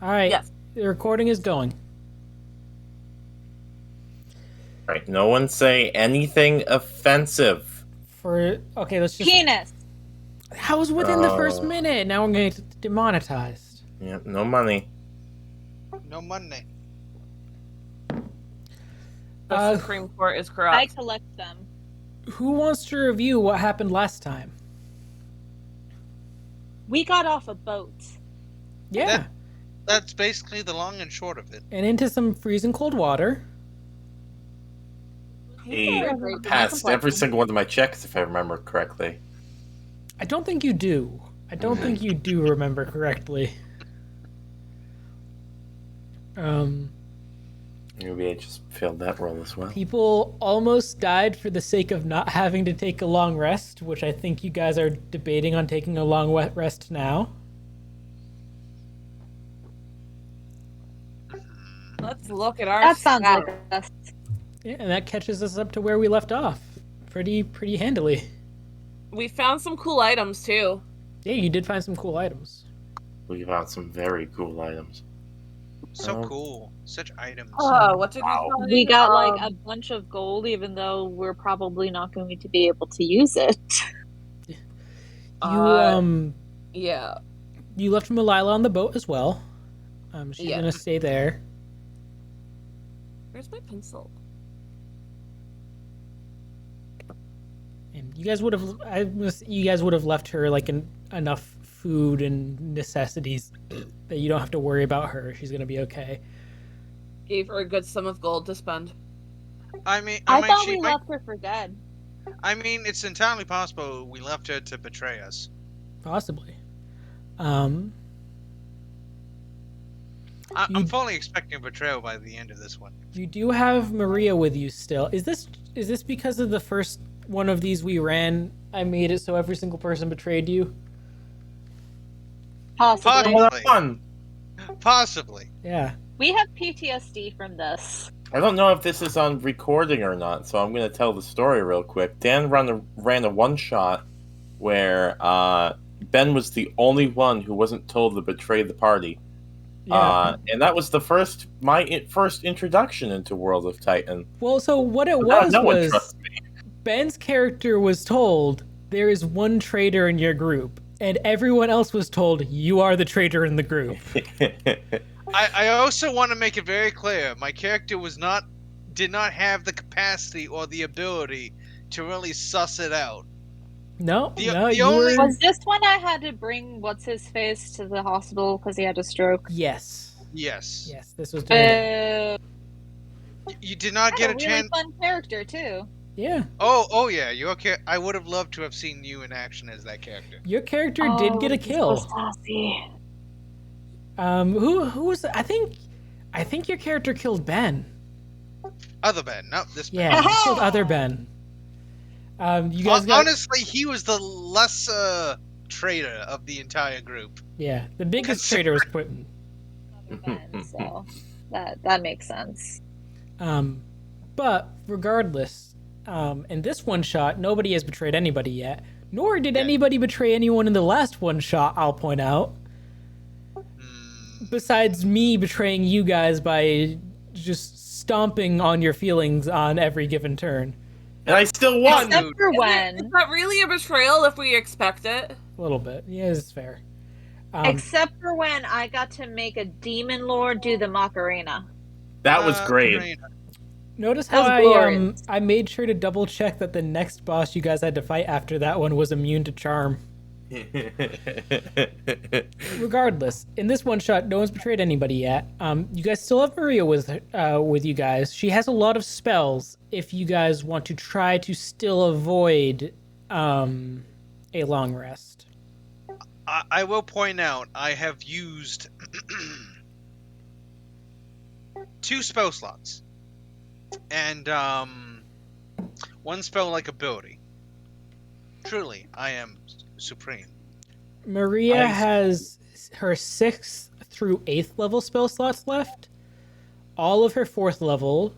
All right. Yes. The recording is going. Right. No one say anything offensive. Okay, let's just. Penis. That was within the first Oh. minute. Now we're going to get demonetized. Yeah, no money. No money. The Supreme Court is I corrupt. collect them. Who wants to review what happened last time? We got off a boat. Yeah. That's basically the long and short of it. And into some freezing cold water. He Yeah. passed every single one of my checks, if I remember correctly. I don't think you do. I don't think you do remember correctly. Maybe I just failed that roll as well. People almost died for the sake of not having to take a long rest, which I think you guys are debating on taking a long rest now. Let's look at our That sounds stats. like us. Yeah, and that catches us up to where we left off. Pretty handily. We found some cool items too. Yeah, you did find some cool items. We found some very cool items. So Oh. cool. Such items. What did Wow. we find? We got like a bunch of gold, even though we're probably not going to be able to use it. Yeah. You left Malila on the boat as well. She's Yeah. gonna stay there. Where's my pencil? And you guys would have left her like enough food and necessities that you don't have to worry about her. She's gonna be okay. Gave her a good sum of gold to spend. I mean, I thought we left her for dead. I mean, it's entirely possible we left her to betray us. Possibly. I'm You- fully expecting a betrayal by the end of this one. You do have Maria with you still. Is this because of the first one of these we ran? I made it so every single person betrayed you. Possibly. Possibly. Possibly. Yeah. We have PTSD from this. I don't know if this is on recording or not, so I'm going to tell the story real quick. Dan ran a one-shot where Ben was the only one who wasn't told to betray the party. Yeah. And that was my first introduction into World of Titan. Well, so what it No one was trusts me. Ben's character was told there is one traitor in your group, and everyone else was told you are the traitor in the group. I also want to make it very clear, my character did not have the capacity or the ability to really suss it out. No, The you only- were... Was this when I had to bring what's his face to the hospital because he had a stroke? Yes. Yes. Yes, this was during... You did not Had get a a really chance. fun character too. Yeah. Oh yeah, you okay? I would have loved to have seen you in action as that character. Your character did get a kill. Who was... I think your character killed Ben. Other Ben, not this Ben. Yeah, he killed other Ben. You guys got... Honestly, he was the less traitor of the entire group. Yeah, the biggest traitor was Quentin. So that makes sense. But regardless, in this one shot, nobody has betrayed anybody yet. Nor did anybody betray anyone in the last one shot, I'll point out. Besides me betraying you guys by just stomping on your feelings on every given turn. And I still won! Except for Is when. that really a betrayal if we expect it? A little bit. Yeah, it's fair. Except for when I got to make a demon lord do the Macarena. That was great. Marina. Notice That how was glorious. I made sure to double check that the next boss you guys had to fight after that one was immune to charm. Regardless, in this one shot, no one's betrayed anybody yet. You guys still have Maria with you guys. She has a lot of spells. If you guys want to try to still avoid a long rest. I will point out I have used 2 spell slots and one spell like ability. Truly, I am supreme. Maria has her 6th through 8th level spell slots left. All of her 4th level.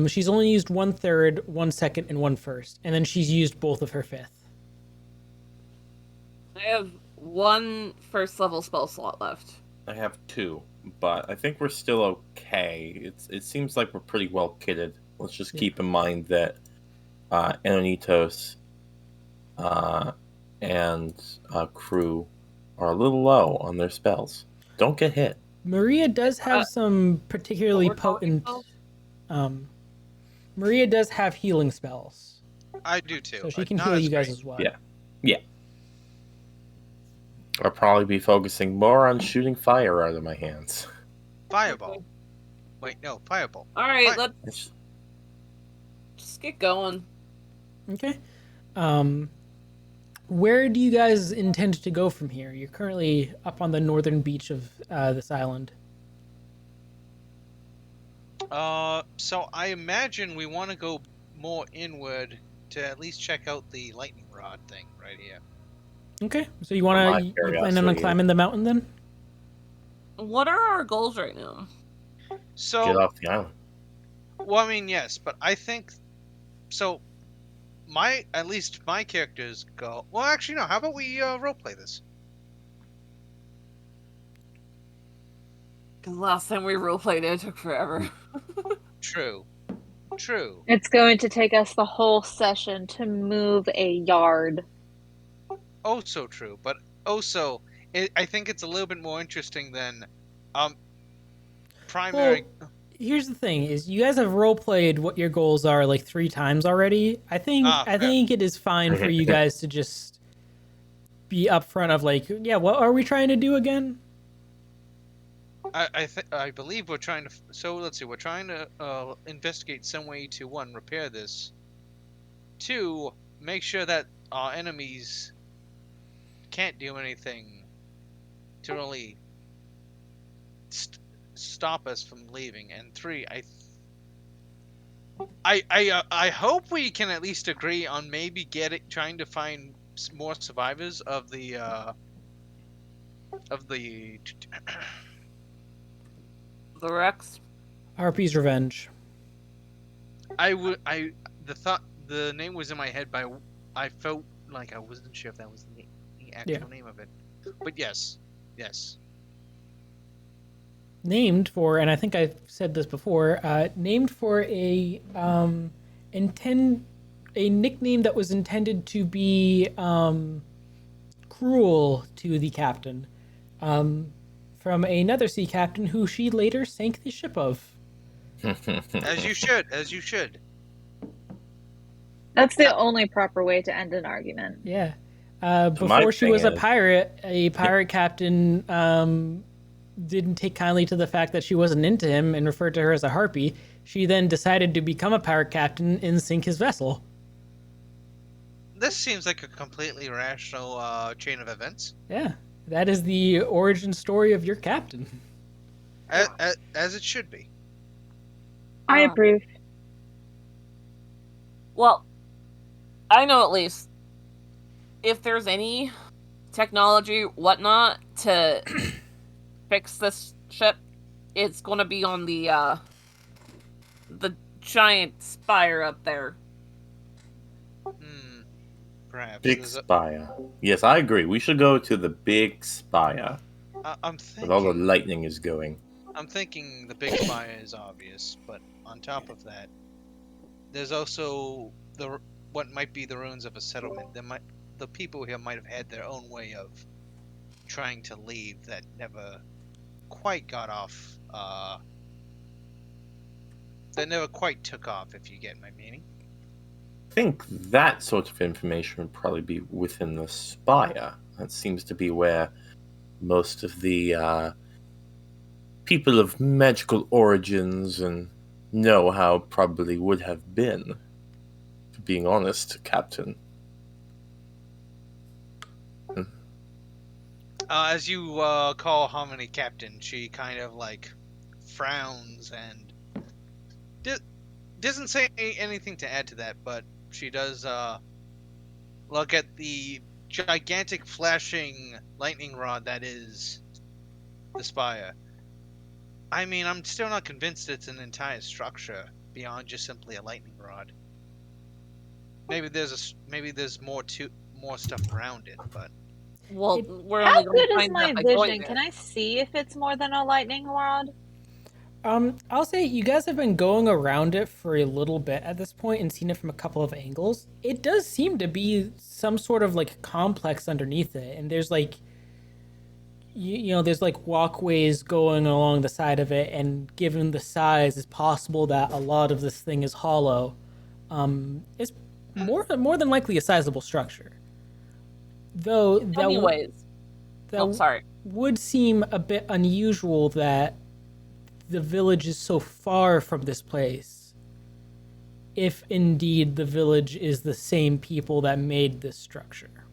She's only used 1/3, 1 second, and 1 first, and then she's used both of her 5th. I have one first level spell slot left. I have 2, but I think we're still okay. It seems like we're pretty well kitted. Let's just Yeah. keep in mind that Enonitos and crew are a little low on their spells. Don't get hit. Maria does have some particularly What we're talking potent. Maria does have healing spells, I do too. so she can Not heal as you guys great. as well. Yeah. I'll probably be focusing more on shooting fire out of my hands. Fireball. Wait, no, fireball. All right, Fine. let's It's- just get going. Okay. Where do you guys intend to go from here? You're currently up on the northern beach of this island. So I imagine we want to go more inward to at least check out the lightning rod thing right here. Okay. So you My want to? You plan on curiosity. climbing the mountain then? What are our goals right now? So, Get off the island. well, I mean, yes, but I think so. At least my characters go. Well, actually, no. How about we roleplay this? Because last time we roleplayed it took forever. True. True. It's going to take us the whole session to move a yard. Oh, so true. But also, I think it's a little bit more interesting than primary. Here's the thing: is you guys have role played what your goals are like 3 times already. I think fair. it is fine for you guys to just be upfront of like, yeah, what are we trying to do again? I believe we're trying to. So let's see. We're trying to investigate some way to 1, repair this. 2, make sure that our enemies can't do anything to really stop us from leaving. And 3, I hope we can at least agree on maybe trying to find more survivors of the The Rex. Harpy's Revenge. the name was in my head, but I felt like I wasn't sure if that was the actual name of it. But yes. Named for, and I think I've said this before, named for a nickname that was intended to be cruel to the captain, from another sea captain who she later sank the ship of. As you should. That's the only proper way to end an argument. Yeah. my Before she thing was a is- pirate captain didn't take kindly to the fact that she wasn't into him and referred to her as a harpy. She then decided to become a pirate captain and sink his vessel. This seems like a completely rational chain of events. Yeah, that is the origin story of your captain. As it should be. I Ah. approve. Well, I know at least if there's any technology, whatnot, to fix this ship, it's gonna be on the giant spire up there. Perhaps. Big spire. Yes, I agree. We should go to the big spire I'm where all the thinking. lightning is going. I'm thinking the big spire is obvious, but on top of that, there's also what might be the ruins of a settlement. The people here might have had their own way of trying to leave that never quite got off. That never quite took off, if you get my meaning. I think that sort of information would probably be within the spire. That seems to be where most of the people of magical origins and know-how probably would have been. For being honest, Captain. As you call Harmony Captain, she kind of like frowns and doesn't say anything to add to that, but she does look at the gigantic flashing lightning rod that is the spire. I mean, I'm still not convinced it's an entire structure beyond just simply a lightning rod. Maybe there's more stuff around it, but Well, It- we're How only going good to is find my out by going vision? there. Can I see if it's more than a lightning rod? I'll say you guys have been going around it for a little bit at this point and seen it from a couple of angles. It does seem to be some sort of like complex underneath it, and there's like, you know, there's like walkways going along the side of it, and given the size, it's possible that a lot of this thing is hollow. It's more than likely a sizable structure, though. Anyways, That sorry. would seem a bit unusual that the village is so far from this place, if indeed the village is the same people that made this structure.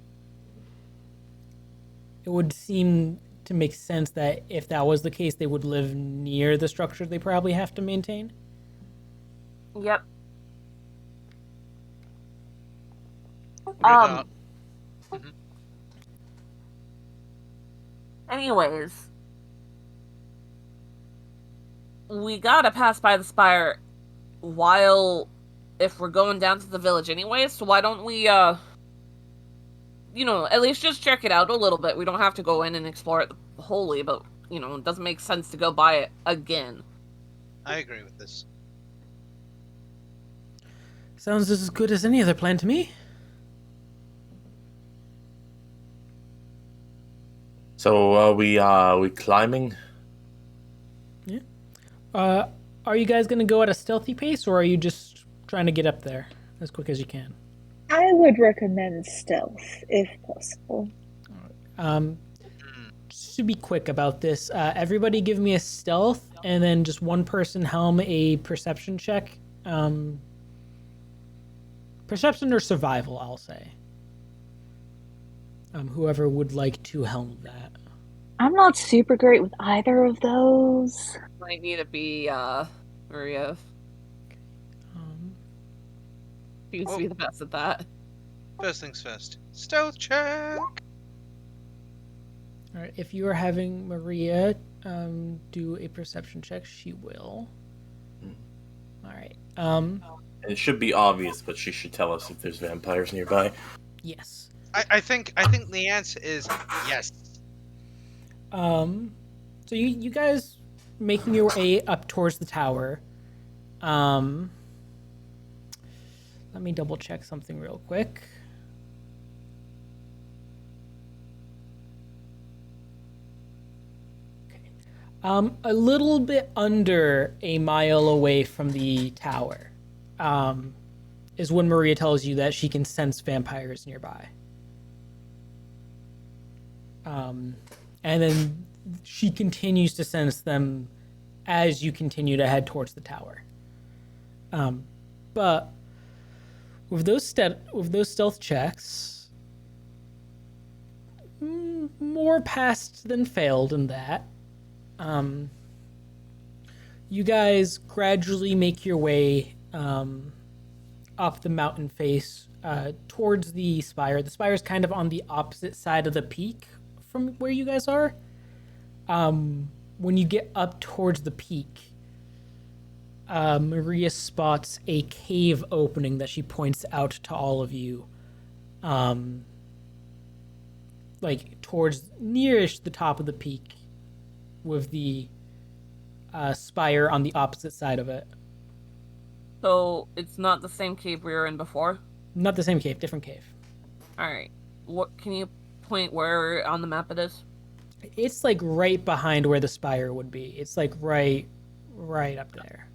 It would seem to make sense that if that was the case, they would live near the structure they probably have to maintain. Yep. With, Um. mhm. Anyways, we gotta pass by the spire while, if we're going down to the village anyways, so why don't we, you know, at least just check it out a little bit. We don't have to go in and explore it wholly, but, you know, it doesn't make sense to go by it again. I agree with this. Sounds as good as any other plan to me. So are we climbing? Are you guys gonna go at a stealthy pace, or are you just trying to get up there as quick as you can? I would recommend stealth if possible. Just to be quick about this, everybody give me a stealth, and then just one person helm a perception check. Perception or survival, I'll say. Whoever would like to helm that. I'm not super great with either of those. Might need to be, Maria. Um, Seems to be the best at that. First things first. Stealth check. all right, if you are having Maria do a perception check, she will. All right. And it should be obvious, but she should tell us if there's vampires nearby. Yes. I think the answer is yes. So you guys making your way up towards the tower. Let me double check something real quick. Okay. A little bit under a mile away from the tower, is when Maria tells you that she can sense vampires nearby. And then she continues to sense them as you continue to head towards the tower. But with those stealth checks, more passed than failed in that. You guys gradually make your way up the mountain face towards the spire. The spire is kind of on the opposite side of the peak from where you guys are. When you get up towards the peak, Maria spots a cave opening that she points out to all of you. Like towards nearish the top of the peak, with the spire on the opposite side of it. So, it's not the same cave we were in before? Not the same cave, different cave. Alright. What, can you point where on the map it is? It's like right behind where the spire would be. It's like right up there.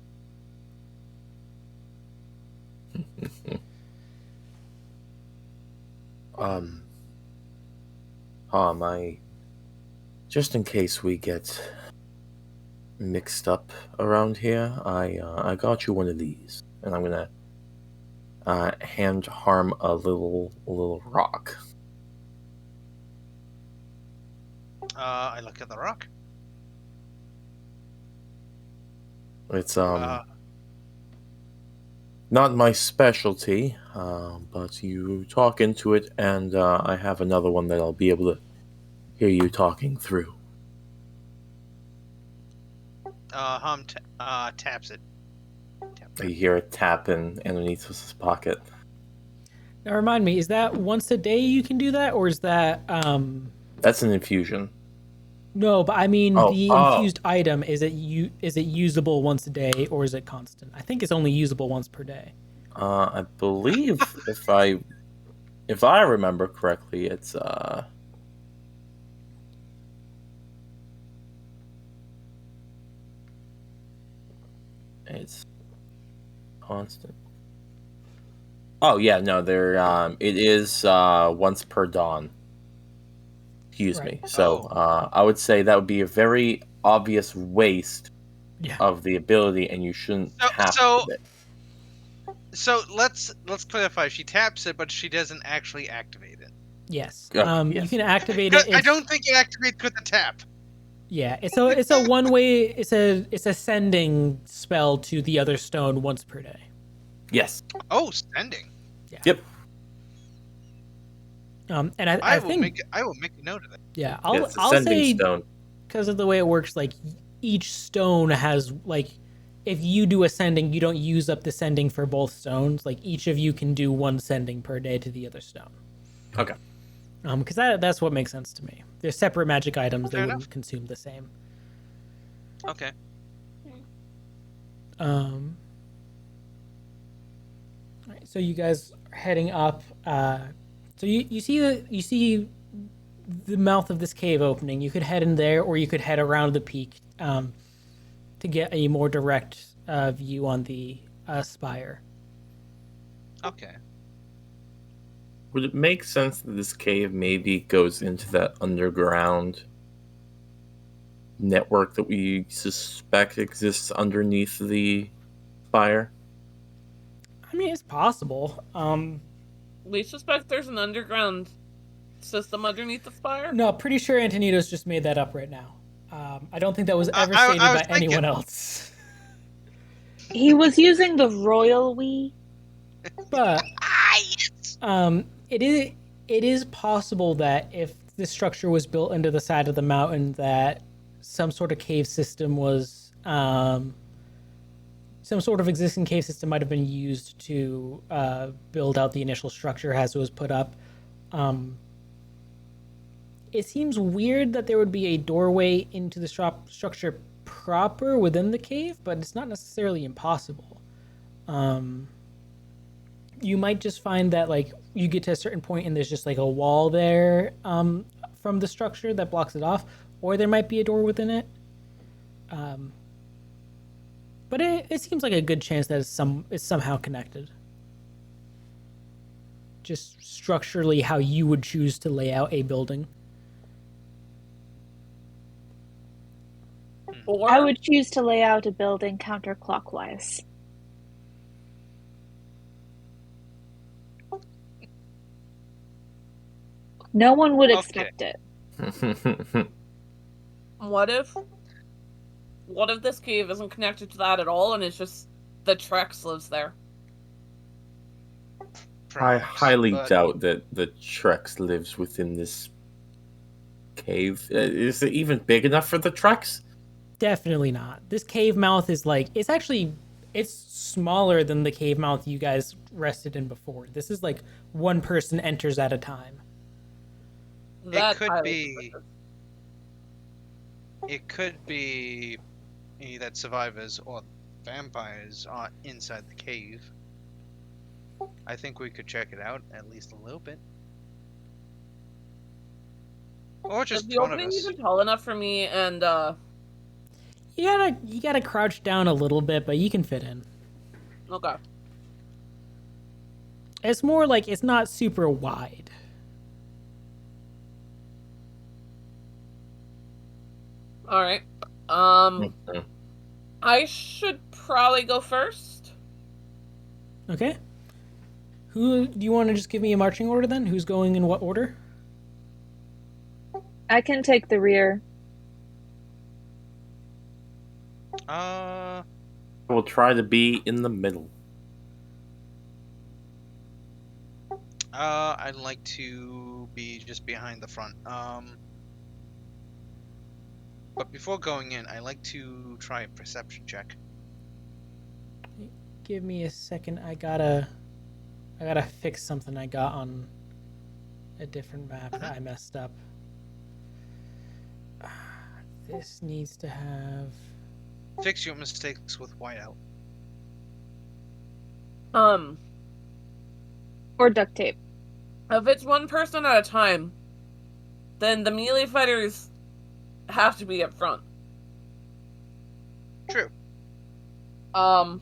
Just in case we get mixed up around here, I got you one of these, and I'm gonna hand Harm a little rock. I look at the rock. It's not my specialty, but you talk into it, and I have another one that I'll be able to hear you talking through. Hum taps it. You hear it tap in underneath his pocket. Now remind me, is that once a day you can do that, or is that That's an infusion. no? But I mean, Oh, the oh. infused item is it usable once a day, or is it constant? I think it's only usable once per day. I believe if I remember correctly, it's constant. Oh yeah, no, it is once per dawn. Excuse me. Right. So I would say that would be a very obvious waste Yeah. of the ability, and you shouldn't have So it. so let's clarify. She taps it, but she doesn't actually activate it. Yes. Okay, You yes. can activate it. I If, don't think it activates with the tap. Yeah, it's a one way. It's a sending spell to the other stone once per day. Yes. Oh, sending. Yep. And I I will think make a note of it. yeah, It's a I'll sending say stone. because of the way it works, like each stone has like if you do a sending, you don't use up the sending for both stones. Like each of you can do one sending per day to the other stone. Okay. Because that's what makes sense to me. They're separate magic items; they Fair wouldn't enough. consume the same. Okay. All right, so you guys are heading up. So you see the mouth of this cave opening. You could head in there, or you could head around the peak to get a more direct view on the spire. Okay. Would it make sense that this cave maybe goes into that underground network that we suspect exists underneath the spire? I mean, it's possible. We suspect there's an underground system underneath the spire. No, pretty sure Antonitos just made that up right now. I don't think that was ever I stated was by anyone thinking. else. He was using the royal we. But Yes. it is possible that if this structure was built into the side of the mountain, that some sort of cave system was some sort of existing cave system might have been used to build out the initial structure as it was put up. It seems weird that there would be a doorway into the structure proper within the cave, but it's not necessarily impossible. You might just find that like you get to a certain point and there's just like a wall there from the structure that blocks it off, or there might be a door within it. But it seems like a good chance that it's somehow connected. Just structurally, how you would choose to lay out a building. Or I would choose to lay out a building counterclockwise. No one would Okay. expect it. what if this cave isn't connected to that at all, and it's just the Trex lives there? I Perhaps, highly but doubt that the Trex lives within this cave. Is it even big enough for the Trex? Definitely not. This cave mouth is like it's smaller than the cave mouth you guys rested in before. This is like one person enters at a time. That's could highly be- suspicious. it could be that survivors or vampires are inside the cave. I think we could check it out at least a little bit. Or Is just the one of opening us. even tall enough for me and You gotta crouch down a little bit, but you can fit in. okay. It's more like it's not super wide. Alright. Mhm. I should probably go first. Okay. Who do you want to just give me a marching order then? Who's going in what order? I can take the rear. We'll try to be in the middle. I'd like to be just behind the front. But before going in, I like to try a perception check. Give me a second. I gotta I gotta fix something I got on a different map that I messed up. This needs to have... Fix your mistakes with whiteout. Or duct tape. If it's one person at a time, then the melee fighters have to be up front. True. God,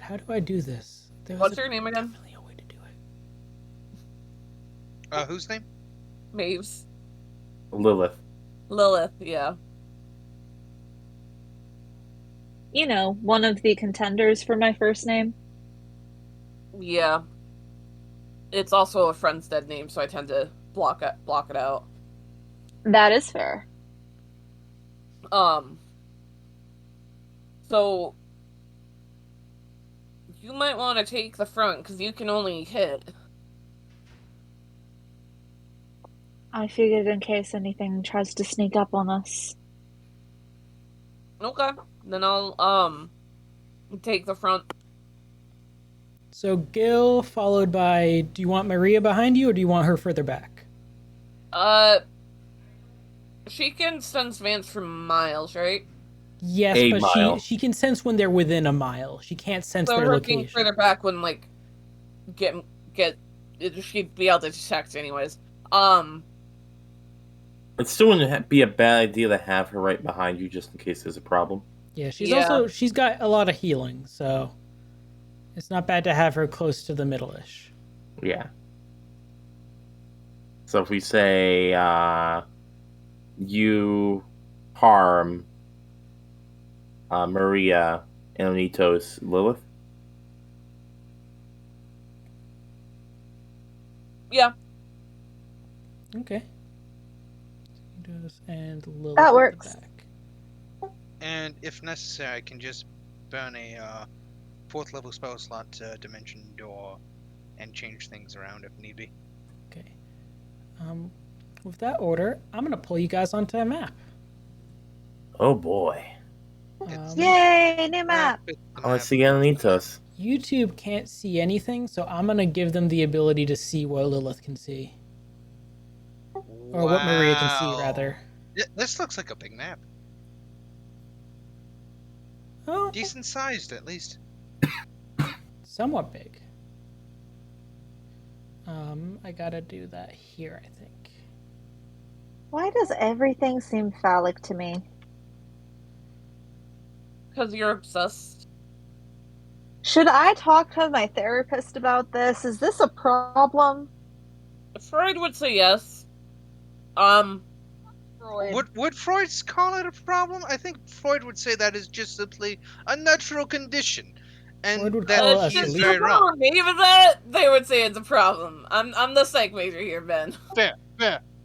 how do I do this? What's your name again? Definitely a way to do it. Whose name? Maves. Lilith. Lilith, yeah. You know, one of the contenders for my first name. Yeah. It's also a friend's dead name, so I tend to block it out. That is fair. So you might want to take the front because you can only hit. I figured in case anything tries to sneak up on us. Okay, then I'll take the front. So Gil, followed by... Do you want Maria behind you, or do you want her further back? She can sense Vance from miles, right? Yes, A but mile. she can sense when they're within a mile. She can't sense So their her being location. further back wouldn't like get she'd be able to detect anyways. It still wouldn't be a bad idea to have her right behind you just in case there's a problem. Yeah, Yeah. she's got a lot of healing, so it's not bad to have her close to the middle-ish. Yeah. So if we say you harm Maria, Anitos, Lilith. Yeah. Okay. And Lilith That at the works. back. And if necessary, I can just burn a 4th level spell slot to Dimension Door and change things around if need be. Okay. With that order, I'm gonna pull you guys onto a map. Oh boy. Yay, new map! I want to see Anitos. YouTube can't see anything, so I'm gonna give them the ability to see what Lilith can see. Or what Maria can see, Wow. rather. This looks like a big map. Oh, Decent sized, at least. somewhat big. I gotta do that here, I think. Why does everything seem phallic to me? Because you're obsessed. Should I talk to my therapist about this? Is this a problem? Freud would say yes. Would Freud call it a problem? I think Freud would say that is just simply a natural condition. And Freud would that call it he a is solution. very wrong. Maybe that they would say it's a problem. I'm the psych major here, Ben. Fair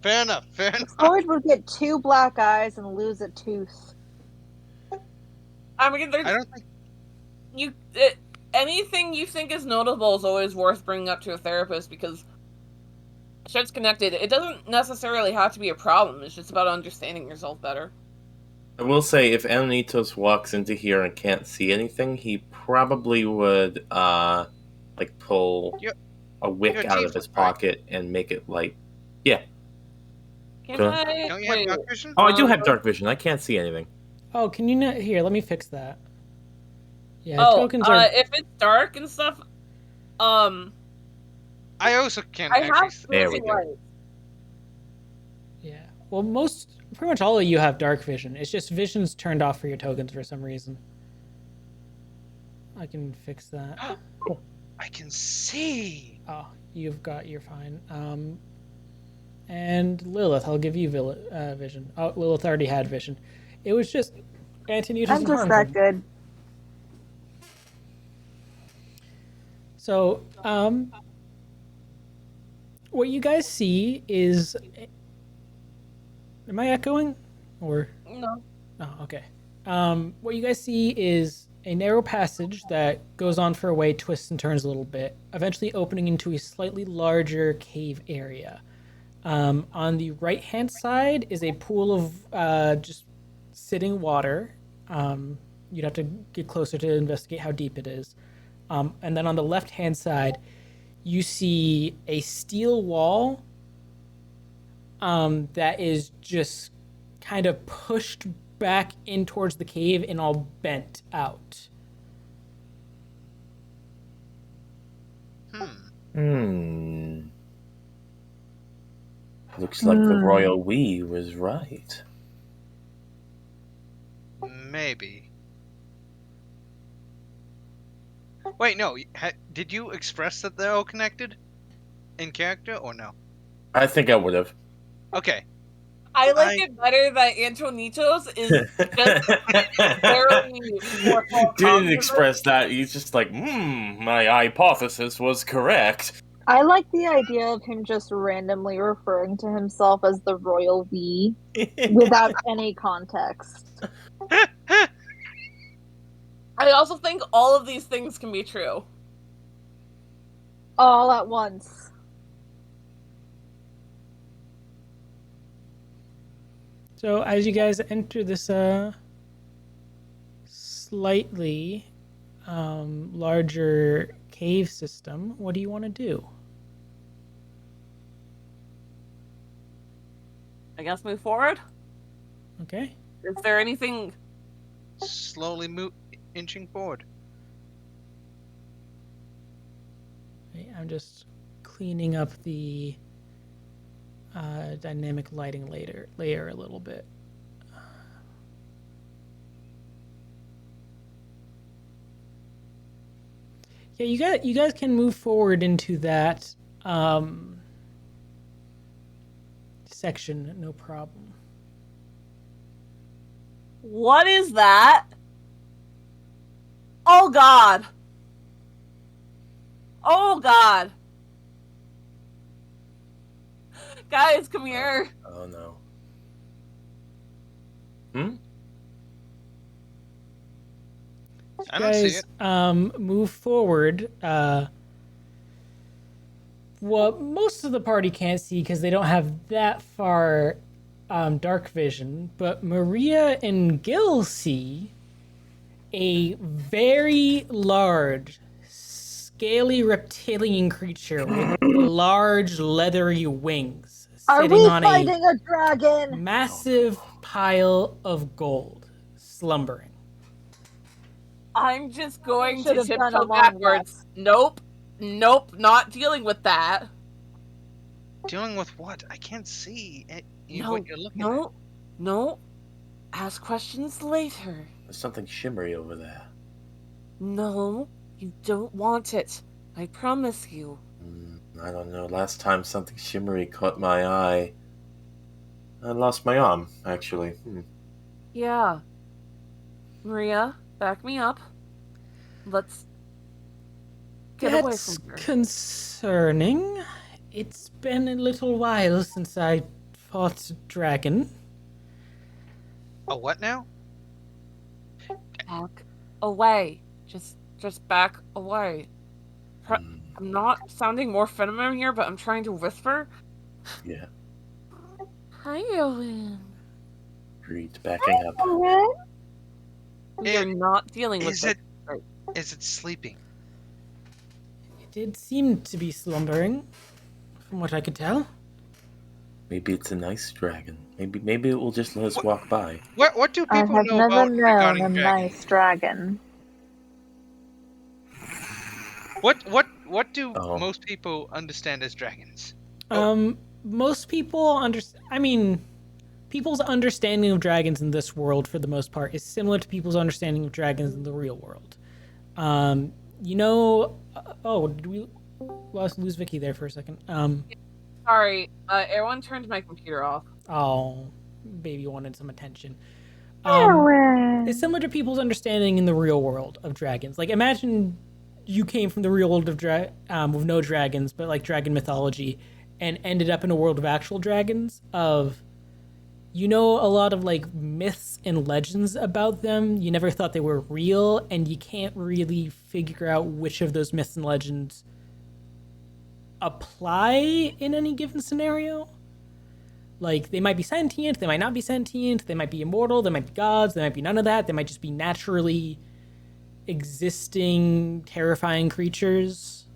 enough, fair enough. Freud would get 2 black eyes and lose a tooth. I mean, I don't think anything you think is notable is always worth bringing up to a therapist because shit's connected. It doesn't necessarily have to be a problem. It's just about understanding yourself better. I will say, if Anitos walks into here and can't see anything, he probably would like pull a wick you're a out of his tiefling, right? pocket and make it light. Yeah. Can Good. I? Don't you have Wait, dark vision? Oh, I do have dark vision. I can't see anything. Oh, can you not? Here, let me fix that. Yeah, oh, tokens are. if it's dark and stuff, I also can I actually. have There we freezing go. lights. Yeah. Well, pretty much all of you have dark vision. It's just vision's turned off for your tokens for some reason. I can fix that. I can see. Oh, you're fine. And Lilith, I'll give you vision. Oh, Lilith already had vision. It was just Anthony doesn't I'm just harm that him. good. So, what you guys see is... Am I echoing? Or... No. Oh, okay. What you guys see is a narrow passage that goes on for a way, twists and turns a little bit, eventually opening into a slightly larger cave area. On the right-hand side is a pool of just sitting water. You'd have to get closer to investigate how deep it is. And then on the left-hand side, you see a steel wall that is just kind of pushed back in towards the cave and all bent out. Looks like the royal we was right. Maybe. Wait, no. Did you express that they're all connected in character or no? I think I would have. Okay. I like it better that Antonitos is just barely more Didn't express that. He's just like, my hypothesis was correct. I like the idea of him just randomly referring to himself as the royal we without any context. I also think all of these things can be true. All at once. So as you guys enter this slightly larger cave system, what do you want to do? I guess move forward. Okay. Is there anything? Slowly inching forward. Okay, I'm just cleaning up the dynamic lighting layer a little bit. Yeah, you guys can move forward into that section, no problem. What is that? Oh God! Oh God! Guys, come here. Oh no. I don't see Guys, it. move forward. Well, most of the party can't see because they don't have that far dark vision, but Maria and Gil see a very large, scaly reptilian creature with large, leathery wings Are sitting we on fighting a a dragon? massive pile of gold, slumbering. I'm just going Should to have done tiptoe Among backwards. Us. Nope. Nope, not dealing with that. Dealing with what? I can't see No, what you're looking no, no. Ask questions later. There's something shimmery over there. No, you don't want it. I promise you. I don't know. Last time something shimmery caught my eye, I lost my arm, actually. Yeah. Maria, back me up. Let's get away That's from her. concerning. It's been a little while since I fought a dragon. at. A what now? Back away. Just back away. I'm not sounding more feminine here, but I'm trying to whisper. Yeah, Hi, Owen. agreed. Backing up. We are not dealing with Is this. it? Is it sleeping? It did seem to be slumbering, from what I could tell. Maybe it's a nice dragon. Maybe it will just let us walk by. What do I people have know never about known regarding a dragons? nice dragon. What do Oh. most people understand as dragons? Most people people's understanding of dragons in this world, for the most part, is similar to people's understanding of dragons in the real world. Did we lose Vicky there for a second? Sorry, everyone turned my computer off. Oh, baby wanted some attention. Owen. It's similar to people's understanding in the real world of dragons. Like, imagine you came from the real world of with no dragons, but like dragon mythology, and ended up in a world of actual dragons. A lot of like myths and legends about them. You never thought they were real, and you can't really figure out which of those myths and legends apply in any given scenario. Like, they might be sentient, they might not be sentient, they might be immortal, they might be gods, they might be none of that, they might just be naturally existing, terrifying creatures.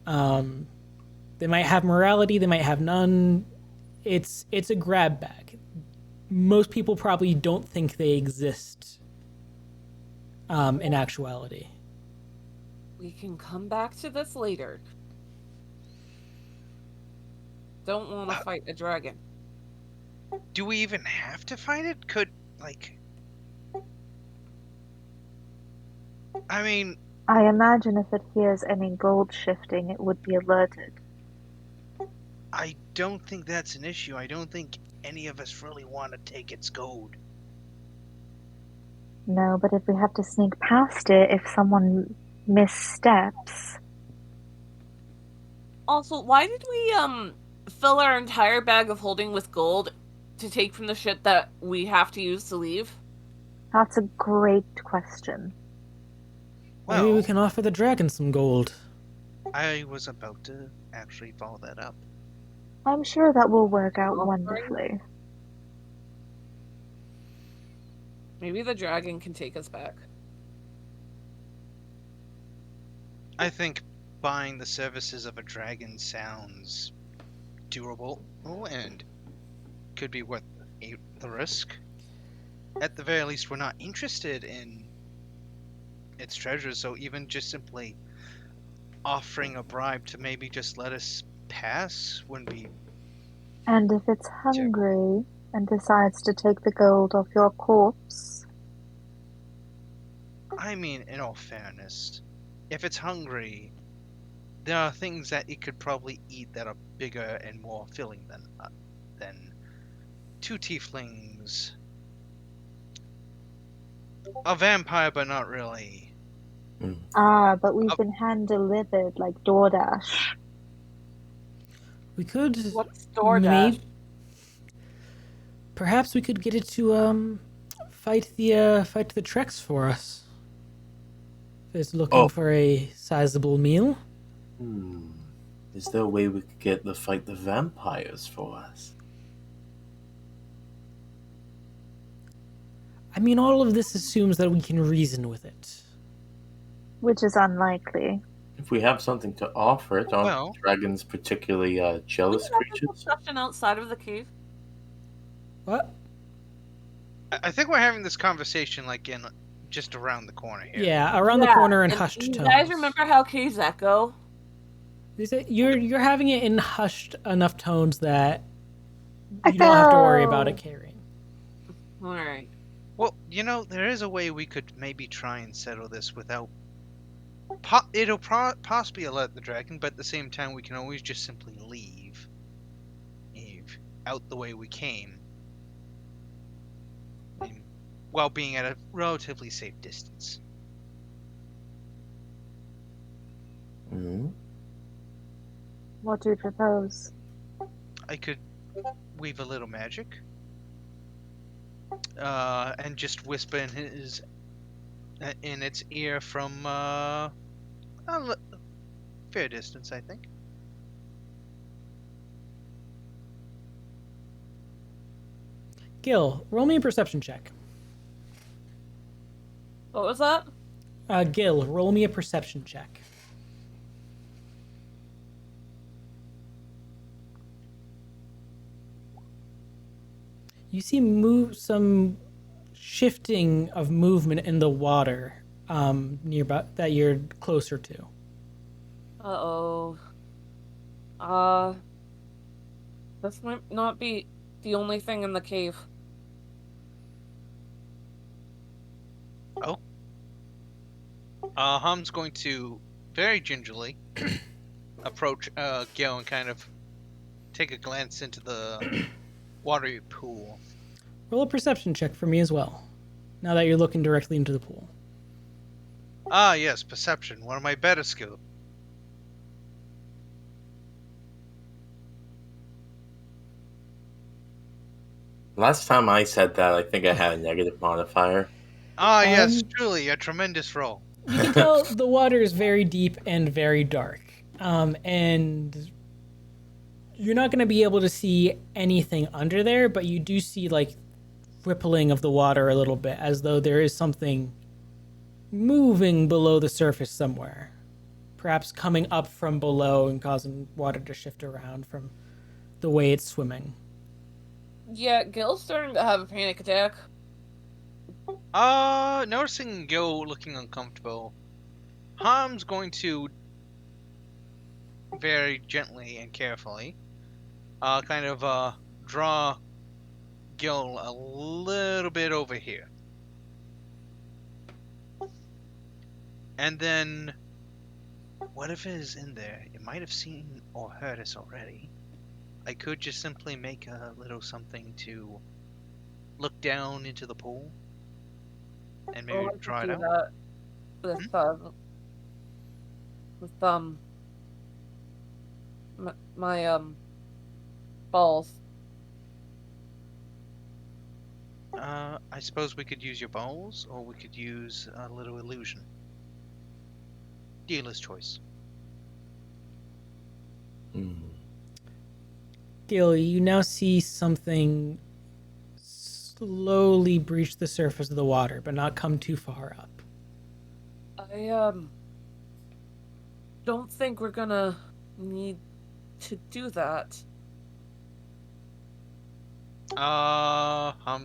They might have morality, they might have none. It's a grab bag. Most people probably don't think they exist in actuality. We can come back to this later. Don't want to fight a dragon. Do we even have to fight it? Could, like... I mean, I imagine if it hears any gold shifting, it would be alerted. I don't think that's an issue. I don't think any of us really want to take its gold. No, but if we have to sneak past it, if someone missteps... Also, why did we fill our entire bag of holding with gold to take from the shit that we have to use to leave? That's a great question. Maybe we Well, can offer the dragon some gold. I was about to actually follow that up. I'm sure that will work out Offering? wonderfully. Maybe the dragon can take us back. I think buying the services of a dragon sounds doable and could be worth the risk. At the very least, we're not interested in its treasures, so even just simply offering a bribe to maybe just let us pass wouldn't be... And if it's hungry and decides to take the gold off your corpse, I mean, in all fairness, if it's hungry, there are things that it could probably eat that are bigger and more filling than two tieflings. A vampire, but not really. but we've been hand-delivered like DoorDash. We could What's DoorDash? Perhaps we could get it to fight the Trex for us. If it's looking for a sizable meal. Is there a way we could get to fight the vampires for us? I mean, all of this assumes that we can reason with it. Which is unlikely. If we have something to offer it, aren't Well- dragons particularly jealous creatures? Discussion outside of the cave. What? I think we're having this conversation like in just around the corner here. Yeah, around the Yeah, corner in and hushed you tones. guys remember how caves echo? You're having it in hushed enough tones that you don't have to worry about it carrying. Alright. Well, you know, there is a way we could maybe try and settle this without... It'll possibly alert the dragon, but at the same time we can always just simply leave out the way we came. While being at a relatively safe distance. What do you propose? I could weave a little magic. And just whisper in its ear from a fair distance, I think. Gil, roll me a perception check. What was that? Gil, roll me a perception check. You see some shifting of movement in the water nearby that you're closer to. Uh-oh. This might not be the only thing in the cave. Hum's going to very gingerly approach Gil and kind of take a glance into the watery pool. Roll a perception check for me as well, now that you're looking directly into the pool. Ah, yes, perception, one of my better skills. Last time I said that, I think I had a negative modifier. Ah, yes, truly, a tremendous roll. You can tell the water is very deep and very dark. And You're not going to be able to see anything under there, but you do see like rippling of the water a little bit, as though there is something moving below the surface somewhere. Perhaps coming up from below and causing water to shift around from the way it's swimming. Yeah, Gil's starting to have a panic attack. Noticing Gil looking uncomfortable, Ham's going to very gently and carefully, draw Gil a little bit over here. And then, whatever is in there, it might have seen or heard us already. I could just simply make a little something to look down into the pool and maybe Oh, I could try it do out. that with my balls. I suppose we could use your balls, or we could use a little illusion. Dealer's choice. Gil, you now see something slowly breach the surface of the water, but not come too far up. I don't think we're gonna need to do that.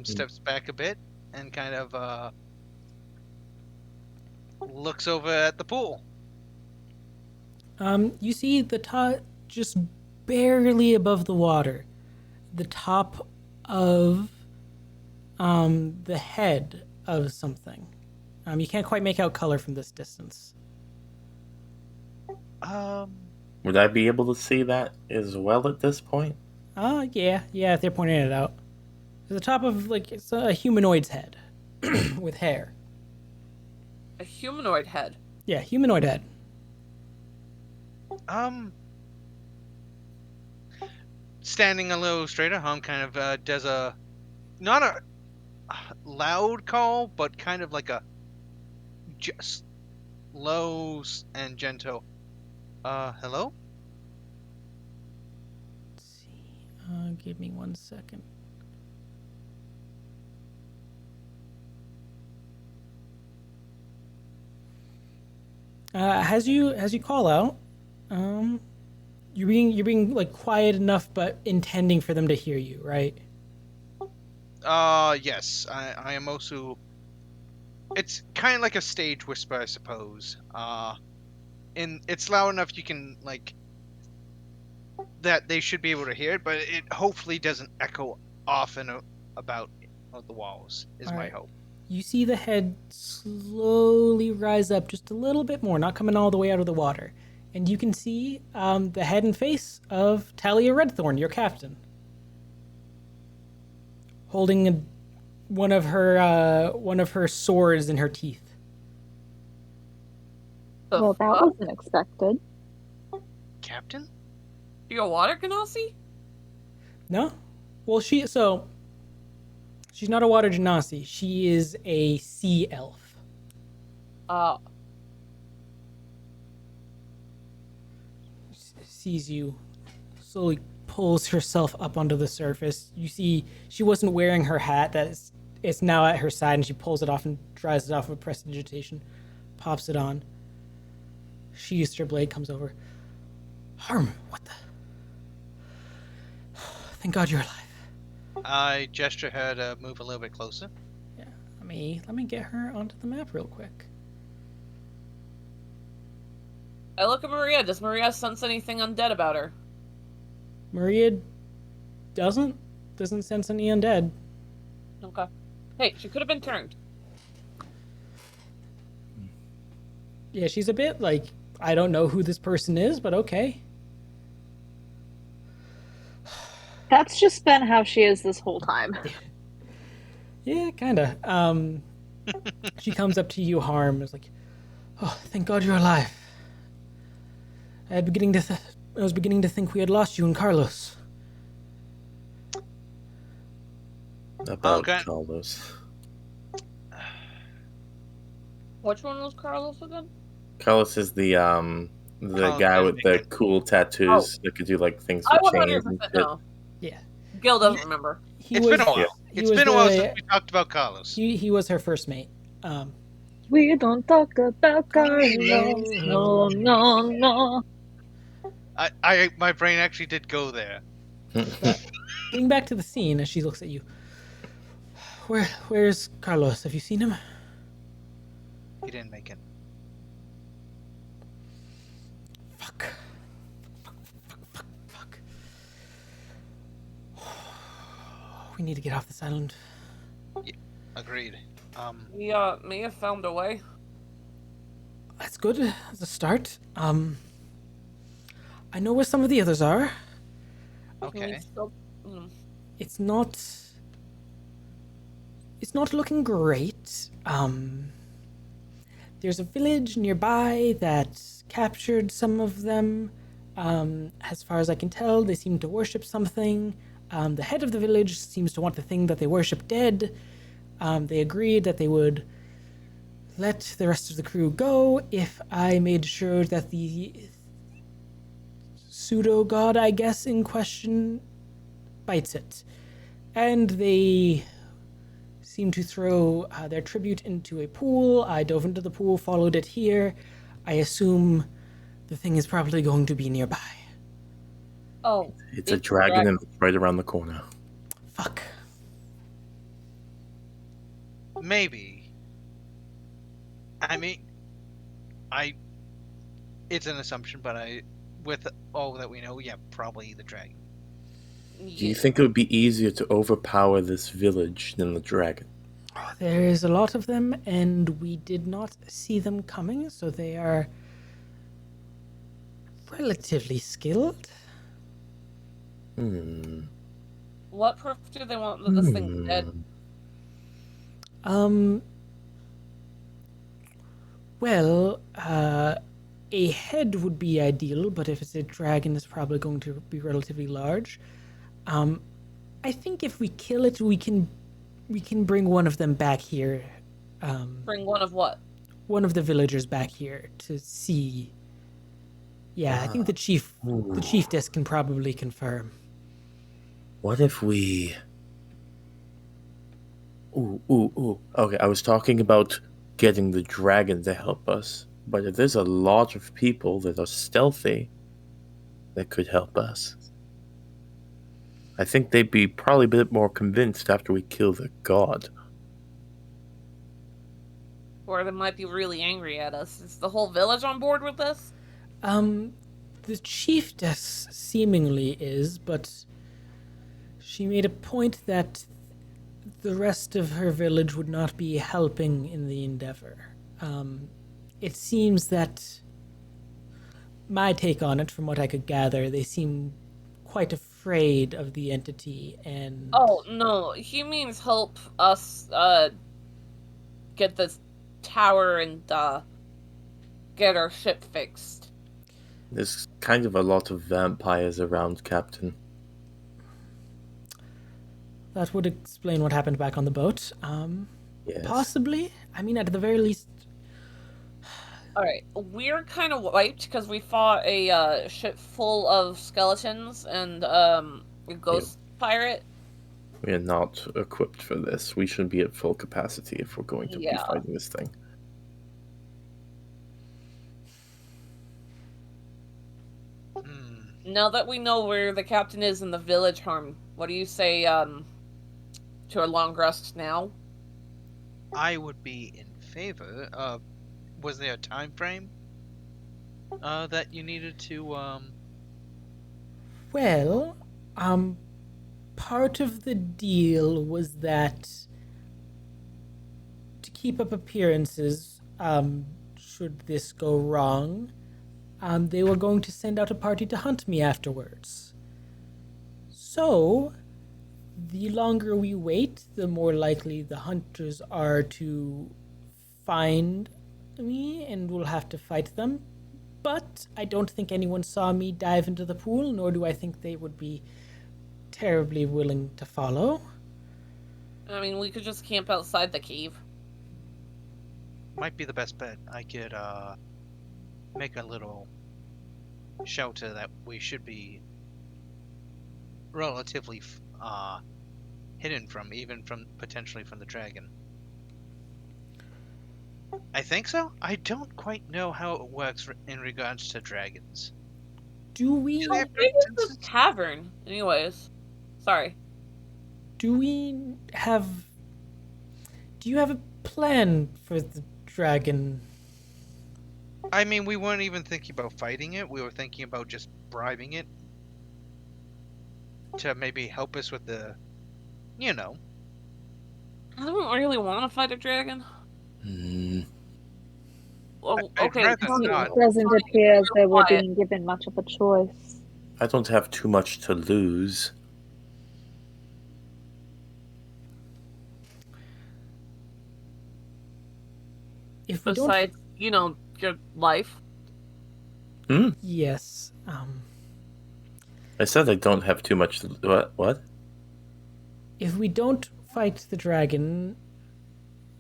Steps back a bit and kind of looks over at the pool. You see the top, just barely above the water, the top of the head of something. You can't quite make out color from this distance. Would I be able to see that as well at this point? Yeah, if they're pointing it out. The top of, like, it's a humanoid's head with hair. A humanoid head. Yeah, humanoid head. Standing a little straighter, Hum kind of does a not a loud call, but kind of like a just low and gentle. Hello? Let's see. Give me 1 second. As you call out, you're being like quiet enough, but intending for them to hear you, right? Yes. I am also. It's kind of like a stage whisper, I suppose. And it's loud enough you can like that they should be able to hear it, but it hopefully doesn't echo off and about the walls. Is All my right. hope. You see the head slowly rise up just a little bit more, not coming all the way out of the water. And you can see the head and face of Talia Redthorn, your captain, holding one of her swords in her teeth. The Well, that fuck? wasn't expected. Captain? You a water genasi? No? Well, she's not a water genasi. She is a sea elf. Sees you, slowly pulls herself up onto the surface. You see she wasn't wearing her hat. It's now at her side, and she pulls it off and dries it off with prestidigitation, pops it on. She used her blade, comes over. Harm, what the? Thank God you're alive. I gesture her to move a little bit closer. Yeah, let me get her onto the map real quick. I look at Maria. Does Maria sense anything undead about her? Maria doesn't sense any undead. Okay. Hey, she could have been turned. Yeah, she's a bit like, I don't know who this person is, but okay. That's just been how she is this whole time. Yeah, kinda. She comes up to you, Harm, is like, oh, thank God you're alive. I was beginning to think we had lost you and Carlos. About Okay. Carlos. Which one was Carlos again? Carlos is the The Carlos guy didn't with make the it. cool tattoos that could do like things I with 100% chains and shit. know. Yeah. Gil doesn't remember. He It's was, been a while. he It's was been a while the- since we talked about Carlos. He was her first mate. We don't talk about Carlos. No, no, no. My brain actually did go there. But getting back to the scene, as she looks at you, where's Carlos? Have you seen him? He didn't make it. Fuck. Fuck. We need to get off this island. Agreed. We may have found a way. That's good as a start. I know where some of the others are. Okay. It's not looking great. There's a village nearby that captured some of them. As far as I can tell, they seem to worship something. The head of the village seems to want the thing that they worship dead. They agreed that they would let the rest of the crew go if I made sure that the pseudo-god, I guess, in question bites it. And they seem to throw their tribute into a pool. I dove into the pool, followed it here. I assume the thing is probably going to be nearby. Oh, It's a dragon and it's right around the corner. Fuck. Maybe. I mean, it's an assumption, but with all that we know, yeah, probably the dragon. Do you think it would be easier to overpower this village than the dragon? There is a lot of them, and we did not see them coming, so they are relatively skilled. What proof do they want that this thing's dead? Well, a head would be ideal, but if it's a dragon, it's probably going to be relatively large. I think if we kill it, we can bring one of them back here. Bring one of what? One of the villagers back here to see. Yeah, I think the chiefess can probably confirm. What if we... Ooh. Okay, I was talking about getting the dragon to help us. But if there's a lot of people that are stealthy that could help us, I think they'd be probably a bit more convinced after we kill the god. Or they might be really angry at us. Is the whole village on board with this? The chiefess seemingly is, but she made a point that the rest of her village would not be helping in the endeavor. It seems that, my take on it, from what I could gather, they seem quite afraid of the entity and... Oh, no. He means help us, get this tower and, get our ship fixed. There's kind of a lot of vampires around, Captain. That would explain what happened back on the boat. Yes. Possibly. I mean, at the very least... Alright, we're kind of wiped because we fought a ship full of skeletons and a ghost pirate. We are not equipped for this. We should be at full capacity if we're going to be fighting this thing. Now that we know where the captain is in the village, Harm, what do you say to a long rest now? I would be in favor of... Was there a time frame that you needed to... Well, part of the deal was that to keep up appearances, should this go wrong, they were going to send out a party to hunt me afterwards. So, the longer we wait, the more likely the hunters are to find me, and we'll have to fight them. But I don't think anyone saw me dive into the pool, nor do I think they would be terribly willing to follow. I mean, we could just camp outside the cave. Might be the best bet. I could, make a little shelter that we should be relatively hidden from, even from potentially from the dragon. I think so. I don't quite know how it works in regards to dragons. Do we Do they have Maybe it's senses? this tavern. Anyways, sorry. do you have a plan for the dragon? I mean, we weren't even thinking about fighting it. We were thinking about just bribing it to maybe help us with the, you know. I don't really want to fight a dragon. Hmm. Well, I'd okay. rather tell me, not. It doesn't appear as though we're quiet. being given much of a choice. I don't have too much to lose. If we don't, Besides, your life. yes. I said I don't have too much to. What? If we don't fight the dragon,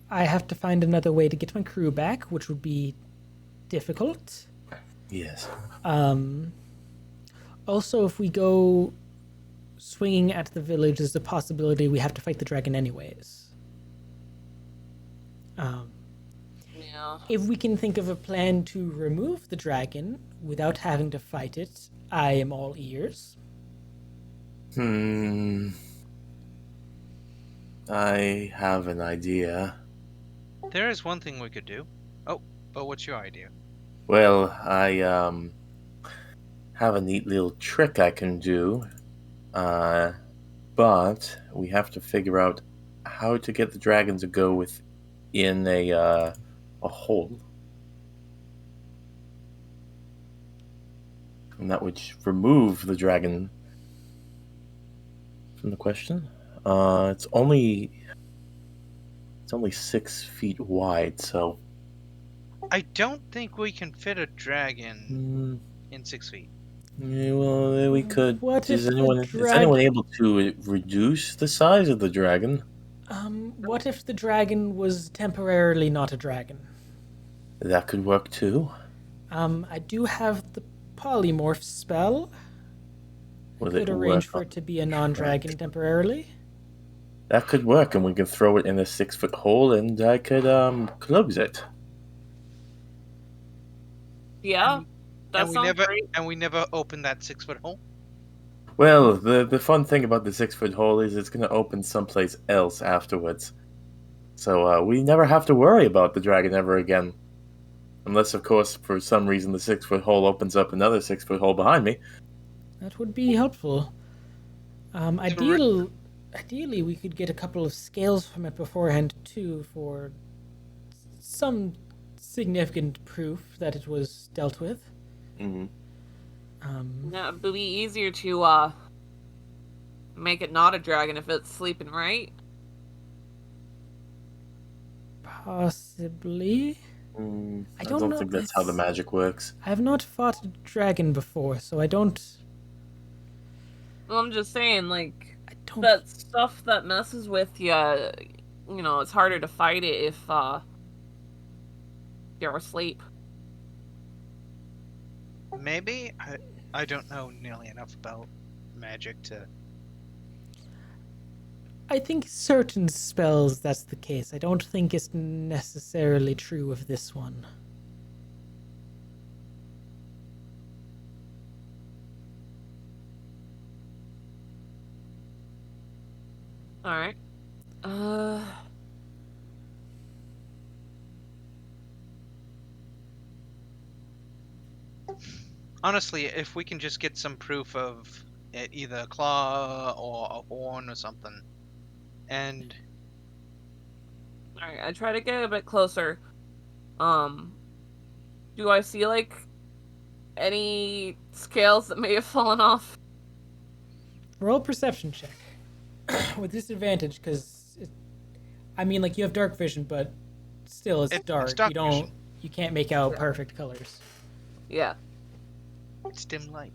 I have to find another way to get my crew back, which would be difficult. Yes. Also, if we go swinging at the village, there's a possibility we have to fight the dragon anyways. Yeah. If we can think of a plan to remove the dragon without having to fight it, I am all ears. I have an idea. There is one thing we could do. Oh, but what's your idea? Well, I have a neat little trick I can do. But we have to figure out how to get the dragon to go within a hole. And that would remove the dragon from the question. It's only 6 feet wide, so I don't think we can fit a dragon in 6 feet. yeah, well, we could. What if Is the anyone able to reduce the size of the dragon? What if the dragon was temporarily not a dragon? That could work too. I do have the polymorph spell. Will Could it arrange work for it to be a non-dragon temporarily. That could work, and we could throw it in a 6-foot hole, and I could close it. Yeah. That And we sounds never great. and we never opened that 6-foot hole. Well, the fun thing about the 6-foot hole is it's going to open someplace else afterwards, so we never have to worry about the dragon ever again, unless, of course, for some reason the 6-foot hole opens up another 6-foot hole behind me. That would be helpful. Ideally, we could get a couple of scales from it beforehand too, for some significant proof that it was dealt with. Mm-hmm. Yeah, it would be easier to make it not a dragon if it's sleeping, right? Possibly. I don't don't know, think that's how the it's- magic works. I have not fought a dragon before, so I don't. Well, I'm just saying, like, I don't. that stuff that messes with you, it's harder to fight it if you're asleep. Maybe I don't know nearly enough about magic to. I think certain spells that's the case. I don't think it's necessarily true of this one. Alright. Honestly, if we can just get some proof of it, either a claw or a horn or something, and Alright, I try to get a bit closer. Do I see, like, any scales that may have fallen off? Roll perception check with disadvantage, because I mean, like, you have dark vision, but still, it's It's dark. dark You can't make out perfect colors. Yeah. it's dim light.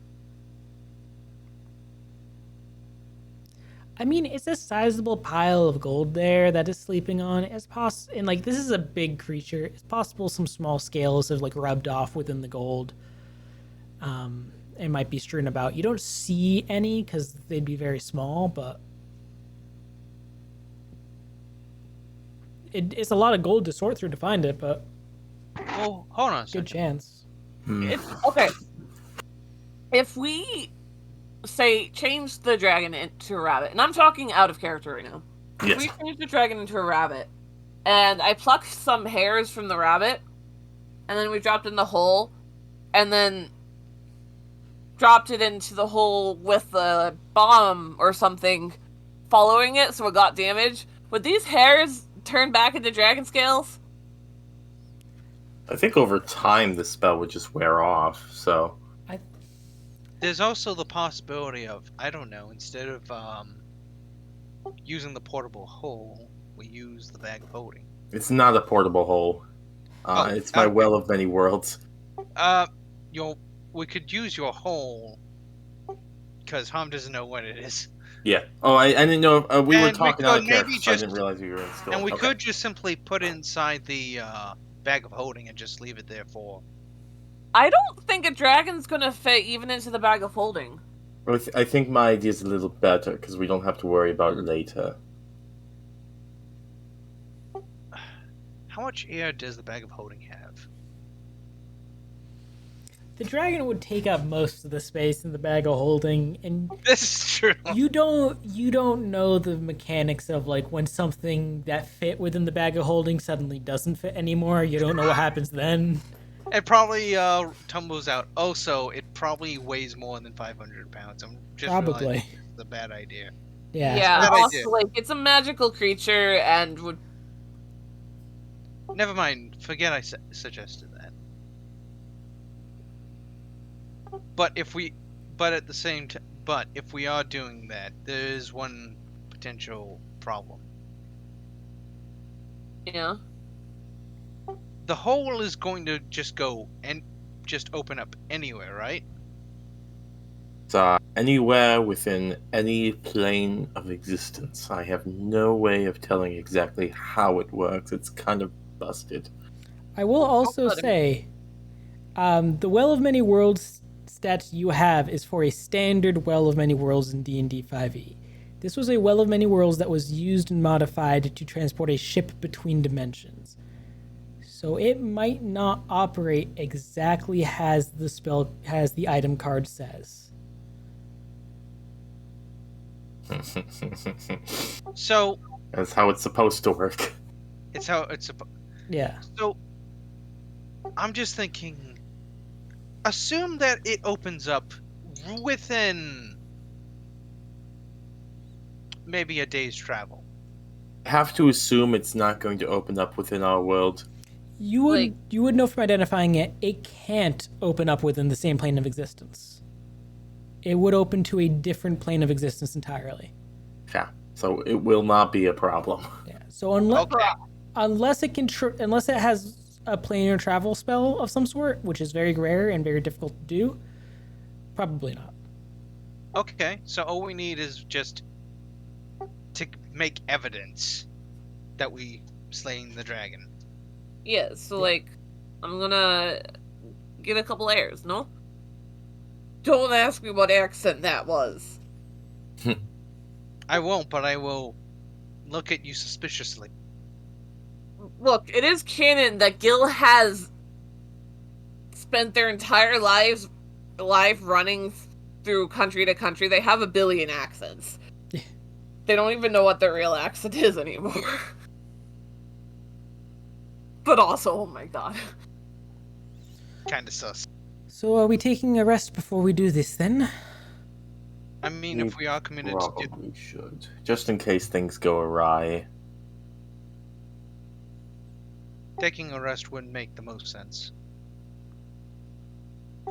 I mean, it's a sizable pile of gold there that is sleeping on. It's and like, this is a big creature. It's possible some small scales have like rubbed off within the gold. It might be strewn about. You don't see any because they'd be very small, but it's a lot of gold to sort through to find it, but Well, hold on a second. good chance. Okay. If we say change the dragon into a rabbit, and I'm talking out of character right now. If Yes. we change the dragon into a rabbit, and I pluck some hairs from the rabbit, and then we dropped in the hole, and then dropped it into the hole with the bomb or something, following it so it got damaged, would these hairs turn back into dragon scales? I think over time the spell would just wear off. So There's also the possibility of, I don't know, instead of using the portable hole, we use the bag of holding. it's not a portable hole. It's my okay. well of many worlds. We could use your hole, because Hom doesn't know what it is. Yeah. Oh, I didn't know. We were And we talking could out of maybe character, so I just- didn't realize we were in still. And we Okay. could just simply put it inside the bag of holding and just leave it there for... I don't think a dragon's gonna fit even into the bag of holding. I think my idea is a little better because we don't have to worry about it later. How much air does the bag of holding have? The dragon would take up most of the space in the bag of holding, and This is true. you don't know the mechanics of like when something that fit within the bag of holding suddenly doesn't fit anymore. You don't know what happens then. It probably tumbles out. Also, it probably weighs more than 500 pounds. I'm just Probably. realizing it's a bad idea. Yeah. Yeah, That also, idea. like, it's a magical creature and would... Never mind. Forget I suggested that. But if we are doing that, there is one potential problem. Yeah. The hole is going to just go and just open up anywhere, right? So anywhere within any plane of existence. I have no way of telling exactly how it works. It's kind of busted. I will also let him- say, the Well of Many Worlds stats you have is for a standard Well of Many Worlds in D&D 5e. This was a Well of Many Worlds that was used and modified to transport a ship between dimensions. So it might not operate exactly as the item card says. So That's how it's supposed to work. it's how it's. Yeah. So I'm just thinking. Assume that it opens up within maybe a day's travel. Have to assume it's not going to open up within our world. You would know from identifying it, it can't open up within the same plane of existence. It would open to a different plane of existence entirely. Yeah. So it will not be a problem. Yeah. So unless Okay. unless it can unless it has a planar travel spell of some sort, which is very rare and very difficult to do, probably not. Okay. So all we need is just to make evidence that we slain the dragon. Yeah, so, like, I'm gonna get a couple airs, no? Don't ask me what accent that was. I won't, but I will look at you suspiciously. Look, it is canon that Gil has spent their entire life running through country to country. They have a billion accents. They don't even know what their real accent is anymore. But also, oh my god. Kinda sus. So are we taking a rest before we do this then? I mean, if we are committed to do... Probably should. Just in case things go awry. Taking a rest wouldn't make the most sense.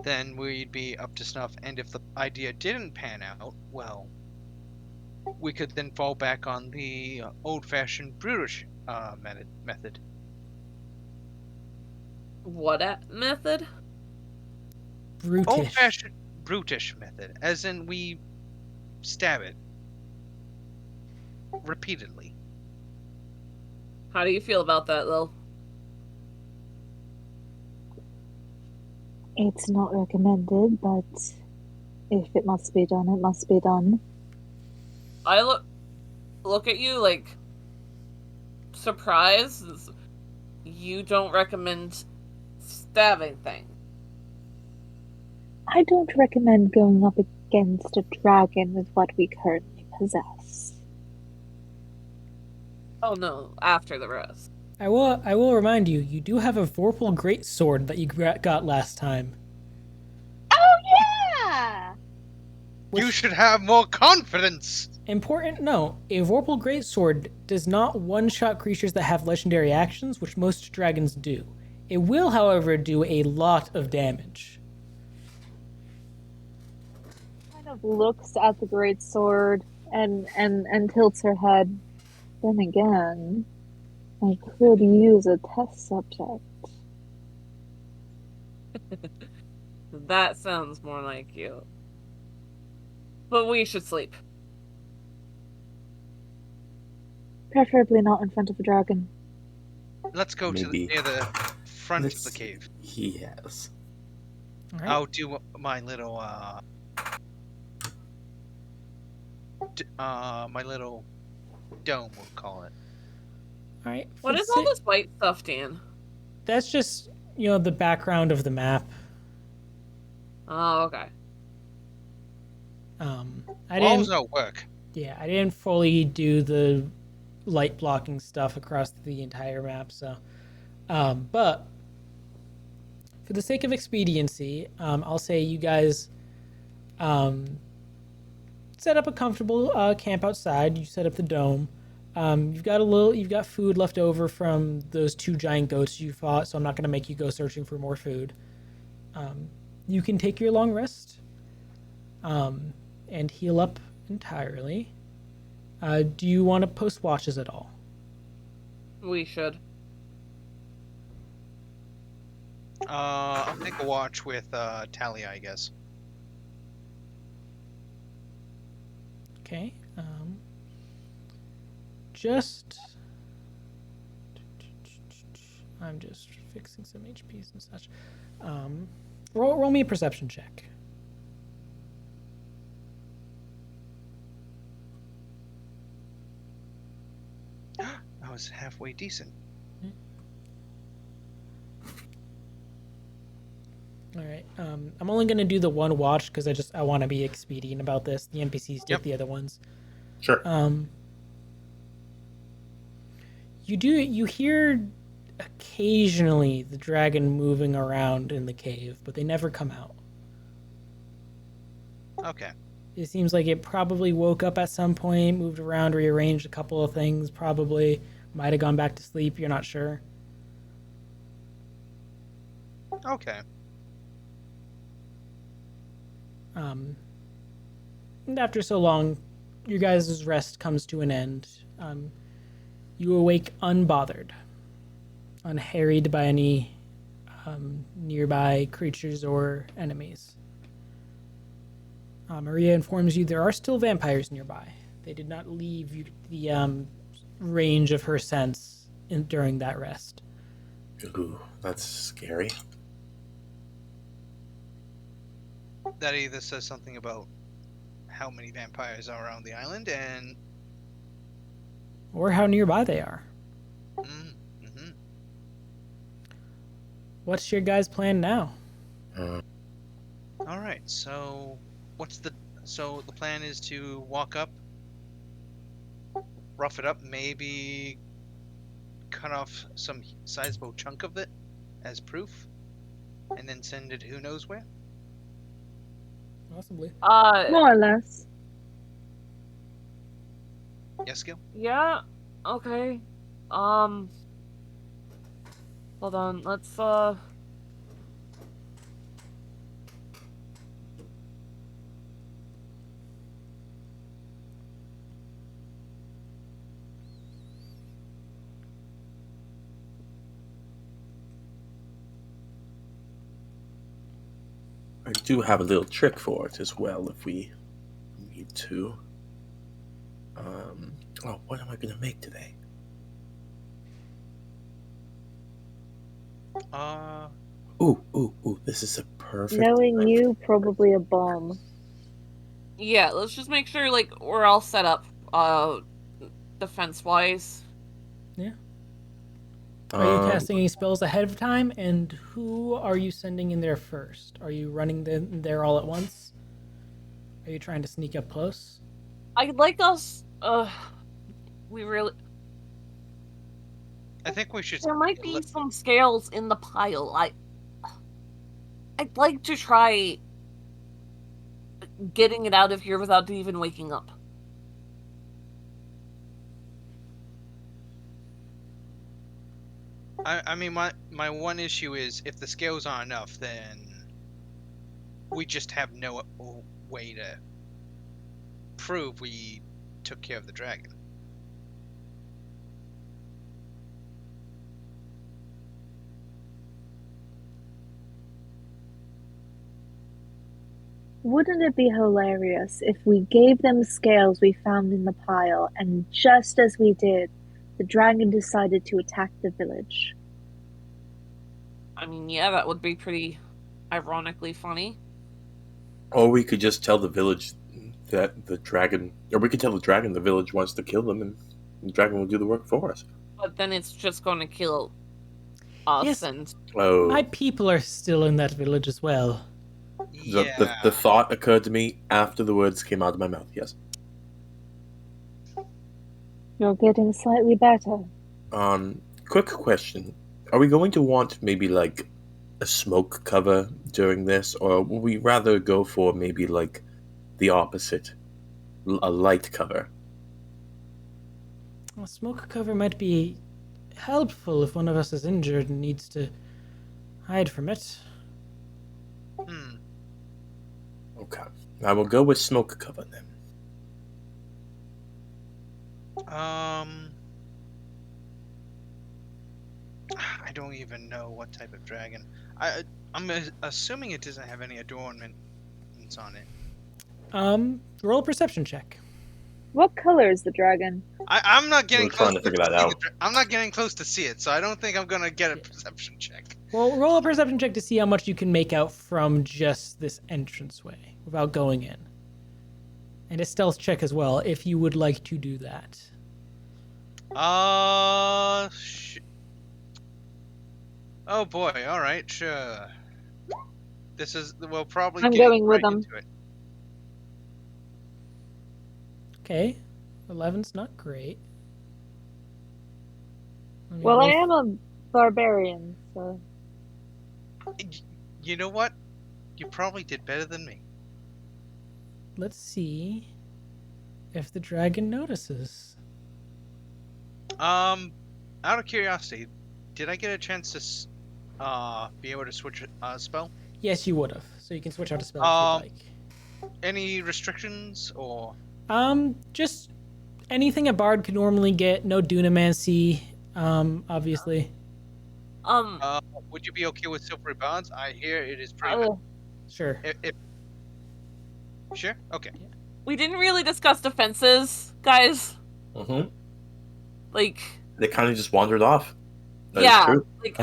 Then we'd be up to snuff, and if the idea didn't pan out, well, we could then fall back on the old-fashioned brutish method. What method? Brutish. Old-fashioned brutish method, as in we stab it repeatedly. How do you feel about that, Lil? It's not recommended, but if it must be done, it must be done. I look at you like surprised. You don't recommend stabbing things. I don't recommend going up against a dragon with what we currently possess. Oh no, after the rest. I will remind you, you do have a Vorpal Greatsword that you got last time. Oh yeah! Which, You should have more confidence. important note, a Vorpal Greatsword does not one-shot creatures that have legendary actions, which most dragons do. It will, however, do a lot of damage. Kind of looks at the great sword and tilts her head. Then again, I could use a test subject. That sounds more like you. But we should sleep. Preferably not in front of a dragon. Let's go Maybe. near the front of the Let's- cave. Yes. All right. I'll do my little my little dome, we'll call it. All right. What is all this white stuff, Dan? That's just, the background of the map. Oh, okay. I Walls didn't. don't work. Yeah, I didn't fully do the light blocking stuff across the entire map, so. But for the sake of expediency, I'll say you guys set up a comfortable camp outside. You set up the dome. You've got food left over from those 2 giant goats you fought, so I'm not going to make you go searching for more food. You can take your long rest and heal up entirely. Do you want to post watches at all? We should. I'll take a watch with Talia, I guess. Okay. I'm just fixing some HPs and such. Roll me a perception check. I was halfway decent. All right. I'm only gonna do the one watch because I want to be expedient about this. The NPCs take Yep. the other ones. Sure. You hear occasionally the dragon moving around in the cave, but they never come out. Okay. It seems like it probably woke up at some point, moved around, rearranged a couple of things, probably might have gone back to sleep. You're not sure. Okay. And after so long, your guys' rest comes to an end. You awake unbothered, unharried by any nearby creatures or enemies. Maria informs you there are still vampires nearby. They did not leave the range of her sense during that rest. Ooh, that's scary. That either says something about how many vampires are around the island and Or how nearby they are. mm-hmm. What's your guys' plan now? All right. So the plan is to walk up, rough it up, maybe cut off some sizable chunk of it as proof, and then send it who knows where. Possibly. More or less. Yes, Gil? Yeah. Okay. Hold on. Let's I do have a little trick for it as well if we need to. What am I going to make today? Ooh, this is a perfect Knowing time. you, probably a bomb. Yeah, let's just make sure like we're all set up defense wise. Are you casting any spells ahead of time? And who are you sending in there first? Are you running them there all at once? Are you trying to sneak up close? I'd like us we really I think we should. there might be some scales in the pile. I'd like to try getting it out of here without even waking up. I mean, my one issue is if the scales aren't enough, then we just have no way to prove we took care of the dragon. Wouldn't it be hilarious if we gave them scales we found in the pile, and just as we did, the dragon decided to attack the village? I mean, yeah, that would be pretty ironically funny. Or we could just tell the village that the dragon, or we could tell the dragon the village wants to kill them, and the dragon will do the work for us. But then it's just going to kill us Yes. and Oh, My people are still in that village as well. the thought occurred to me after the words came out of my mouth. Yes. You're getting slightly better. Quick question: are we going to want maybe like a smoke cover during this, or will we rather go for maybe like the opposite, a light cover? A smoke cover might be helpful if one of us is injured and needs to hide from it. Okay, I will go with smoke cover then. I don't even know what type of dragon. I'm assuming it doesn't have any adornments on it. Roll a perception check. What color is the dragon? I'm not getting We're trying close to figure that see out. I'm not getting close to see it, so I don't think I'm gonna get a perception check. Well, roll a perception check to see how much you can make out from just this entranceway without going in. And a stealth check as well, if you would like to do that. Oh boy, alright, sure. We'll probably I'm get going with right them. into it. Okay, 11's not great. Let me Well, roll I am a barbarian, so You know what? You probably did better than me. Let's see if the dragon notices. Out of curiosity, did I get a chance to be able to switch a spell? Yes, you would have. So you can switch out a spell if you'd like. Any restrictions or? Just anything a bard could normally get. No dunamancy, obviously. Would you be okay with silvery bonds? I hear it is pretty. Sure. Sure. Okay. we didn't really discuss defenses, guys. Mm-hmm. Like, They kind of just wandered off. That is yeah, true. like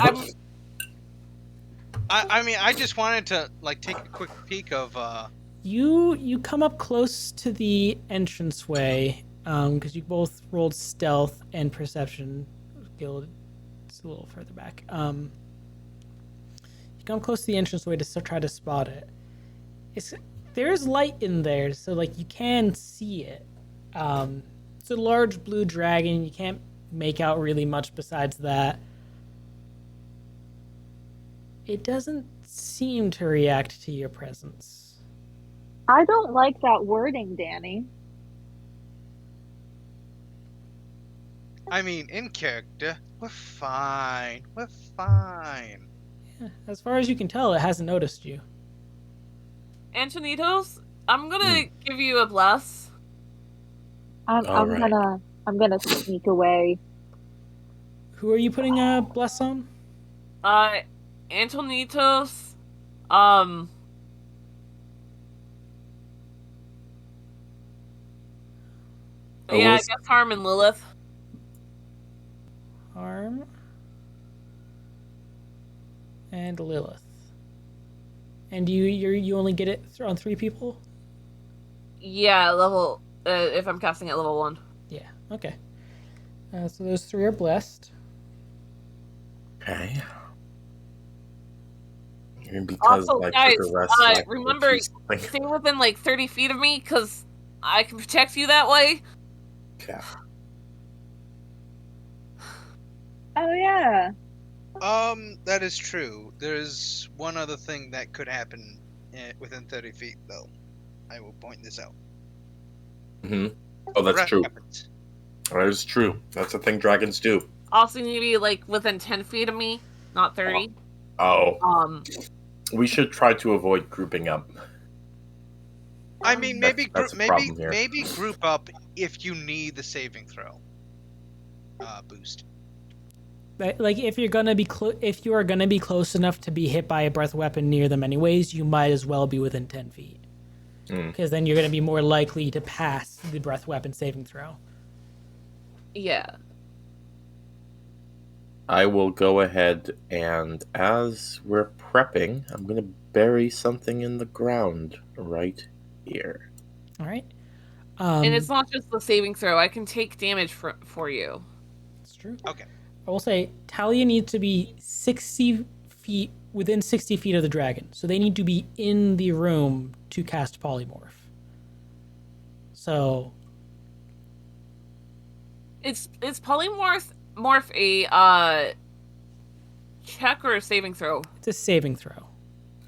I mean, I just wanted to like take a quick peek of. You come up close to the entranceway, because you both rolled stealth and perception. Guild, it's a little further back. You come close to the entranceway to try to spot it. There's light in there, so like you can see it. It's a large blue dragon. You can't make out really much besides that. It doesn't seem to react to your presence. I don't like that wording, Danny. I mean, in character, we're fine. We're fine. Yeah, as far as you can tell, it hasn't noticed you. Antonitos, I'm gonna give you a bless. I'm Alright. gonna sneak away. Who are you putting a bless on? Antonitos, yeah, I was- guess Harm and Lilith. Harm and Lilith. And you only get it on 3 people? Yeah, level. If I'm casting at level 1. Yeah. Okay. So those 3 are blessed. Okay. And because Also, I guys, took a rest, so I can remember, do something. stay within like 30 feet of me, because I can protect you that way. Okay. Oh yeah. That is true. There's one other thing that could happen within 30 feet, though. I will point this out. Mm-hmm. Oh, that's Rat true. happens. That is true. That's a thing dragons do. Also, need to be like within 10 feet of me, not 30. Oh. We should try to avoid grouping up. I mean, maybe That's a problem here. maybe group up if you need the saving throw boost. Like if you're gonna be if you are gonna be close enough to be hit by a breath weapon near them anyways, you might as well be within 10 feet. Because then you're gonna be more likely to pass the breath weapon saving throw. Yeah. I will go ahead and, as we're prepping, I'm going to bury something in the ground right here. All right. And it's not just the saving throw. I can take damage for you. That's true. Okay. I will say Talia needs to be 60 feet within 60 feet of the dragon, so they need to be in the room to cast polymorph. So It's polymorph a check or a saving throw? it's a saving throw.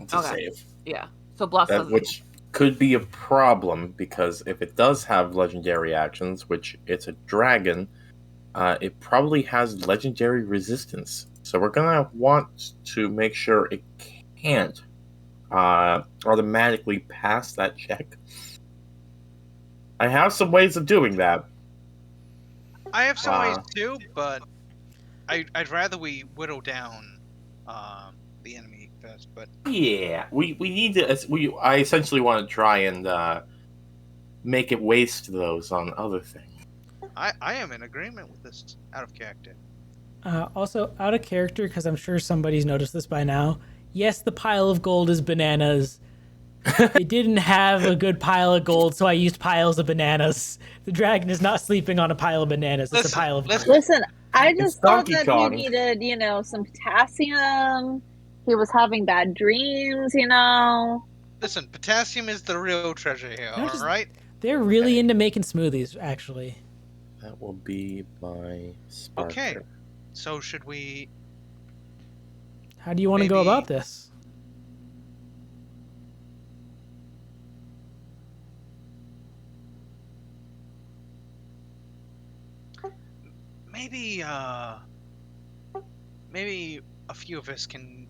It's a Okay. save. Yeah. So bless That, doesn't. which could be a problem, because if it does have legendary actions, which it's a dragon, it probably has legendary resistance. So we're going to want to make sure it can't automatically pass that check. I have some ways of doing that. I have some ways too, but I'd rather we whittle down the enemy first. But Yeah, we need to. I essentially want to try and make it waste those on other things. I am in agreement with this out of character. Also, out of character, because I'm sure somebody's noticed this by now. Yes, the pile of gold is bananas. They didn't have a good pile of gold, so I used piles of bananas. The dragon is not sleeping on a pile of bananas. It's a pile of gold. Listen, I just It's thought Donkey that Kong. he needed, some potassium. He was having bad dreams. Listen, potassium is the real treasure here. No, All just- right. They're really into making smoothies, actually. That will be my spark. Okay. So should we? How do you want to go Maybe- about this? Maybe maybe a few of us can.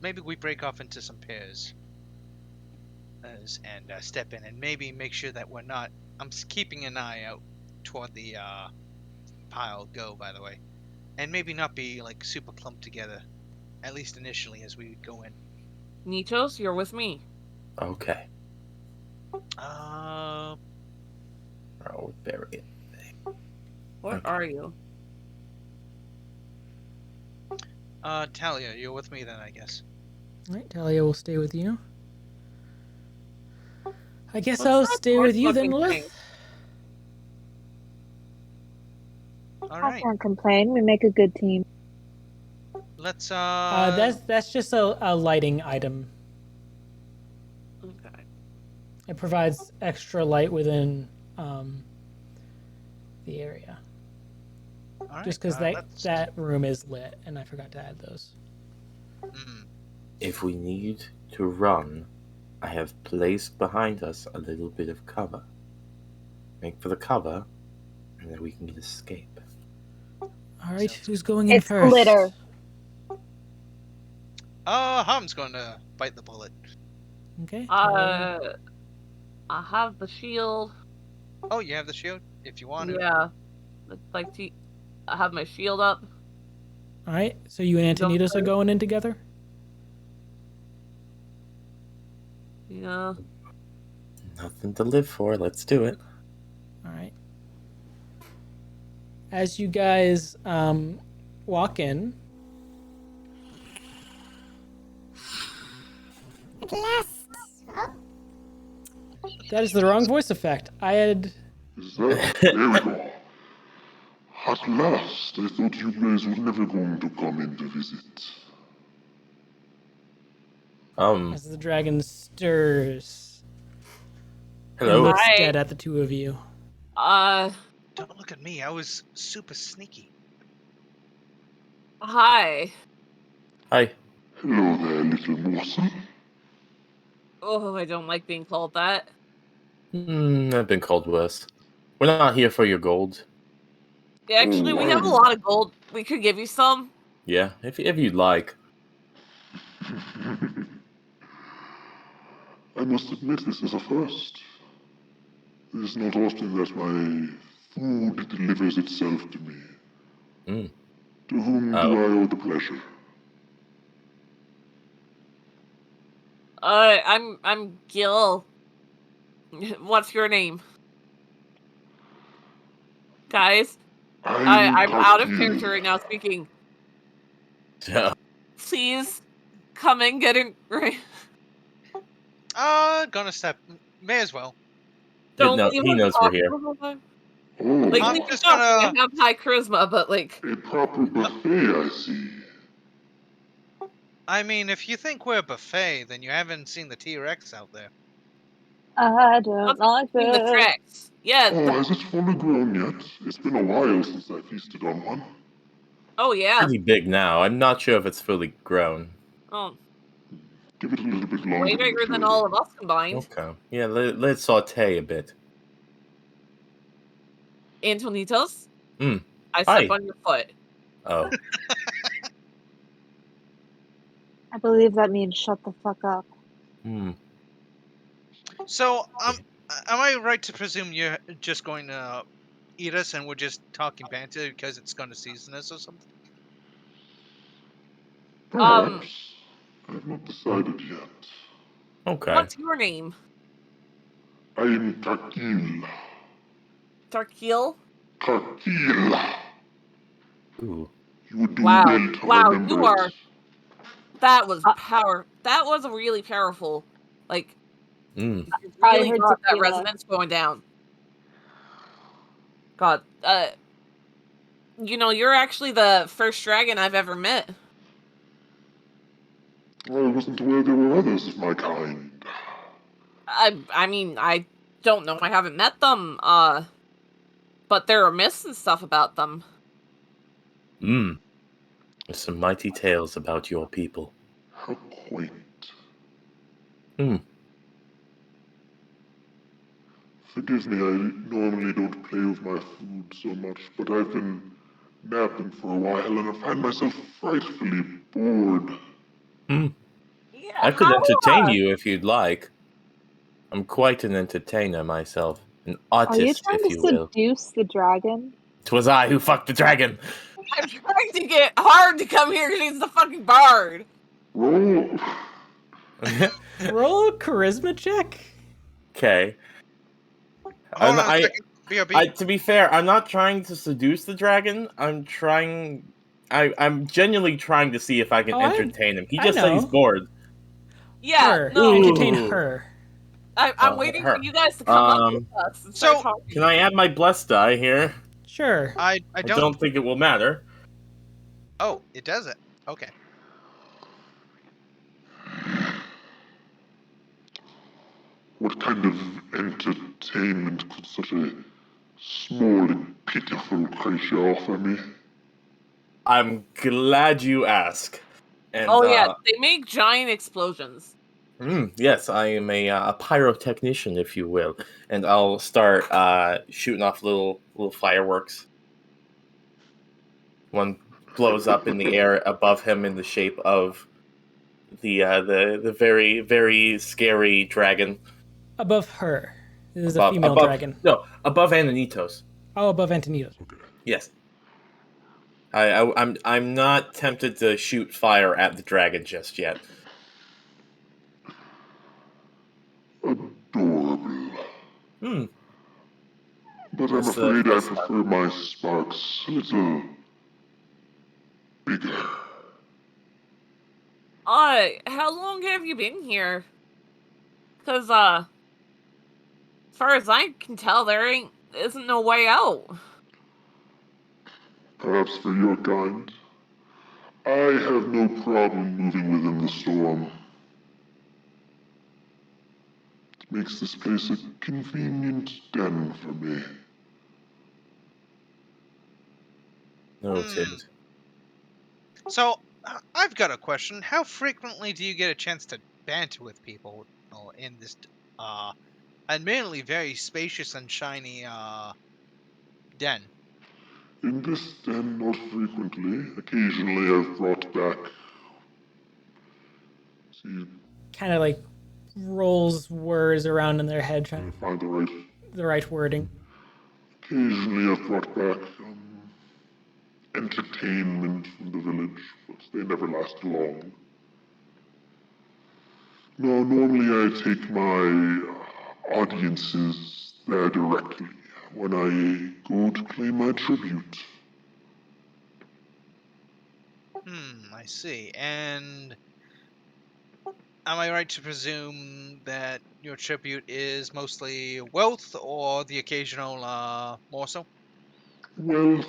Maybe we break off into some pairs. And step in and maybe make sure that we're not. I'm keeping an eye out toward the pile. Go, by the way, and maybe not be like super clumped together, at least initially as we go in. Nitos, you're with me. Okay. Uh, I'll bury it. What Okay. are you? Talia, you're with me then, I guess. All right, Talia will stay with you. I guess What's I'll that stay with you then, torch-looking Lilith. All I right, can't complain. We make a good team. let's That's just a lighting item. Okay. It provides extra light within the area. all right, Just because let's- that room is lit, and I forgot to add those. Mm, If we need to run, I have placed behind us a little bit of cover. Make for the cover, and then we can escape. All right, who's going in It's first? glitter. Ham's gonna bite the bullet. Okay. I have the shield. Oh, you have the shield if you want it. Yeah. I'd like to. I have my shield up. All right. So you and Antonitos are going in together. Yeah. Nothing to live for. Let's do it. All right. As you guys walk in, At last. Oh, That is the wrong voice effect. I had. Is that? There we go. At last, I thought you guys were never going to come in to visit. As the dragon stirs. And Hello. looks Hi. dead at the two of you. Don't look at me. I was super sneaky. Hi. Hi. Hello there, little morsel. Oh, I don't like being called that. I've been called worse. We're not here for your gold. Actually, we have a lot of gold. We could give you some. Yeah, if you'd like. I must admit this is a first. It is not often that my food delivers itself to me. To whom do I owe the pleasure? I'm Gil. What's your name? Guys, I'm out of character right now speaking. Yeah. Please come and get in. Right. Gonna step. May as well. Don't No, leave he us knows we're talking here. the whole time. Oh, Like, I'm leave us just talking. gonna- I have high charisma, but like, a proper buffet, I see. I mean, if you think we're a buffet, then you haven't seen the T-Rex out there. I don't like in the this. tracks. Yeah. Oh, has it fully grown yet? It's been a while since I feasted on one. Oh yeah. Pretty big now. I'm not sure if it's fully grown. Oh, Give it a little bit longer. way bigger than all of us combined. Okay. Yeah, let's saute a bit. Antonitos. Mm. I Hi. step on your foot. Oh. I believe that means shut the fuck up. So, am I right to presume you're just going to eat us and we're just talking banter because it's going to season us or something? Perhaps. I've not decided yet. Okay. What's your name? I am Kakil. Tarkil? Kakil. Ooh. You would do Wow. well to Wow, remember you are- it. That was power. That was really powerful. Like, Mm. you I really heard got that tequila. resonance going down. God, you know, you're actually the first dragon I've ever met. I wasn't aware there were others of my kind. I mean, I don't know. I haven't met them. But there are myths and stuff about them. There's some mighty tales about your people. How quaint. Hmm. Forgive me, I normally don't play with my food so much, but I've been napping for a while and I find myself frightfully bored. Yeah, I could entertain you if you'd like. I'm quite an entertainer myself. An Are you artist, trying if to you will. seduce the dragon? 'Twas I who fucked the dragon. I'm trying to get hard to come here because he's the fucking bard. Roll. Roll a charisma check. Okay. Hold on a second. BRB. To be fair, I'm not trying to seduce the dragon. I'm genuinely trying to see if I can Oh, I- entertain him. He I just said he's know. bored. Yeah, Her. no. Entertain Ooh. her. I'm Oh, waiting her. for you guys to come up with us and start So- talking. Can I add my blessed die here? Sure. I I don't... don't think it will matter. Oh, it doesn't. Okay. What kind of entertainment could such a small and pitiful creature offer me? I'm glad you ask. And, Oh yeah, they make giant explosions. Yes, I am a pyrotechnician, if you will, and I'll start shooting off little fireworks. One blows up in the air above him in the shape of the very very scary dragon. Above her. This is a Above- female above- dragon. No, above Ananitos. Oh, above Antonitos. Yes. I'm not tempted to shoot fire at the dragon just yet. Adorable. Hmm. But I'm That's the afraid I first time. prefer my sparks a little bigger. How long have you been here? Because, as far as I can tell, isn't no way out. Perhaps for your kind. I have no problem moving within the storm. It makes this place a convenient den for me. Noted. So, I've got a question. How frequently do you get a chance to banter with people in this, admittedly very spacious and shiny, den? In this den, not frequently. Occasionally I've brought back... See, Kind of like rolls words around in their head, trying to find the right wording. Occasionally I've brought back, entertainment from the village, but they never last long. No, normally I take my audiences there directly when I go to claim my tribute. I see. And am I right to presume that your tribute is mostly wealth or the occasional, morsel? Wealth,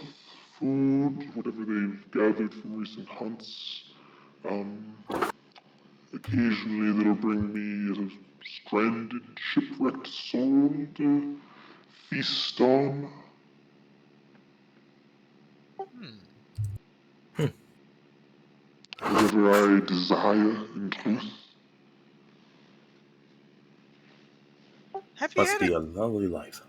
food, whatever they've gathered from recent hunts. Occasionally they'll bring me a stranded, shipwrecked soul to feast on. Whatever I desire in truth. Have you Must had be a lovely life.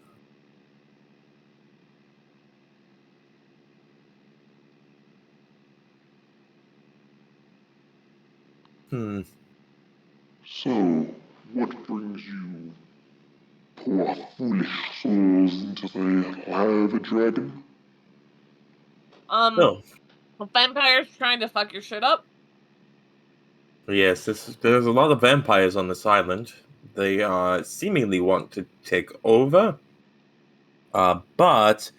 So, what brings you, poor foolish souls, into the lair of a dragon? Oh, Vampires trying to fuck your shit up? yes, there's a lot of vampires on this island. They seemingly want to take over. But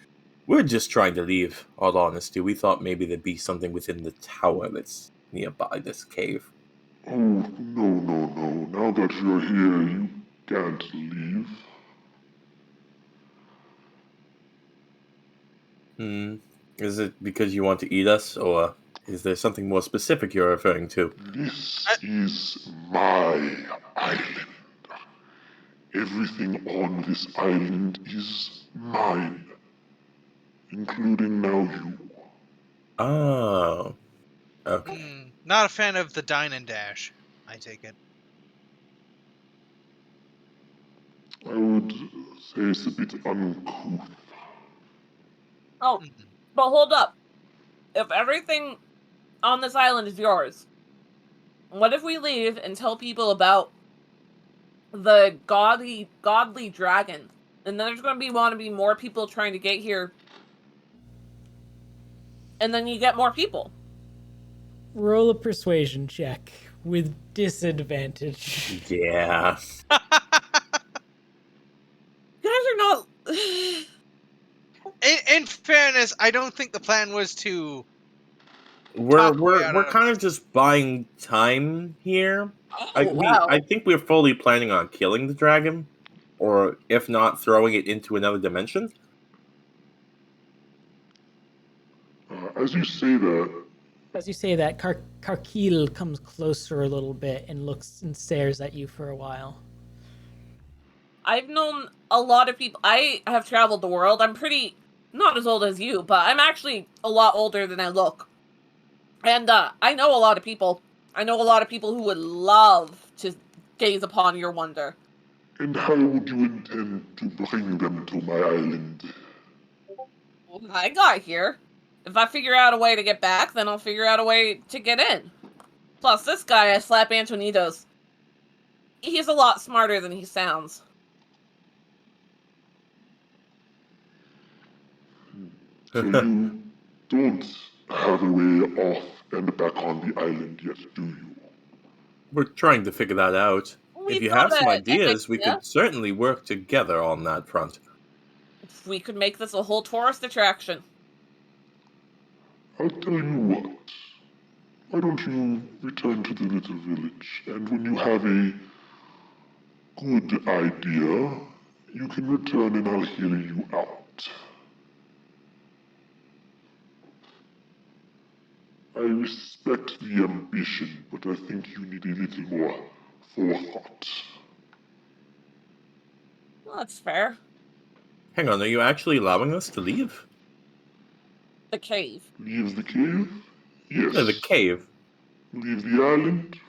we're just trying to leave, all honesty. We thought maybe there'd be something within the tower that's nearby this cave. Oh, no. Now that you're here, you can't leave. Is it because you want to eat us, or is there something more specific you're referring to? This is my island. Everything on this island is mine, including now you. Oh. Okay. Not a fan of the dine and dash, I take it. I would say it's a bit uncouth. Oh, but hold up. If everything on this island is yours, what if we leave and tell people about the godly dragon? And then there's going to want to be more people trying to get here. And then you get more people. Roll a persuasion check with disadvantage. Yeah. You guys are not... In fairness, I don't think the plan was to... We're kind of just buying time here. I think we're fully planning on killing the dragon, or if not, throwing it into another dimension. As you say that, Karkil comes closer a little bit and looks and stares at you for a while. I've known a lot of people. I have traveled the world. I'm not as old as you, but I'm actually a lot older than I look. And I know a lot of people. I know a lot of people who would love to gaze upon your wonder. And how would you intend to bring them to my island? I got here. If I figure out a way to get back, then I'll figure out a way to get in. Plus, this guy I slap Antonitos. He's a lot smarter than he sounds. So you don't have a way off and back on the island yet, do you? We're trying to figure that out. If you have some ideas, we could certainly work together on that front. We could make this a whole tourist attraction. I'll tell you what. why don't you return to the little village, and when you have a good idea, you can return and I'll hear you out. I respect the ambition, but I think you need a little more forethought. Well, that's fair. Hang on, are you actually allowing us to leave? The cave. Leave the cave? Yes. No, the cave. Leave the island?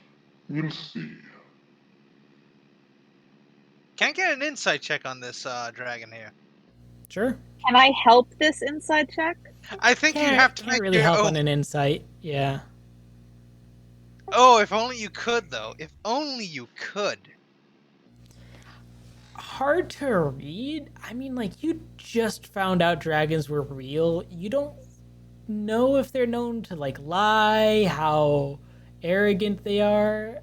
We'll see. Can't get an insight check on this dragon here. Sure. Can I help this inside check? I think you Can't, have to can't make really your help own. on an insight. Yeah. Oh, if only you could, though. If only you could. Hard to read. I mean, like, you just found out dragons were real. You don't know if they're known to, like, lie, how arrogant they are.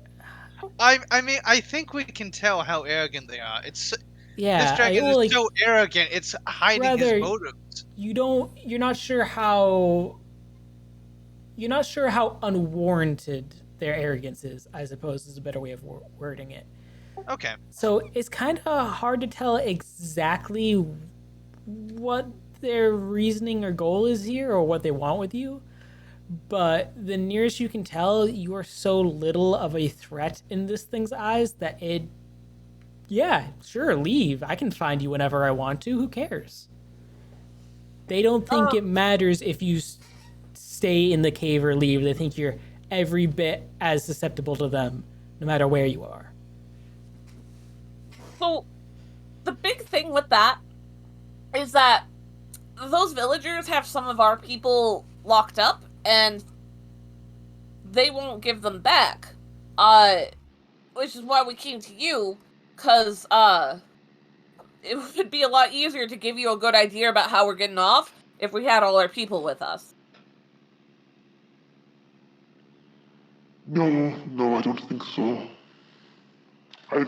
I mean, I think we can tell how arrogant they are. It's Yeah, this dragon well, like, is so arrogant. It's hiding rather- his motives. you're not sure how unwarranted their arrogance is, I suppose is a better way of wording it. Okay. So it's kind of hard to tell exactly what their reasoning or goal is here or what they want with you. But the nearest you can tell, you are so little of a threat in this thing's eyes that yeah, sure, leave. I can find you whenever I want to. Who cares? They don't think it matters if you stay in the cave or leave. They think you're every bit as susceptible to them, no matter where you are. So, the big thing with that is that those villagers have some of our people locked up, and they won't give them back. Which is why we came to you, because, it would be a lot easier to give you a good idea about how we're getting off if we had all our people with us. No, I don't think so. I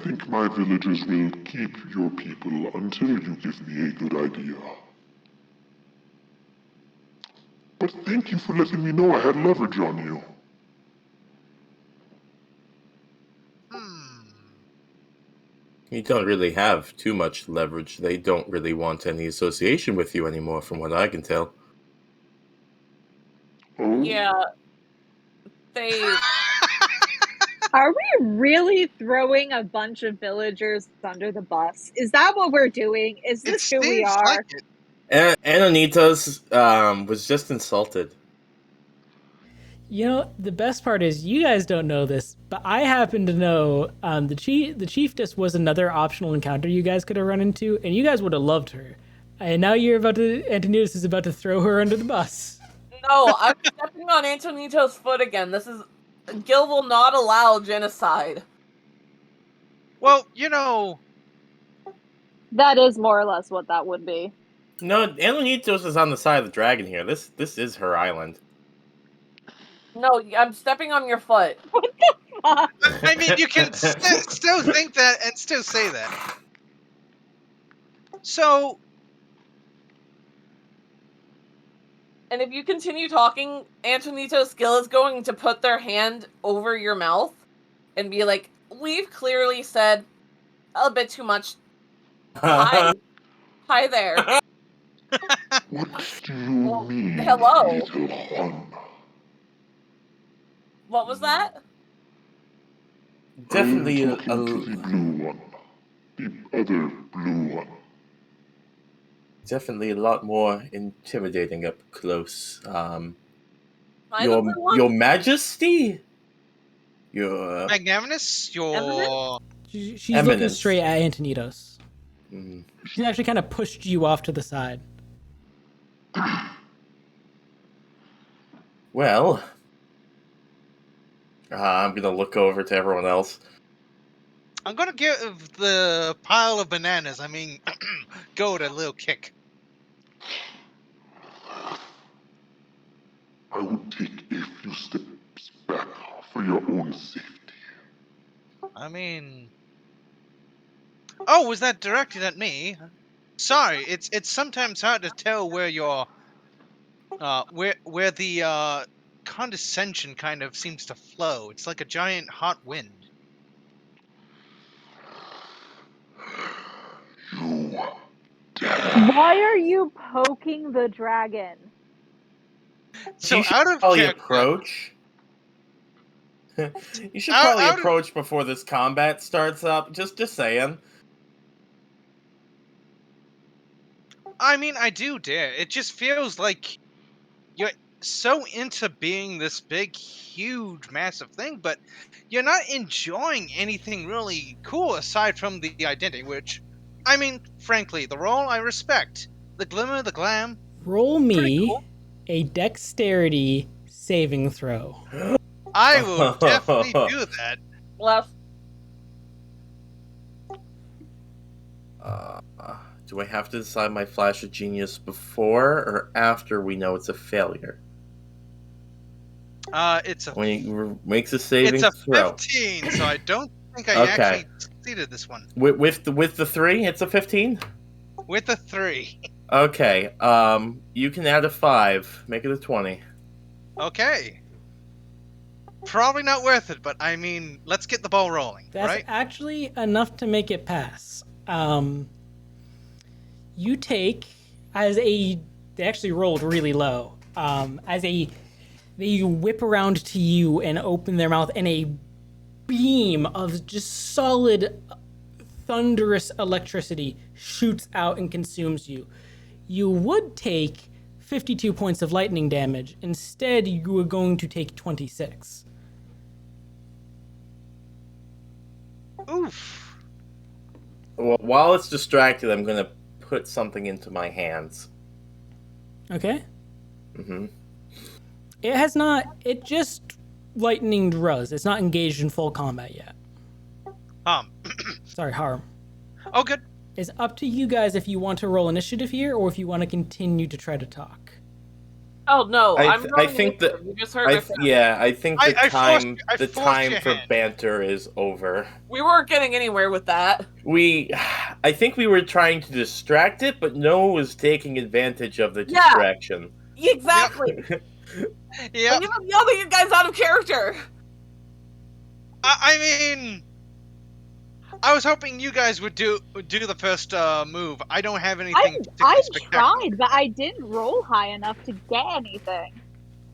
think my villagers will keep your people until you give me a good idea. But thank you for letting me know I had leverage on you. You don't really have too much leverage. They don't really want any association with you anymore, from what I can tell. Oh? Yeah. They... Are we really throwing a bunch of villagers under the bus? Is that what we're doing? Is It this who we seems are? like it. Anonitas was just insulted. You know, the best part is you guys don't know this, but I happen to know the chiefess was another optional encounter you guys could have run into, and you guys would have loved her. And now Antonitas is about to throw her under the bus. No, I'm stepping on Antonito's foot again. Gil will not allow genocide. Well, you know, That is more or less what that would be. No, Anonitas is on the side of the dragon here. This is her island. No, I'm stepping on your foot. I mean, you can still think that and still say that. So, And if you continue talking, Antonito's skill is going to put their hand over your mouth and be like, we've clearly said a bit too much. Hi. Hi there. What do you mean, hello. little Juan? What was that? Definitely I'm talking to the blue one. The other blue one. definitely a lot more intimidating up close. Am I the blue one? Your Majesty, your Magnanimous, your... She's looking Eminence. straight at Antonitas. Mm. She's actually kind of pushed you off to the side. Well, I'm gonna look over to everyone else. I'm gonna give the pile of bananas, goat a little kick. I would take a few steps back for your own safety. Oh, was that directed at me? Sorry, it's sometimes hard to tell where your Where the condescension kind of seems to flow. It's like a giant hot wind. You Why are you poking the dragon? So you should out of probably character, approach. You should Out- probably out of- approach before this combat starts up. Just saying. I mean, I do dare. It just feels like you're so into being this big, huge, massive thing, but you're not enjoying anything really cool aside from the identity, which, I mean, frankly, the role I respect. The glimmer, the glam. Roll Pretty me cool. a dexterity saving throw. I will definitely do that. Left. Do I have to decide my flash of genius before or after we know it's a failure? It's a When he makes a saving it's a throw. 15, so I don't think I Okay. actually succeeded this one. With the 3, it's a 15? With a 3. Okay, you can add a 5. Make it a 20. Okay. Probably not worth it, but I mean, let's get the ball rolling, That's right? actually enough to make it pass. You take they actually rolled really low. They whip around to you and open their mouth, and a beam of just solid, thunderous electricity shoots out and consumes you. You would take 52 points of lightning damage. Instead, you were going to take 26. Oof. Well, while it's distracted, I'm going to put something into my hands. Okay? Mm-hmm. It just lightning Ruz. It's not engaged in full combat yet. Sorry, Harm. Oh, good. It's up to you guys if you want to roll initiative here or if you want to continue to try to talk. Oh no, I I'm think that you just heard my friend. I think the I time forced the time your for hand. banter is over. We weren't getting anywhere with that. I think we were trying to distract it, but Noah was taking advantage of the Yeah. distraction. Exactly. Yeah. I'm even yelling you guys out of character. I mean, I was hoping you guys would do the first move. I don't have anything I particularly spectacular. tried, but I didn't roll high enough to get anything.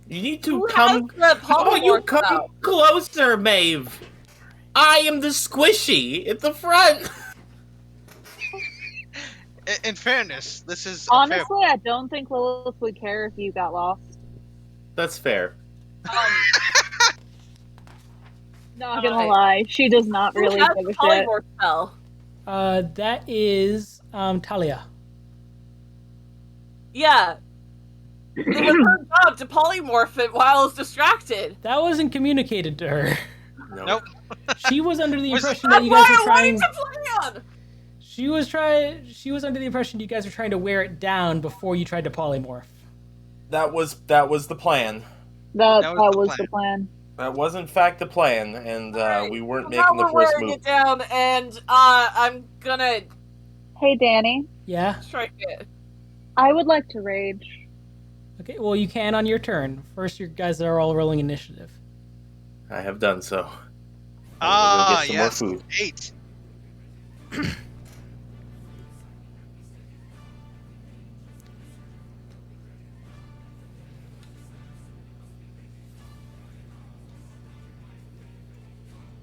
You need to Who come. has the Oh, you polymorph come spell? closer, Maeve. I am the squishy at the front. In fairness, this is a fair. Honestly, I don't think Lilith would care if you got lost. That's fair. Not gonna Alright. lie, she does not Who really has give the a shit. polymorph spell? That is Talia. Yeah. It was her job to polymorph it while I was distracted. That wasn't communicated to her. No. Nope. She was under the Was- impression that That's you why guys were I wanted trying. to plan. She was under the impression you guys were trying to wear it down before you tried to polymorph. That was the plan. That was the was the plan. That was in fact the plan, and Alright, we weren't Now making the we're first wearing move. it down, and I'm gonna Hey, Danny, Yeah? strike it. I would like to rage. Okay, well, you can on your turn. First, you guys are all rolling initiative. I have done so. Ah, Get some yes. more food. 8.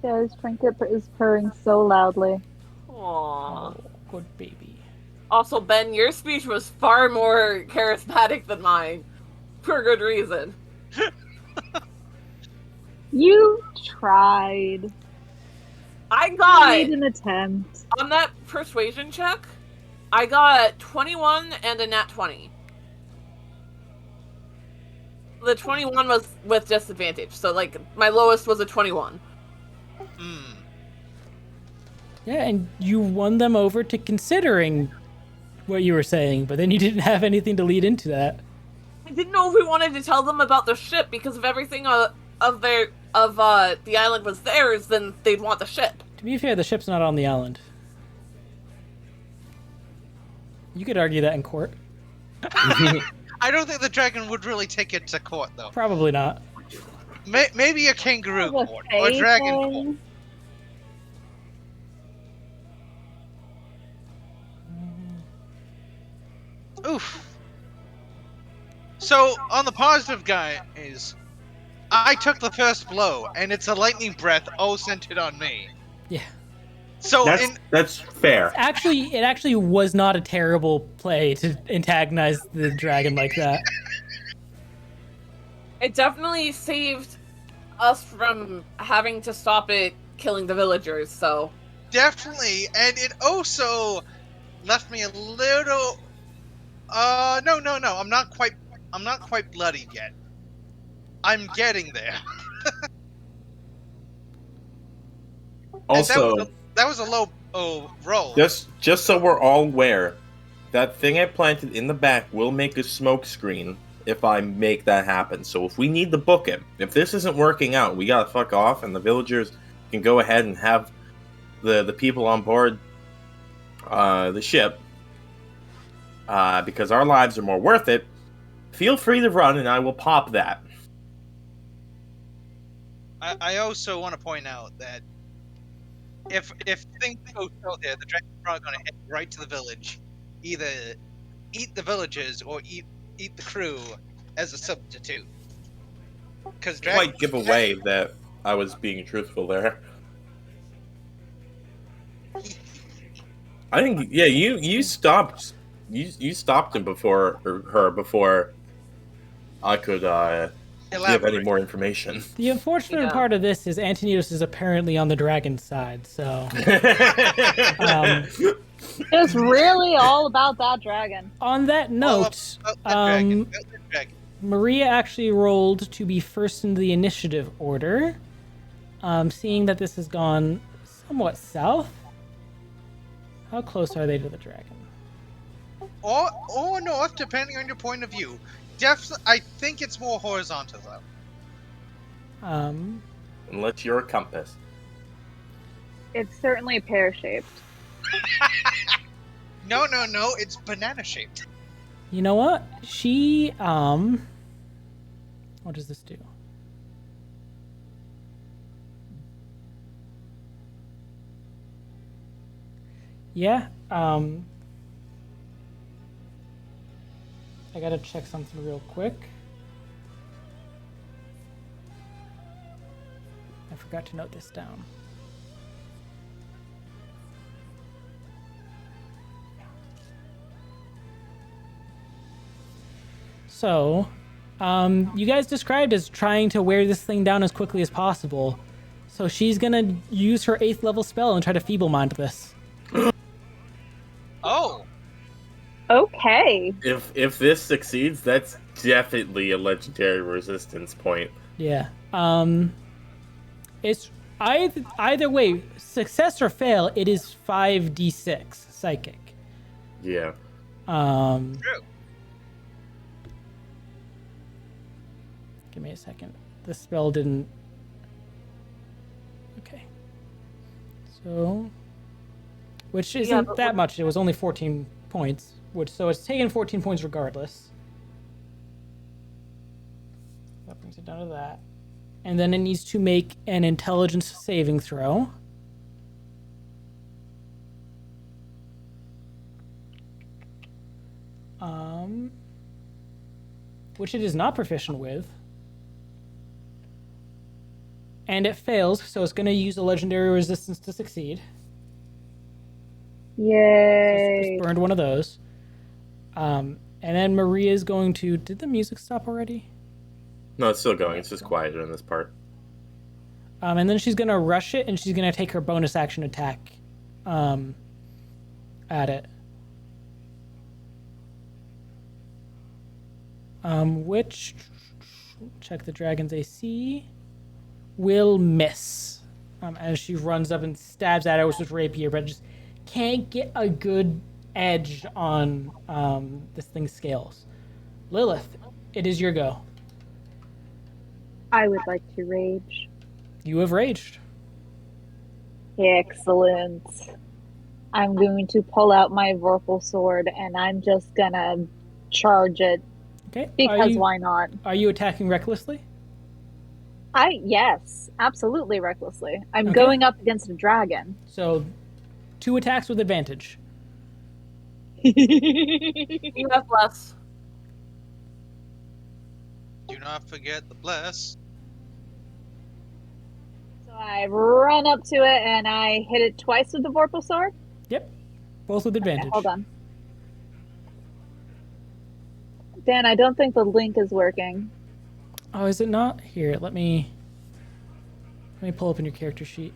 Guys, Trinket is purring so loudly. Aww. Oh, good baby. Also, Ben, your speech was far more charismatic than mine. For good reason. You tried. I You got, made an attempt. on that persuasion check, I got 21 and a nat 20. The 21 was with disadvantage, so, like, my lowest was a 21. Hmm. Yeah, and you won them over to considering what you were saying, but then you didn't have anything to lead into that. I didn't know if we wanted to tell them about the ship, because if everything of the island was theirs, then they'd want the ship. To be fair, the ship's not on the island. You could argue that in court. I don't think the dragon would really take it to court, though. Probably not. Maybe a kangaroo Kind of a court or a fey dragon court. thing. Oof. So, on the positive, guys, I took the first blow, and it's a lightning breath all centered on me. Yeah. So, That's fair. Actually, it actually was not a terrible play to antagonize the dragon like that. It definitely saved us from having to stop it killing the villagers, so... definitely, and it also left me a little... No, I'm not quite bloodied yet. I'm getting there. Also, that was a low roll. just so we're all aware, that thing I planted in the back will make a smoke screen if I make that happen. So if we need to book it, if this isn't working out, we gotta fuck off, and the villagers can go ahead and have the people on board the ship, because our lives are more worth it. Feel free to run, and I will pop that. I also want to point out that if things go south there, the dragon's probably going to head right to the village, either eat the villagers or eat the crew as a substitute. Because Quite give away that I was being truthful there. I think, yeah, you stopped him before I could give any more information. The unfortunate Yeah. part of this is Antonius is apparently on the dragon's side, so... It's really all about that dragon. On that note, dragon. Maria actually rolled to be first in the initiative order. Seeing that this has gone somewhat south, how close are they to the dragon? Or north, depending on your point of view. I think it's more horizontal though. Unless you're a compass. It's certainly pear-shaped. No, it's banana shaped. You know what? She, what does this do? Yeah, I gotta check something real quick. I forgot to note this down. So, you guys described as trying to wear this thing down as quickly as possible. So she's gonna use her 8th level spell and try to feeble mind this. Oh. Okay. If this succeeds, that's definitely a legendary resistance point. Yeah. It's either way, success or fail, it is 5d6 psychic. Yeah. True. Give me a second. The spell didn't. Okay. So, which isn't but that what- much. It was only 14 points. So it's taken 14 points regardless. That brings it down to that. And then it needs to make an intelligence saving throw. Which it is not proficient with. And it fails, so it's going to use a legendary resistance to succeed. Yay. Just burned one of those. And then Maria's going to... Did the music stop already? No, it's still going. It's just quieter in this part. And then she's going to rush it, and she's going to take her bonus action attack at it. Which... Check the dragon's AC. Will miss. As she runs up and stabs at it with his rapier, but just can't get a good edge on this thing's scales. Lilith, it is your go. I would like to rage. You have raged. Excellent. I'm going to pull out my Vorpal sword and I'm just gonna charge it Okay. Because why not? Are you attacking recklessly? Yes, absolutely recklessly. I'm Okay. going up against a dragon. So, 2 attacks with advantage. You have less. Do not forget the bless. So I run up to it and I hit it twice with the Vorpal Sword. Yep. Both with Okay, advantage. hold on. Dan, I don't think the link is working. Oh, is it not? Here, let me pull up in your character sheet.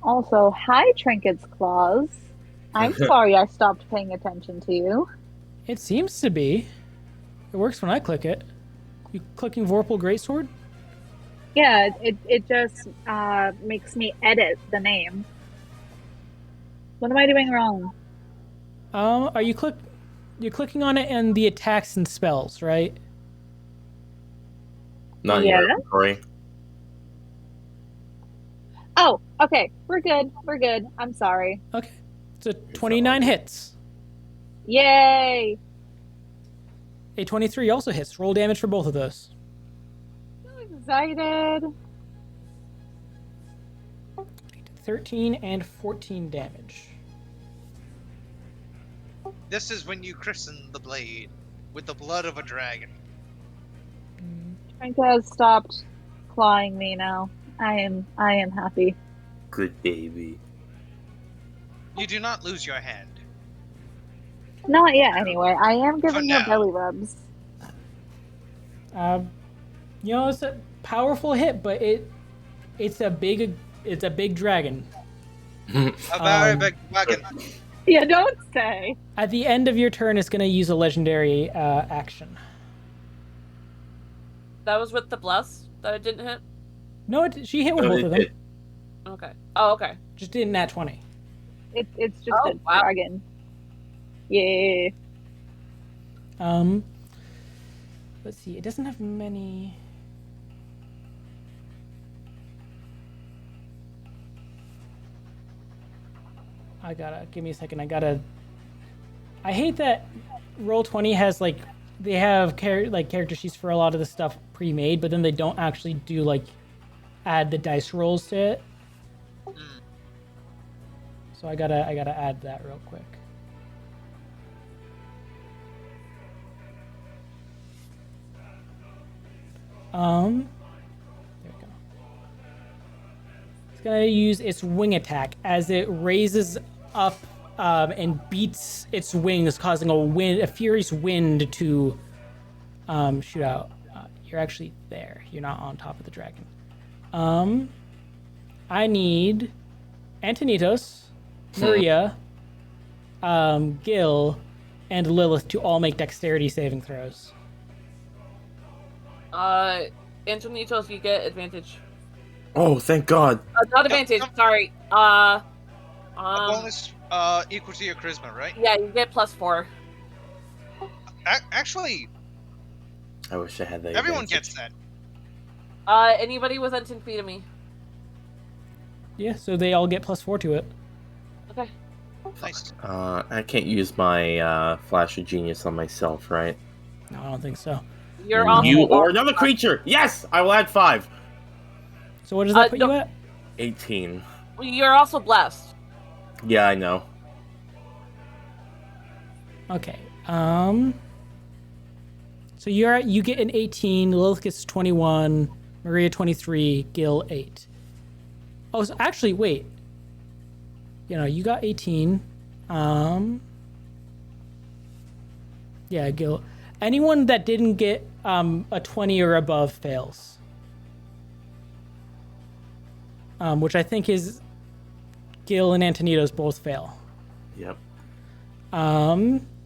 Also, hi, Trinket's Claws. I'm sorry I stopped paying attention to you. It seems to be. It works when I click it. You clicking Vorpal Greatsword? Yeah, it just makes me edit the name. What am I doing wrong? Are you you're clicking on it and the attacks and spells, right? Not Yeah. your inventory. Oh, okay. We're good. We're good. I'm sorry. Okay. So 29 hits. Yay! A 23 also hits. Roll damage for both of those. So excited. 13 and 14 damage. This is when you christen the blade with the blood of a dragon. Trinket has stopped clawing me now. I am happy. Good baby. You do not lose your hand. Not yet, anyway. I am giving you now. belly rubs. You know, it's a powerful hit, but it's a big dragon. A very big dragon. You don't say. At the end of your turn, it's going to use a legendary action. That was with the bless that it didn't hit? No, she hit with both of them. Okay. Oh, okay. Just did nat 20. It's just Oh, a wow. dragon. Yeah. Let's see. It doesn't have many. Give me a second. I hate that Roll20 has like they have character sheets for a lot of the stuff pre-made, but then they don't actually do like add the dice rolls to it. So I gotta add that real quick. There we go. It's gonna use its wing attack as it raises up and beats its wings, causing a furious wind to shoot out. You're actually there. You're not on top of the dragon. I need Antonitos, Maria, Gil, and Lilith to all make dexterity saving throws. Antonitos, you get advantage. Oh, thank God. Not advantage, Yep. sorry. A bonus equal to your charisma, right? Yeah, you get +4. Actually, I wish I had that. everyone advantage. gets that. Anybody within 10 feet of me. Yeah, so they all get +4 to it. Okay. Nice. I can't use my flash of genius on myself, right? No, I don't think so. You're also You or another creature. Yes, I will add 5. So what does that put no. you at? 18. You're also blessed. Yeah, I know. Okay. So you get an 18, Lilith gets 21, Maria 23, Gil 8. Oh, so actually, wait. You got 18. Yeah, Gil. Anyone that didn't get a 20 or above fails. Which I think is Gil and Antonitos both fail. Yep.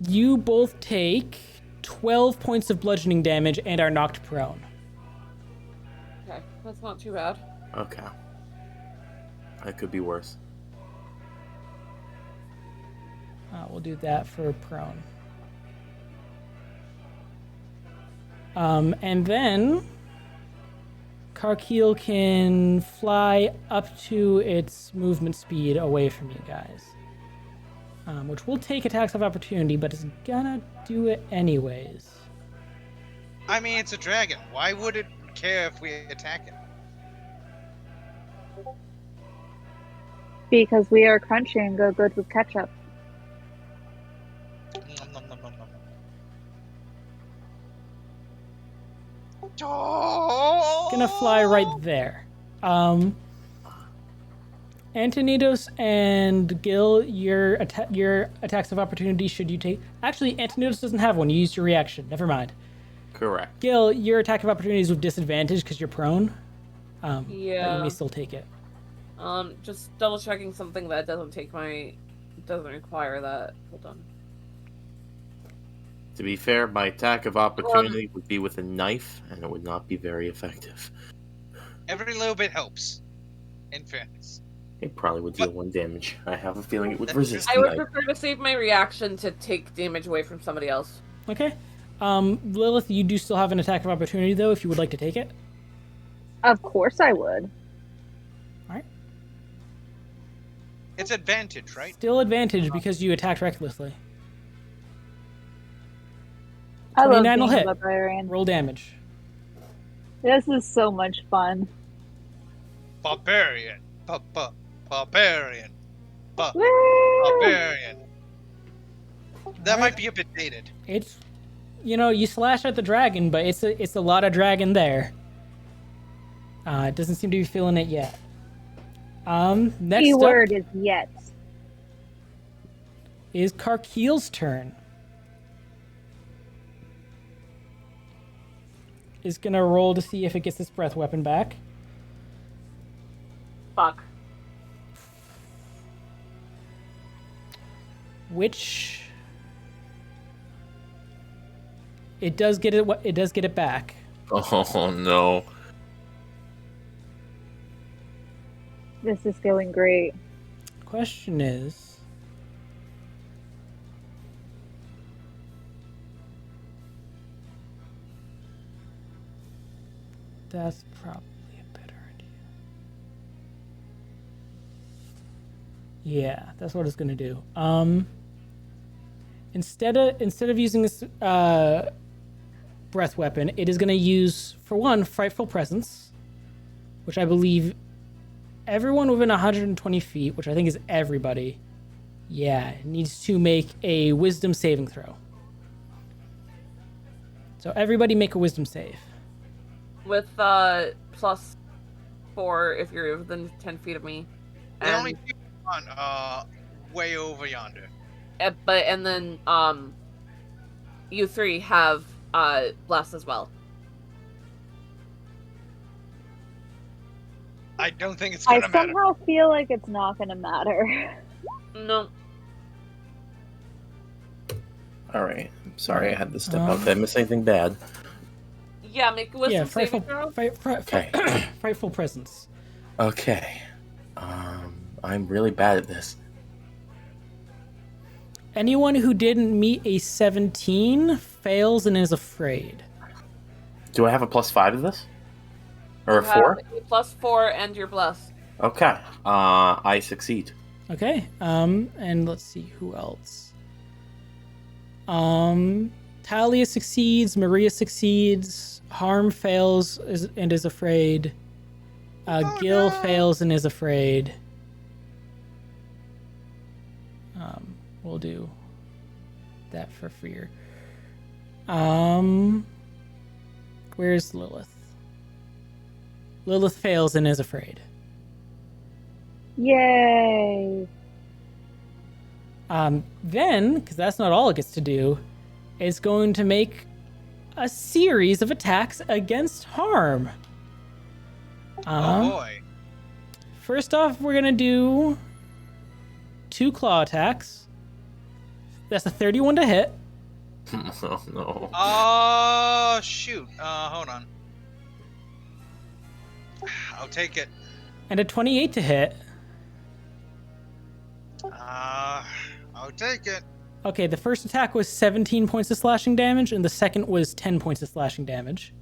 You both take 12 points of bludgeoning damage and are knocked prone. Okay, that's not too bad. Okay. That could be worse. We'll do that for prone. And then Karkil can fly up to its movement speed away from you guys. which will take attacks of opportunity, but it's gonna do it anyways. I mean, it's a dragon. Why would it care if we attack it? Because we are crunchy and go good with ketchup. Nom, nom, nom, nom, nom. Oh! Gonna fly right there. Antonidos and Gil, your attacks of opportunity should you take... Actually, Antonidos doesn't have one. You used your reaction. Never mind. Correct. Gil, your attack of opportunity is with disadvantage because you're prone. But you Yeah. may still take it. Just double checking something that doesn't require that. Hold on. To be fair, my attack of opportunity would be with a knife, and it would not be very effective. Every little bit helps. In fairness. It probably would deal 1 damage. I have a feeling it would resist I the would knife. prefer to save my reaction to take damage away from somebody else. Okay. Lilith, you do still have an attack of opportunity, though, if you would like to take it. Of course I would. Alright. It's advantage, right? Still advantage because you attacked recklessly. I love 29 will being a hit. barbarian. Roll damage. This is so much fun. Barbarian. Barbarian. Woo! Barbarian. That Alright. might be a bit dated. It's, you slash at the dragon, but it's a lot of dragon there. It doesn't seem to be feeling it yet. Next Key up word is yet. is Karkiel's turn. Is gonna roll to see if it gets its breath weapon back. Fuck. Which it does get it. It does get it back. Oh no. This is going great. Question is, that's probably a better idea. Yeah, that's what it's gonna do. Instead of using this breath weapon, it is gonna use, for one, Frightful Presence, which I believe everyone within 120 feet, which I think is everybody, needs to make a Wisdom saving throw. So everybody make a Wisdom save. With +4 if you're within 10 feet of me. The only people on way over yonder. And then you three have bless as well. I don't think it's I gonna matter. somehow feel like it's not gonna matter. No. Alright. I'm sorry I had to step out. Did I miss anything bad? Yeah, make a wisdom saving throw. Okay. Frightful Presence. Okay. I'm really bad at this. Anyone who didn't meet a 17 fails and is afraid. Do I have a +5 to this? Or a You 4? have a +4 and you're blessed. Okay. I succeed. Okay. And let's see who else. Talia succeeds. Maria succeeds. Harm fails and is afraid. Gil fails and is afraid. We'll do that for fear. Where's Lilith? Lilith fails and is afraid. Yay! Then, because that's not all it gets to do, it's going to make a series of attacks against Harm. Oh boy. First off, we're gonna do 2 claw attacks. That's a 31 to hit. Oh no. Oh shoot. Hold on. I'll take it. And a 28 to hit. I'll take it. Okay, the first attack was 17 points of slashing damage, and the second was 10 points of slashing damage.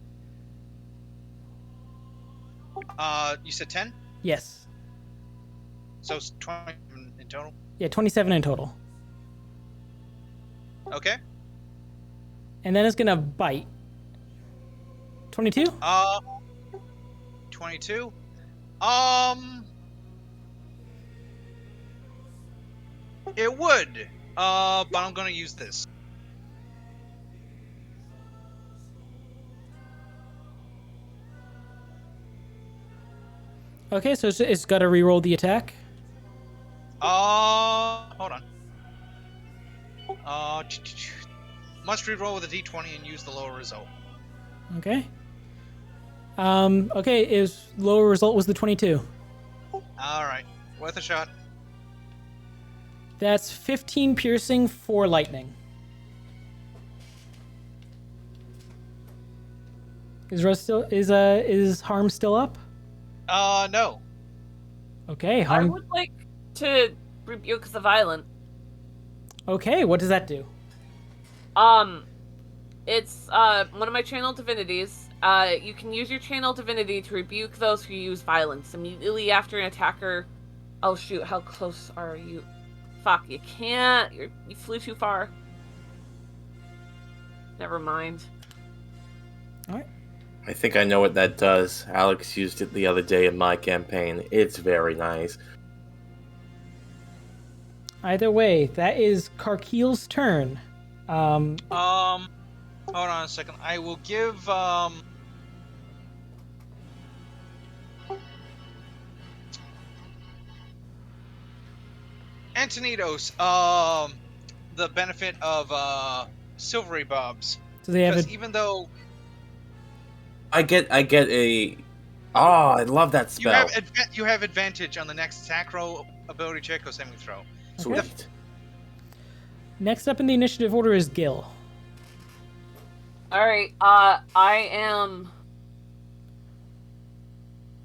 You said 10? Yes. So it's 20 in total? Yeah, 27 in total. Okay. And then it's gonna bite. 22? 22. It would. But I'm gonna use this. Okay, so it's got to re-roll the attack. Hold on. Must reroll with a d20 and use the lower result. Okay. Okay, is lower result was the 22. Alright. Worth a shot. That's 15 piercing, 4 lightning. Is harm still up? No. Okay, I harm. would like to rebuke the violent. Okay, what does that do? It's one of my channel divinities. You can use your channel divinity to rebuke those who use violence immediately after an attacker. Oh shoot! How close are you? Fuck! You can't. You flew too far. Never mind. All right. I think I know what that does. Alex used it the other day in my campaign. It's very nice. Either way, that is Karkiel's turn. Hold on a second. I will give Antonitos the benefit of silvery bobs. So they have Because a, even though I get a. Oh, I love that you spell. have advantage on the next attack roll, ability check, or saving throw. Sweet. next up in the initiative order is Gil. All right. I am.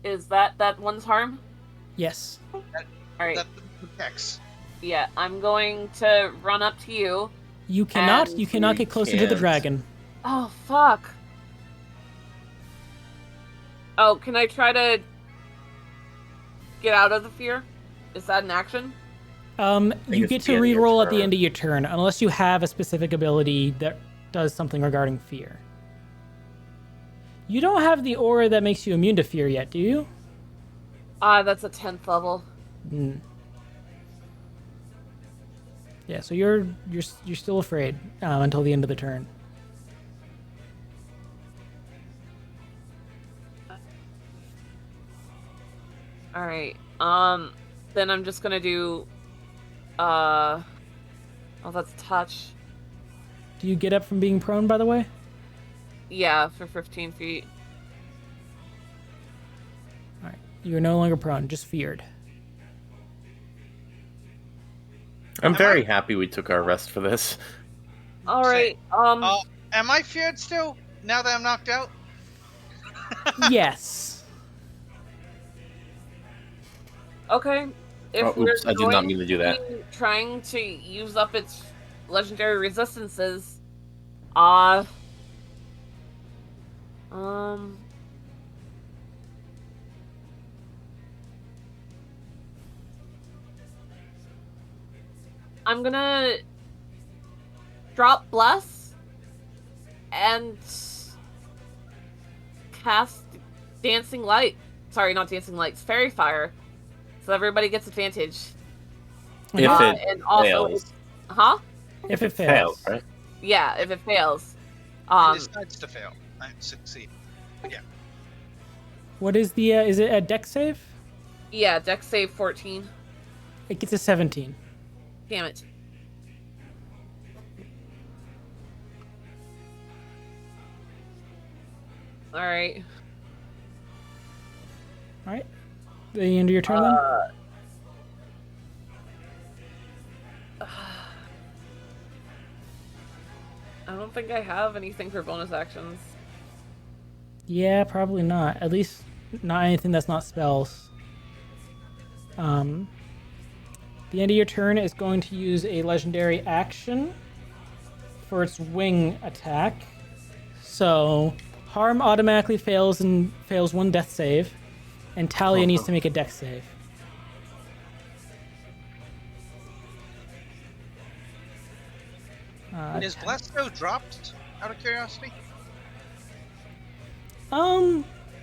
Is that one's harm? Yes. All right. That protects. Yeah, I'm going to run up to you. You cannot. And You cannot we get closer to the can't. dragon. Oh fuck. Oh, can I try to get out of the fear? Is that an action? think You it's get the to end of your re-roll at the turn. end of your turn, unless you have a specific ability that does something regarding fear. You don't have the aura that makes you immune to fear yet, do you? That's a 10th level. Mm. Yeah, so you're still afraid until the end of the turn. All right. Then I'm just gonna do. Oh, that's touch. Do you get up from being prone, by the way? Yeah, for 15 feet. All right, you're no longer prone, just feared. I'm very happy we took our rest for this. All right. Am I feared still now that I'm knocked out? Yes. Okay. If Oh, oops, we're I did not going mean to do that. be trying to use up its legendary resistances, I'm gonna drop Bless and cast Dancing Light. Sorry, not Dancing Lights, Fairy Fire. So everybody gets advantage. If it and also, fails. huh? If it fails. right? Yeah, if it fails. It decides to fail. I succeed. Yeah. What is the? Is it a dex save? Yeah, Dex save 14. It gets a 17. Damn it. Alright. All right. The end of your turn then. I don't think I have anything for bonus actions. Yeah, probably not. At least not anything that's not spells. The end of your turn is going to use a legendary action for its wing attack. So harm automatically fails and fails one death save, and Talia needs to make a dex save. Is Blasto dropped, out of curiosity?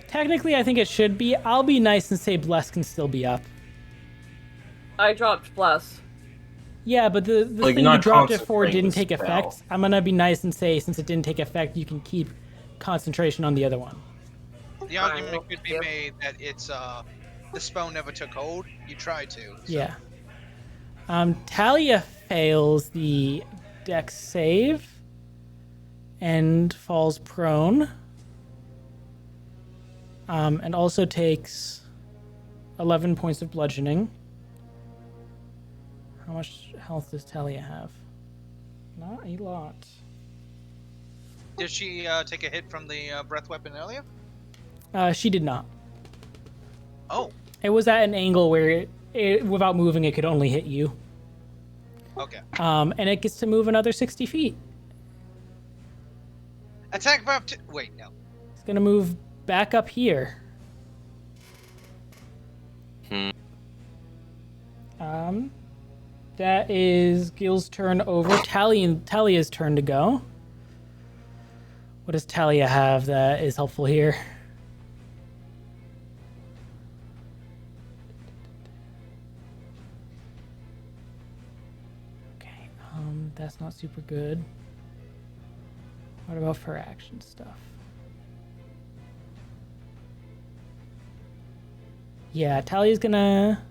Technically, I think it should be. I'll be nice and say Bless can still be up. I dropped Bless. Yeah, but the Like, thing you're you not dropped it for concentrating didn't the take spell. effect. I'm gonna be nice and say, since it didn't take effect, you can keep concentration on the other one. The argument could be made that it's the spell never took hold. You tried to. So. Yeah. Talia fails the dex save and falls prone. And also takes 11 points of bludgeoning. How much health does Talia have? Not a lot. Did she take a hit from the breath weapon earlier? She did not. Oh, It was at an angle where it without moving, it could only hit you. okay. And it gets to move another 60 feet. Attack of wait, no. It's gonna move back up here. That is Gil's turn over. Talia's turn to go. What does Talia have that is helpful here? Okay, that's not super good. What about for action stuff? Yeah, Talia's gonna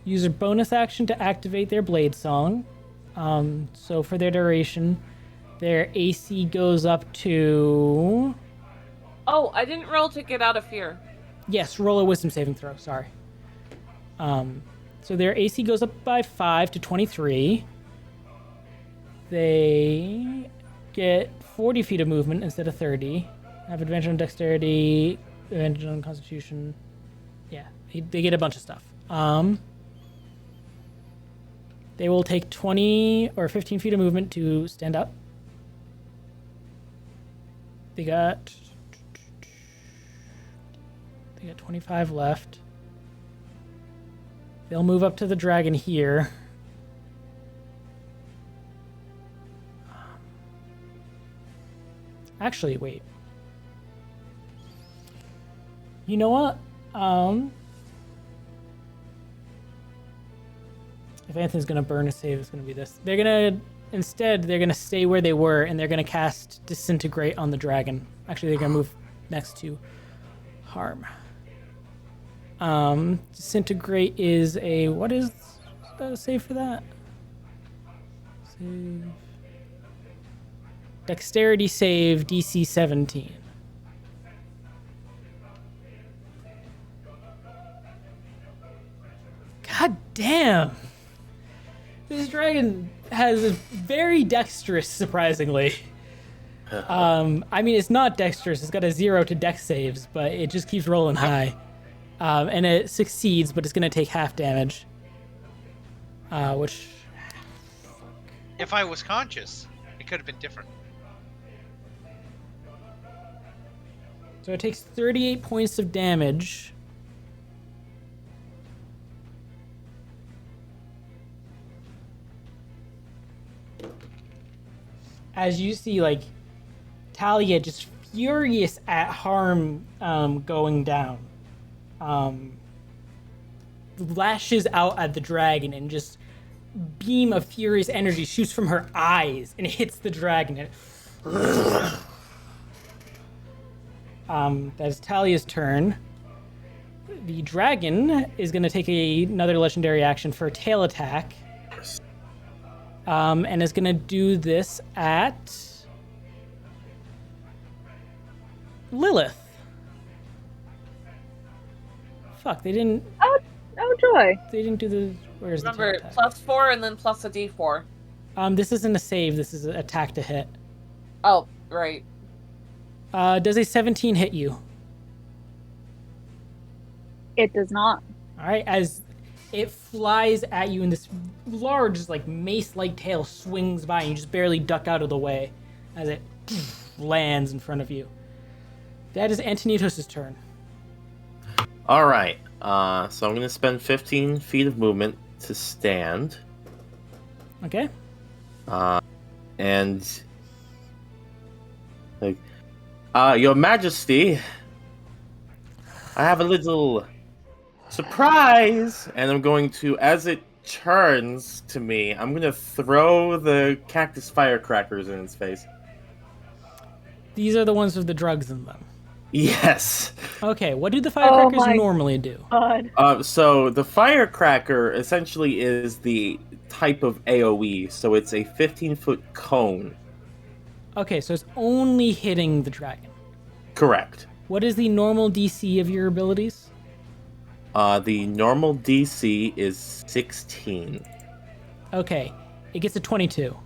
use her bonus action to activate their Blade Song. So for their duration, their AC goes up to... Oh, I didn't roll to get out of fear. Yes, roll a wisdom saving throw, sorry. So their AC goes up by 5 to 23. They get 40 feet of movement instead of 30. Have advantage on dexterity, advantage on constitution. Yeah, they get a bunch of stuff. They will take 20 or 15 feet of movement to stand up. They got 25 left. They'll move up to the dragon here. Actually, wait. You know what? If Anthony's gonna burn a save, it's gonna be this. They're gonna stay where they were, and they're gonna cast Disintegrate on the dragon. Actually, they're gonna move next to Harm. Disintegrate is a... What is the save for that? Save... Dexterity save, DC 17. God damn! This dragon is very dexterous, surprisingly. I mean, it's not dexterous. It's got a 0 to dex saves, but it just keeps rolling high. And it succeeds, but it's going to take half damage. Which... If I was conscious, it could have been different. So it takes 38 points of damage. As you see, like, Talia just furious at Harm going down. Lashes out at the dragon and just beam of furious energy shoots from her eyes and hits the dragon. That is Talia's turn. The dragon is going to take another legendary action for a tail attack. And is going to do this at Lilith. Fuck, they didn't... Oh, joy. They didn't do the... Where's the tail Remember, attack? +4 and then plus a d4. This isn't a save, this is an attack to hit. Oh, right. Does a 17 hit you? It does not. Alright, as it flies at you and this large, like, mace-like tail swings by and you just barely duck out of the way as it lands in front of you. That is Antonitos' turn. All right. So I'm going to spend 15 feet of movement to stand. Okay. And like, Your Majesty, I have a little surprise, and I'm going to, as it turns to me, I'm gonna throw the cactus firecrackers in its face. These are the ones with the drugs in them. Yes. Okay, what do the firecrackers my normally do? God. So the firecracker essentially is the type of AoE, so it's a 15-foot cone. Okay, so it's only hitting the dragon. Correct. What is the normal DC of your abilities? The normal DC is 16. Okay, it gets a 22.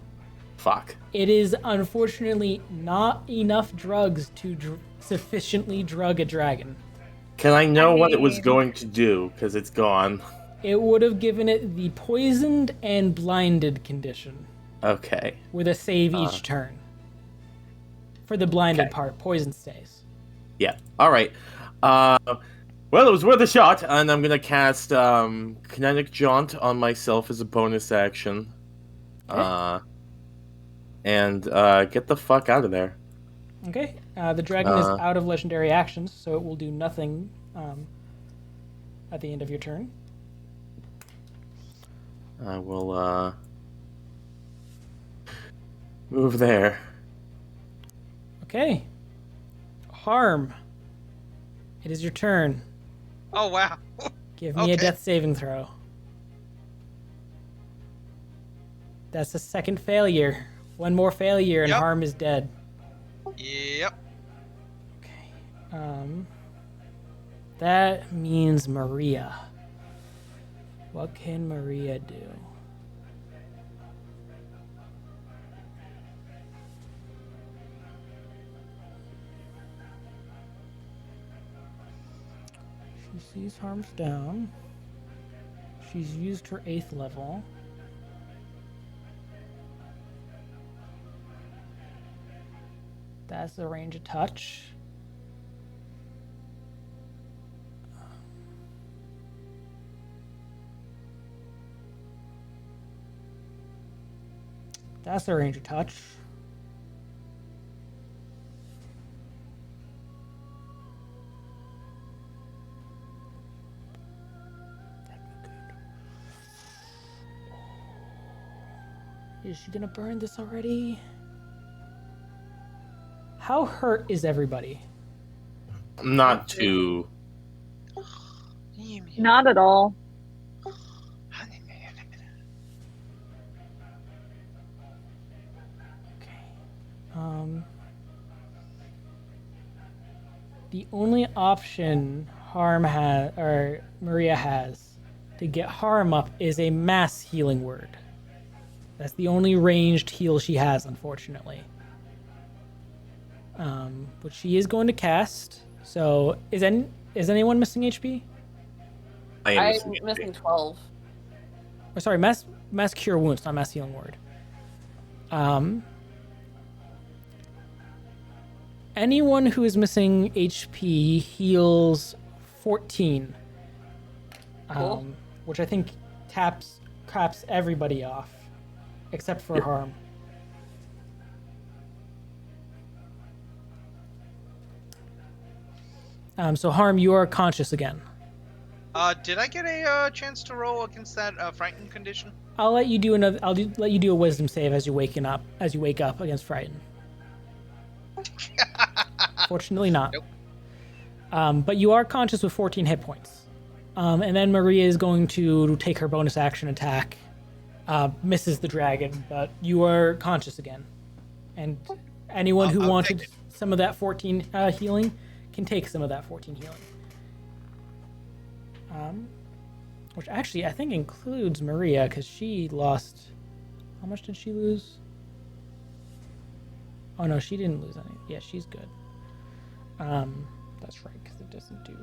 Fuck. It is unfortunately not enough drugs to sufficiently drug a dragon. Can I know what it was mean- going to do? Because it's gone. It would have given it the poisoned and blinded condition, Okay. with a save each turn. For the blinded Okay. part, poison stays. Yeah. All right. Well, it was worth a shot, and I'm gonna cast Kinetic Jaunt on myself as a bonus action. Okay. And get the fuck out of there. Okay, the dragon is out of legendary actions, so it will do nothing at the end of your turn. I will move there. Okay. Harm. It is your turn. Oh wow. Give me a Okay. death saving throw. That's a second failure. One more failure and Yep. Harm is dead. Yep. Okay. That means Maria. What can Maria do? She sees Harm's down. She's used her 8th level. That's the range of touch. That's the range of touch. Is she gonna burn this already? How hurt is everybody? Not too. Not at all. Okay. The only option Harm has, or Maria has, to get Harm up is a mass healing word. That's the only ranged heal she has, unfortunately. Which she is going to cast. So, is anyone missing HP? I am I'm missing missing it. 12. Or sorry, mass cure wounds, not mass healing word. Anyone who is missing HP heals 14. Cool. Which I think caps everybody off, except for Harm. So Harm, you are conscious again. Did I get a chance to roll against that frightened condition? I'll let you do another. Let you do a Wisdom save as you wake up against Frighten. Fortunately, not. Nope. But you are conscious with 14 hit points. And then Maria is going to take her bonus action attack. Misses the dragon, but you are conscious again. And anyone who I'll wanted take it. some of that 14 healing can take some of that 14 healing. Which actually I think includes Maria, because she lost. How much did she lose? Oh no, she didn't lose any. Yeah, she's good. That's right, because it doesn't do.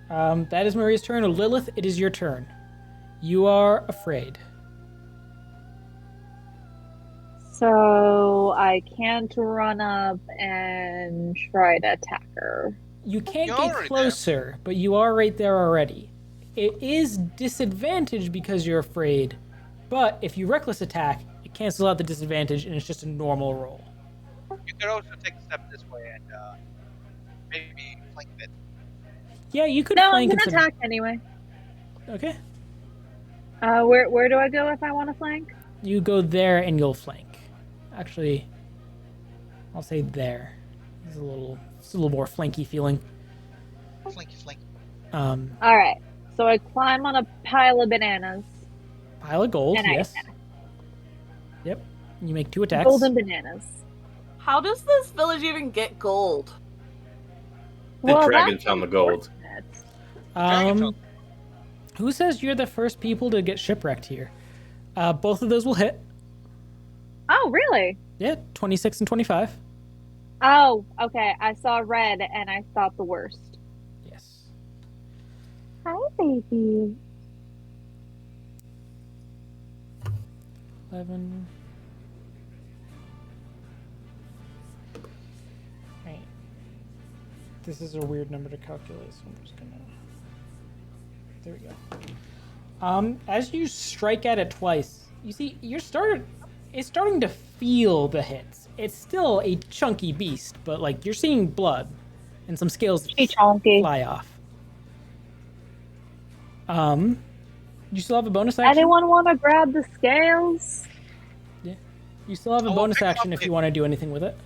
That is Maria's turn. Lilith, it is your turn. You are afraid. So I can't run up and try to attack her. You can't You're get already closer, but you are right there already. it is disadvantaged because you're afraid, but if you reckless attack, it cancels out the disadvantage and it's just a normal roll. You could also take a step this way and maybe flank it. Yeah, you could No, I'm flank gonna instead. attack anyway. Okay. Where do I go if I want to flank? You go there and you'll flank. Actually, I'll say there. It's a little more flanky feeling. Flanky. All right. So I climb on a pile of bananas. Pile of gold, And I yes. attack. Yep. You make 2 attacks. Golden bananas. How does this village even get gold? The dragon that's found the gold. unfortunate. Who says you're the first people to get shipwrecked here? Both of those will hit. Oh, really? Yeah, 26 and 25. Oh, okay. I saw red and I thought the worst. Yes. Hi, baby. 11. Right. This is a weird number to calculate, so I'm just gonna. There we go. As you strike at it twice, you see it's starting to feel the hits. It's still a chunky beast, but like you're seeing blood and some scales Chonky. fly off. You still have a bonus action? Anyone want to grab the scales? You still have a I will bonus pick it action up if you want to do anything with it.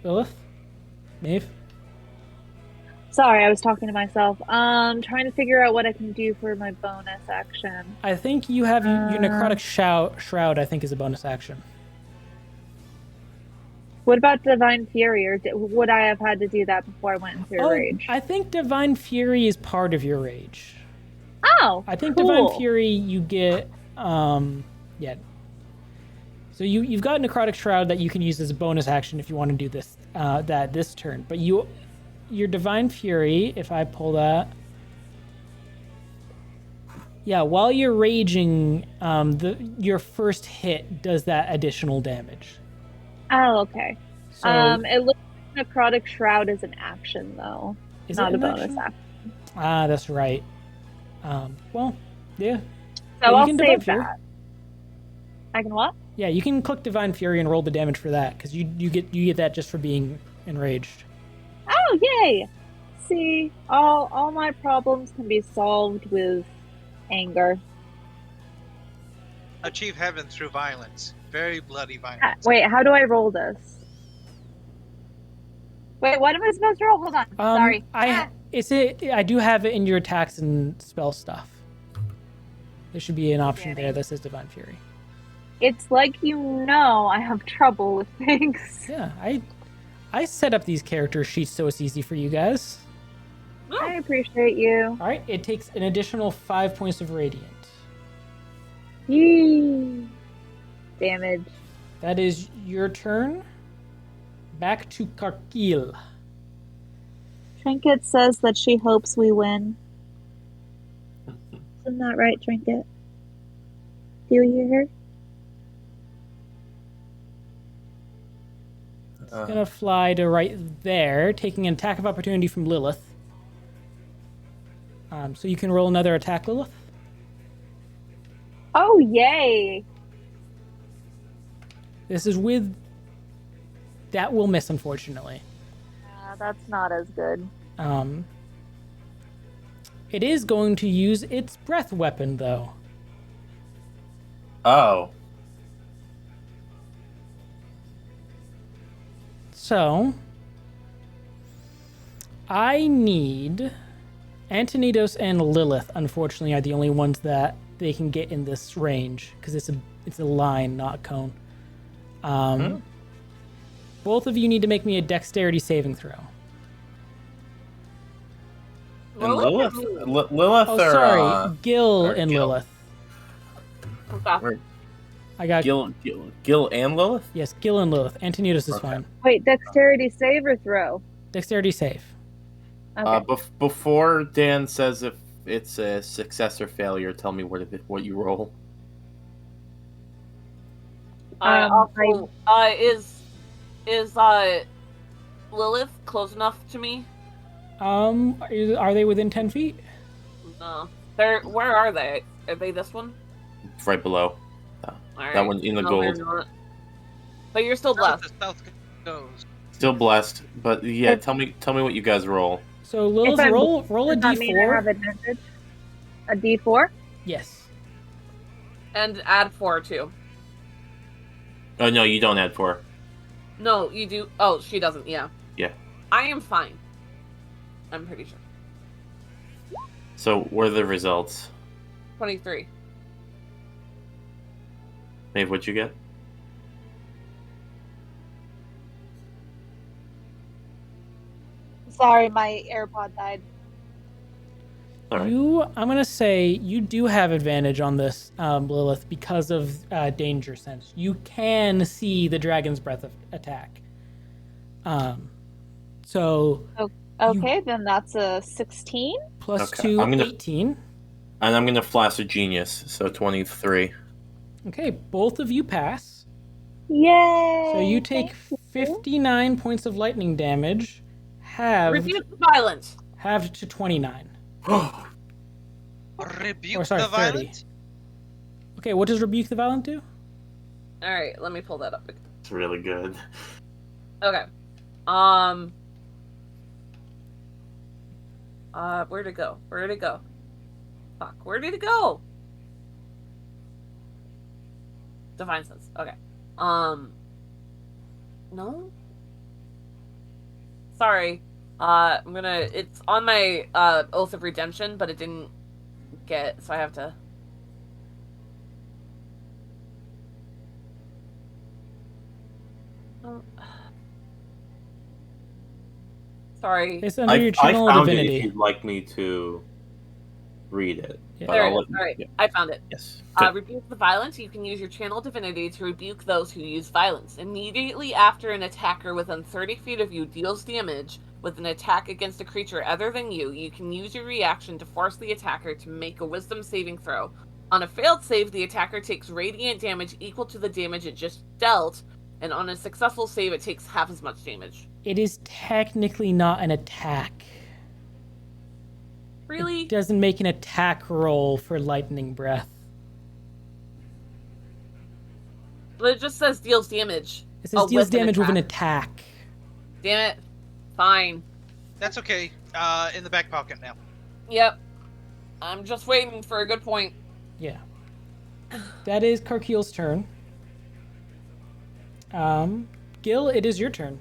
Lilith? Maeve? Sorry, I was talking to myself. Trying to figure out what I can do for my bonus action. I think you have your necrotic shroud, I think, is a bonus action. What about Divine Fury, or would I have had to do that before I went into a rage? I think Divine Fury is part of your rage. Oh, I think cool. Divine Fury you get, yeah. So you've got Necrotic Shroud that you can use as a bonus action if you want to do this, this turn. But your Divine Fury, if I pull that, yeah, while you're raging, your first hit does that additional damage. Oh, okay. So It looks like Necrotic Shroud is an action, though. is Not it a an bonus action? action. Ah, that's right. Well, yeah. So Yeah, you I'll can Divine save Fury. that. I can what? Yeah, you can click Divine Fury and roll the damage for that because you get that just for being enraged. Oh, yay! See, all my problems can be solved with anger. Achieve heaven through violence. Very bloody violence. Wait, how do I roll this? Wait, what am I supposed to roll? Hold on. Sorry. I do have it in your attacks and spell stuff. There should be an option there that says Divine Fury. It's like I have trouble with things. Yeah, I set up these character sheets so it's easy for you guys. I appreciate you. All right, it takes an additional 5 points of radiant. Yee. Damage. That is your turn. Back to Karkil. Trinket says that she hopes we win. Isn't that right, Trinket? Do you hear her? It's gonna fly to right there, taking an attack of opportunity from Lilith. So you can roll another attack, Lilith. Oh, yay! This is with... That will miss, unfortunately. That's not as good. It is going to use its breath weapon, though. Oh. So... I need... Antonidos and Lilith, unfortunately, are the only ones that they can get in this range, because it's a line, not a cone. Both of you need to make me a dexterity saving throw. And Lilith? Lilith Oh, or... sorry. Gil or and Gil. Lilith. Okay. I got... Gil and Lilith? Yes, Gil and Lilith. Antonidos is Okay. fine. Wait, dexterity save or throw? Dexterity save. Okay. Before Dan says if it's a success or failure, tell me what you roll. Also, is Lilith close enough to me? Are they within 10 feet? No. Where are they? Are they this one? Right below. Alright. That one in the No, they're gold. not. But you're still South blessed. to south goes. Still blessed, but yeah, tell me what you guys roll. So Lilith, If I'm roll a Does that mean I have d4. advantage? A D4? Yes. And add 4 too. Oh no, you don't add 4. No, you do. Oh, she doesn't. Yeah. Yeah. I am fine. I'm pretty sure. So what are the results? 23. Maeve, what'd you get? Sorry, my AirPod died. All right. I'm gonna say you do have advantage on this, Lilith, because of danger sense. You can see the dragon's breath attack. So Okay, then that's a 16. plus Okay, 2, I'm gonna- 18. And I'm gonna flash a genius, so 23. Okay, both of you pass. Yay! So you take Thank you. 59 points of lightning damage, halved Rebuke the violence. to 29. Rebuke Or, sorry, the 30. violent. Okay, what does Rebuke the Violent do? Alright, let me pull that up. It's really good. Okay. Where'd it go? Where'd it go? Fuck, where did it go? Divine Sense. Okay. No? Sorry. It's on my, Oath of Redemption, but it didn't get, so I have to... Oh. Sorry. It's under I your channel of found it divinity. if you'd like me to read it. Yeah. But There I'll it let is. you- Alright, yeah. I found it. Yes. Good. Rebuke the violence. You can use your channel divinity to rebuke those who use violence. Immediately after an attacker within 30 feet of you deals damage with an attack against a creature other than you, you can use your reaction to force the attacker to make a wisdom saving throw. On a failed save, the attacker takes radiant damage equal to the damage it just dealt, and on a successful save, it takes half as much damage. It is technically not an attack. Really? It doesn't make an attack roll for lightning breath. But it just says deals damage. It says Oh, deals with an damage with an attack. attack. Damn it. Fine. That's okay. In the back pocket now. Yep. I'm just waiting for a good point. Yeah. That is Karkiel's turn. Gil, it is your turn.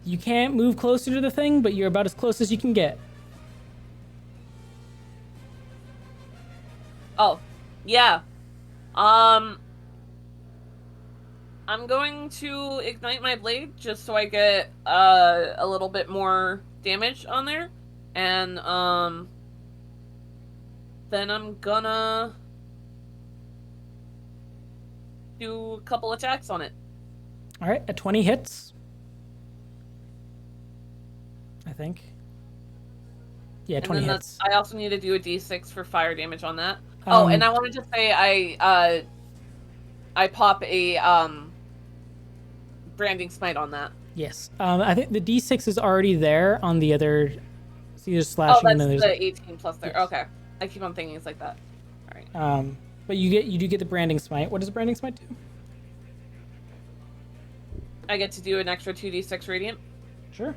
You can't move closer to the thing, but you're about as close as you can get. Oh, yeah. I'm going to ignite my blade just so I get a little bit more damage on there, and then I'm gonna do a couple attacks on it. All right, a 20 hits. I think. Yeah, And 20 then hits. I also need to do a d6 for fire damage on that. Oh, and I wanted to say I pop a branding smite on that. Yes. I think the D6 is already there on the other. So you're just Oh, slashing, that's and then there's. the 18 plus there. Yes. Okay, I keep on thinking it's like that. All right. But you do get the branding smite. What does the branding smite do? I get to do an extra 2d6 radiant. Sure.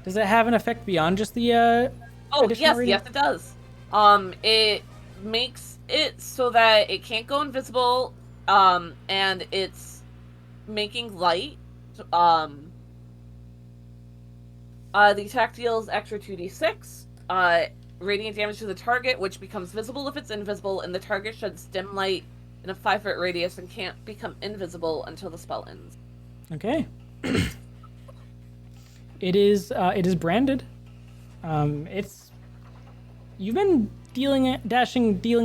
Does it have an effect beyond just the? Oh, Additional yes, radiant? yes, it does. It makes it so that it can't go invisible, and it's making light. The attack deals extra 2d6, radiant damage to the target, which becomes visible if it's invisible, and the target sheds dim light in a 5-foot radius and can't become invisible until the spell ends. Okay. It is branded. It's you've been dealing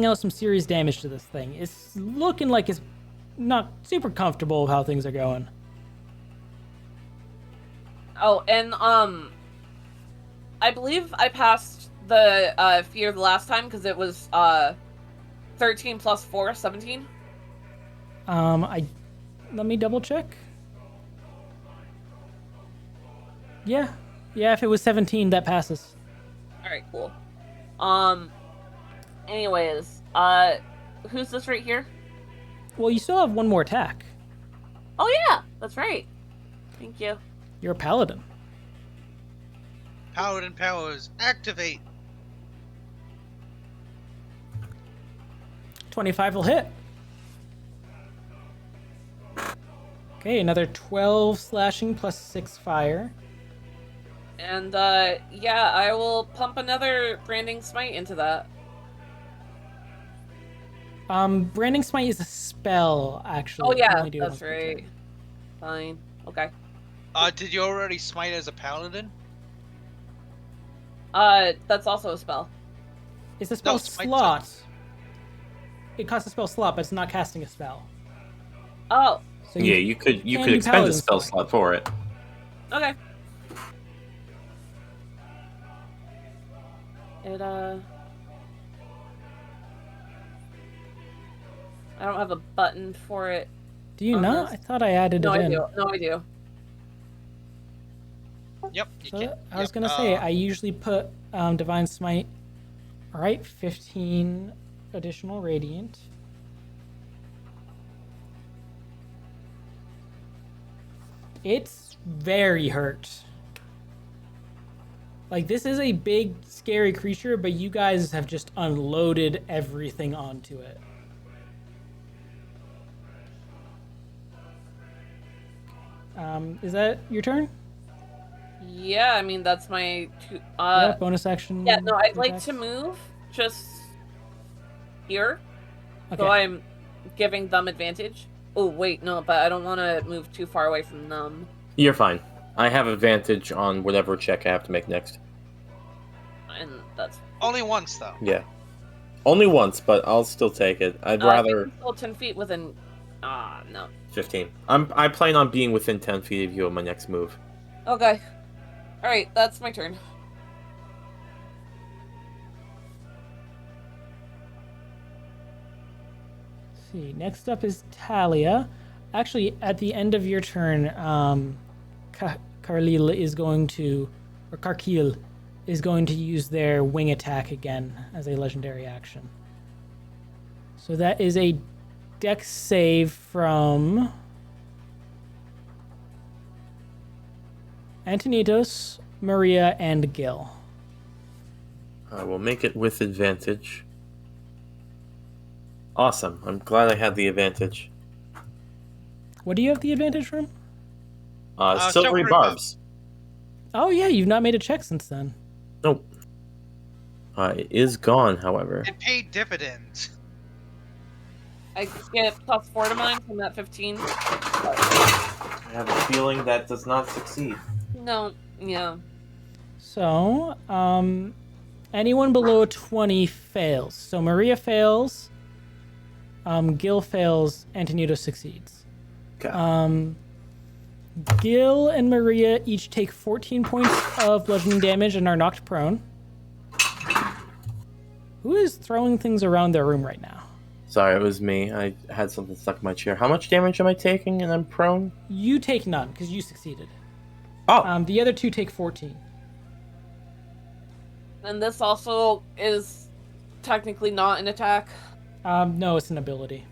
out some serious damage to this thing. It's looking like it's not super comfortable with how things are going. Oh, and I believe I passed the fear the last time because it was 13 plus 4, 17. Let me double check. Yeah, if it was 17, that passes. Alright, cool. Anyways, who's this right here? Well, you still have one more attack. Oh yeah, that's right. Thank you. You're a paladin. Paladin powers, activate! 25 will hit. Okay, another 12 slashing plus 6 fire. And, yeah, I will pump another Branding Smite into that. Branding Smite is a spell, actually. Oh You can yeah, only do it that's once per right. turn. Fine. Okay. Did you already smite as a paladin? That's also a spell. It's a spell smite slot. It costs a spell slot, but it's not casting a spell. Oh, So Yeah, you could can expend do a paladin spell smite. slot for it. okay. It, I don't have a button for it. Do you on not? this. I thought I added No, it I in. do. No, I do. Yep, you So can. I was Yep, gonna say I usually put Divine Smite. All right, 15 additional radiant. It's very hurt. Like, this is a big, scary creature, but you guys have just unloaded everything onto it. Is that your turn? Yeah, I mean that's my two. Yeah, bonus action. Yeah, no, I'd like attacks? to move just here, Okay. so I'm giving them advantage. Oh wait, no, but I don't want to move too far away from them. You're fine. I have advantage on whatever check I have to make next. And that's Only once, though. Yeah. Only once, but I'll still take it. I'd rather I'm still 10 feet within. No. 15. I plan on being within 10 feet of you on my next move. Okay. All right, that's my turn. Let's see. Next up is Talia. Actually, at the end of your turn, Karlil is going to, or Karkil is going to use their wing attack again as a legendary action. So that is a dex save from Antonitos, Maria, and Gil. I will make it with advantage. Awesome. I'm glad I had the advantage. What do you have the advantage from? Silvery Silvery barbs. Oh yeah, you've not made a check since then. Nope. It is gone, however. It paid dividends. I get +4 to mine from that 15. I have a feeling that does not succeed. No, yeah. So, anyone below 20 fails. So Maria fails, Gil fails, Antonito succeeds. Okay. Gil and Maria each take 14 points of bludgeoning damage and are knocked prone. Who is throwing things around their room right now? Sorry, it was me. I had something stuck in my chair. How much damage am I taking and I'm prone? You take none, because you succeeded. Oh! The other two take 14. And this also is technically not an attack. No, it's an ability.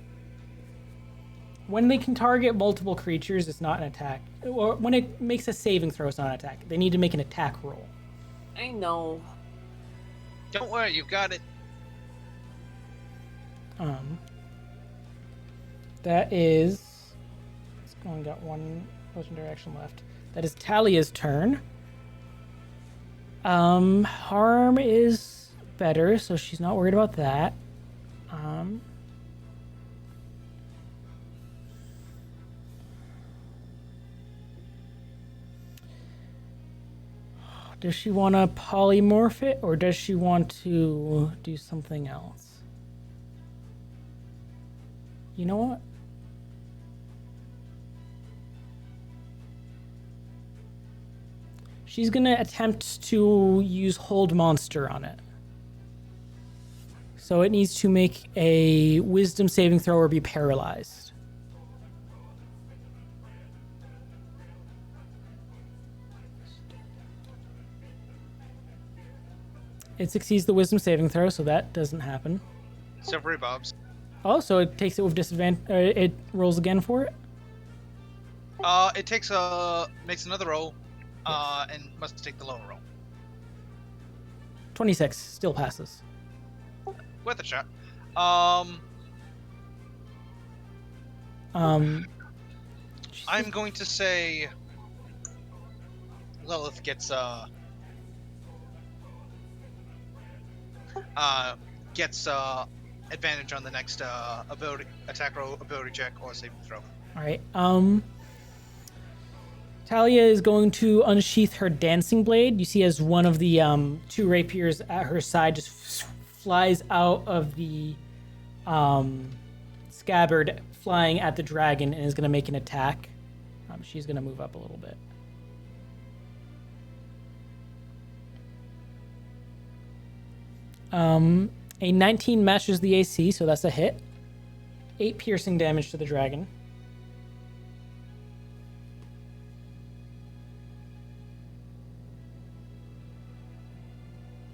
When they can target multiple creatures, it's not an attack. Or when it makes a saving throw, it's not an attack. They need to make an attack roll. I know. Don't worry, you got it. That is. It's only got one legendary action left. That is Talia's turn. Harm is better, so she's not worried about that. Does she want to polymorph it, or does she want to do something else? You know what? She's gonna attempt to use Hold Monster on it. So it needs to make a Wisdom saving throw or be paralyzed. It succeeds the wisdom saving throw, so that doesn't happen. Silvery Bobs. Oh, so it takes it with disadvantage. It rolls again for it. It makes another roll, and must take the lower roll. 26 still passes. Worth a shot. I'm going to say Lilith gets advantage on the next attack roll, ability check, or saving throw. All right. Talia is going to unsheath her dancing blade. You see, as one of the two rapiers at her side just flies out of the scabbard, flying at the dragon, and is going to make an attack. She's going to move up a little bit. A 19 matches the AC, so that's a hit. 8 piercing damage to the dragon.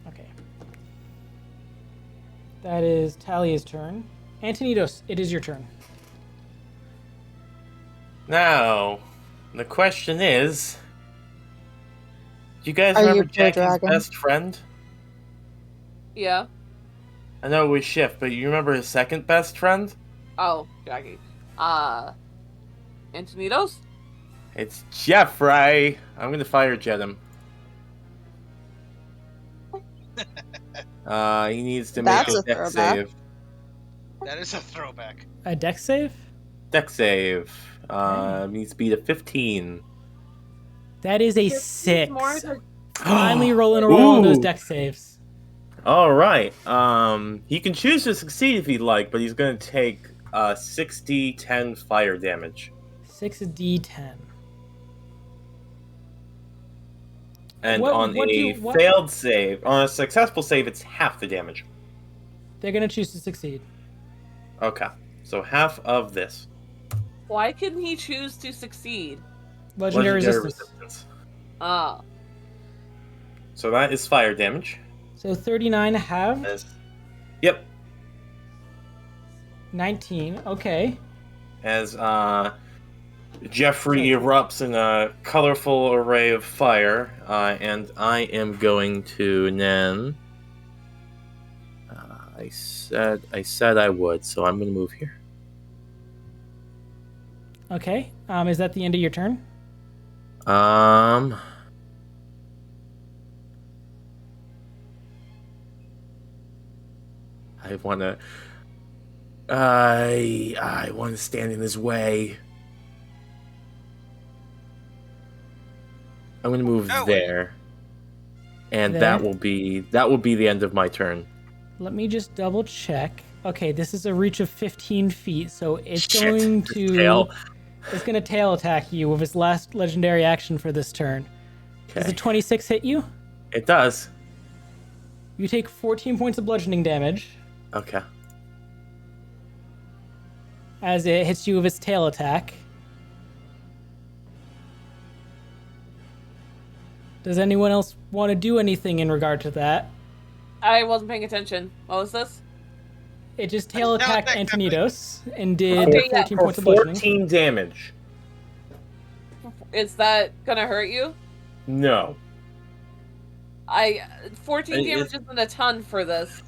Okay. That is Talia's turn. Antonitos, it is your turn. Now, the question is, do you guys Are you remember poor Jackie's dragon? best friend? Yeah. I know it was Shift, but you remember his second best friend? Oh, Jackie. Antonitos? It's Jeffrey. I'm gonna fire jet him. He needs to make That's a a deck throwback. save. That is a throwback. A dex save? Deck save. Needs to be to 15. That is a Just 6. more to- Finally rolling a roll on those Ooh. dex saves. All right. He can choose to succeed if he'd like, but he's gonna take 6d10 fire damage. 6d10. And What- on what a do- what- failed save, on a successful save, it's half the damage. They're going to choose to succeed. Okay, so half of this. Why couldn't he choose to succeed? Legendary resistance. Ah. So that is fire damage. So 39 halved. As- Yep. 19. Okay. As Jeffrey erupts in a colorful array of fire, and I am going to then. I said I would, so I'm going to move here. Okay. Is that the end of your turn? I want to. I want to stand in his way. I'm going to move Oh. there, and There? that will be the end of my turn. Let me just double check. Okay, this is a reach of 15 feet, so it's Shit, going his to tail. it's going to tail attack you with its last legendary action for this turn. Does Okay. a 26 hit you? It does. You take 14 points of bludgeoning damage Okay. as it hits you with its tail attack. Does anyone else want to do anything in regard to that? I wasn't paying attention. What was this? It just tail Tail attacked attack. Antonitos and did Okay, yeah. 14 For points of bludgeoning. 14 damage. Is that gonna hurt you? No. 14 It damage is- isn't a ton for this.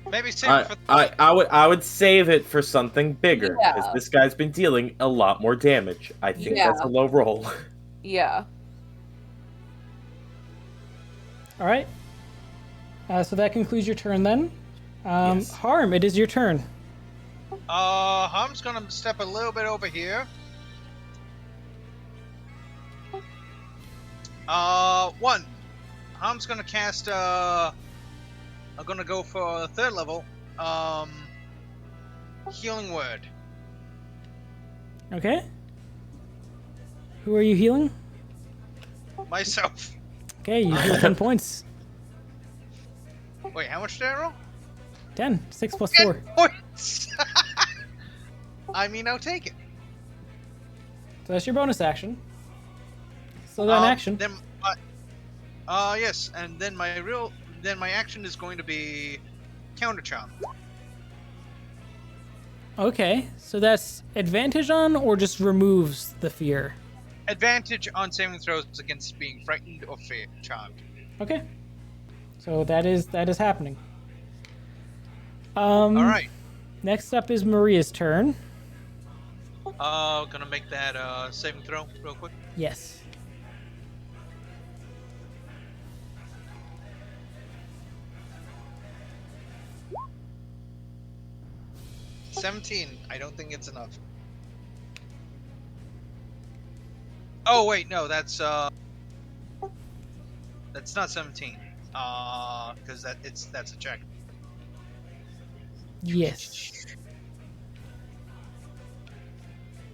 Maybe save it for. I would save it for something bigger, Yeah. because this guy's been dealing a lot more damage. I think Yeah. that's a low roll. Yeah. All right. So that concludes your turn then. Yes. Harm, it is your turn. Harm's gonna step a little bit over here. One. Harm's gonna cast, I'm gonna go for the third level, Healing Word. Okay. Who are you healing? Myself. Okay, you heal 10 points. Wait, how much did I roll? 10. 6 plus 10 4. points! I mean, I'll take it. So that's your bonus action. Still got an action. Then, yes, and then my real then my action is going to be counter chomp. Okay, so that's advantage on or just removes the fear? Advantage on saving throws against being frightened or fear charmed. Okay. So that is happening. All right. Next up is Maria's turn. Gonna make that saving throw real quick. Yes. $17. I don't think it's enough. Oh wait, no, that's not 17. Because that's a check. Yes.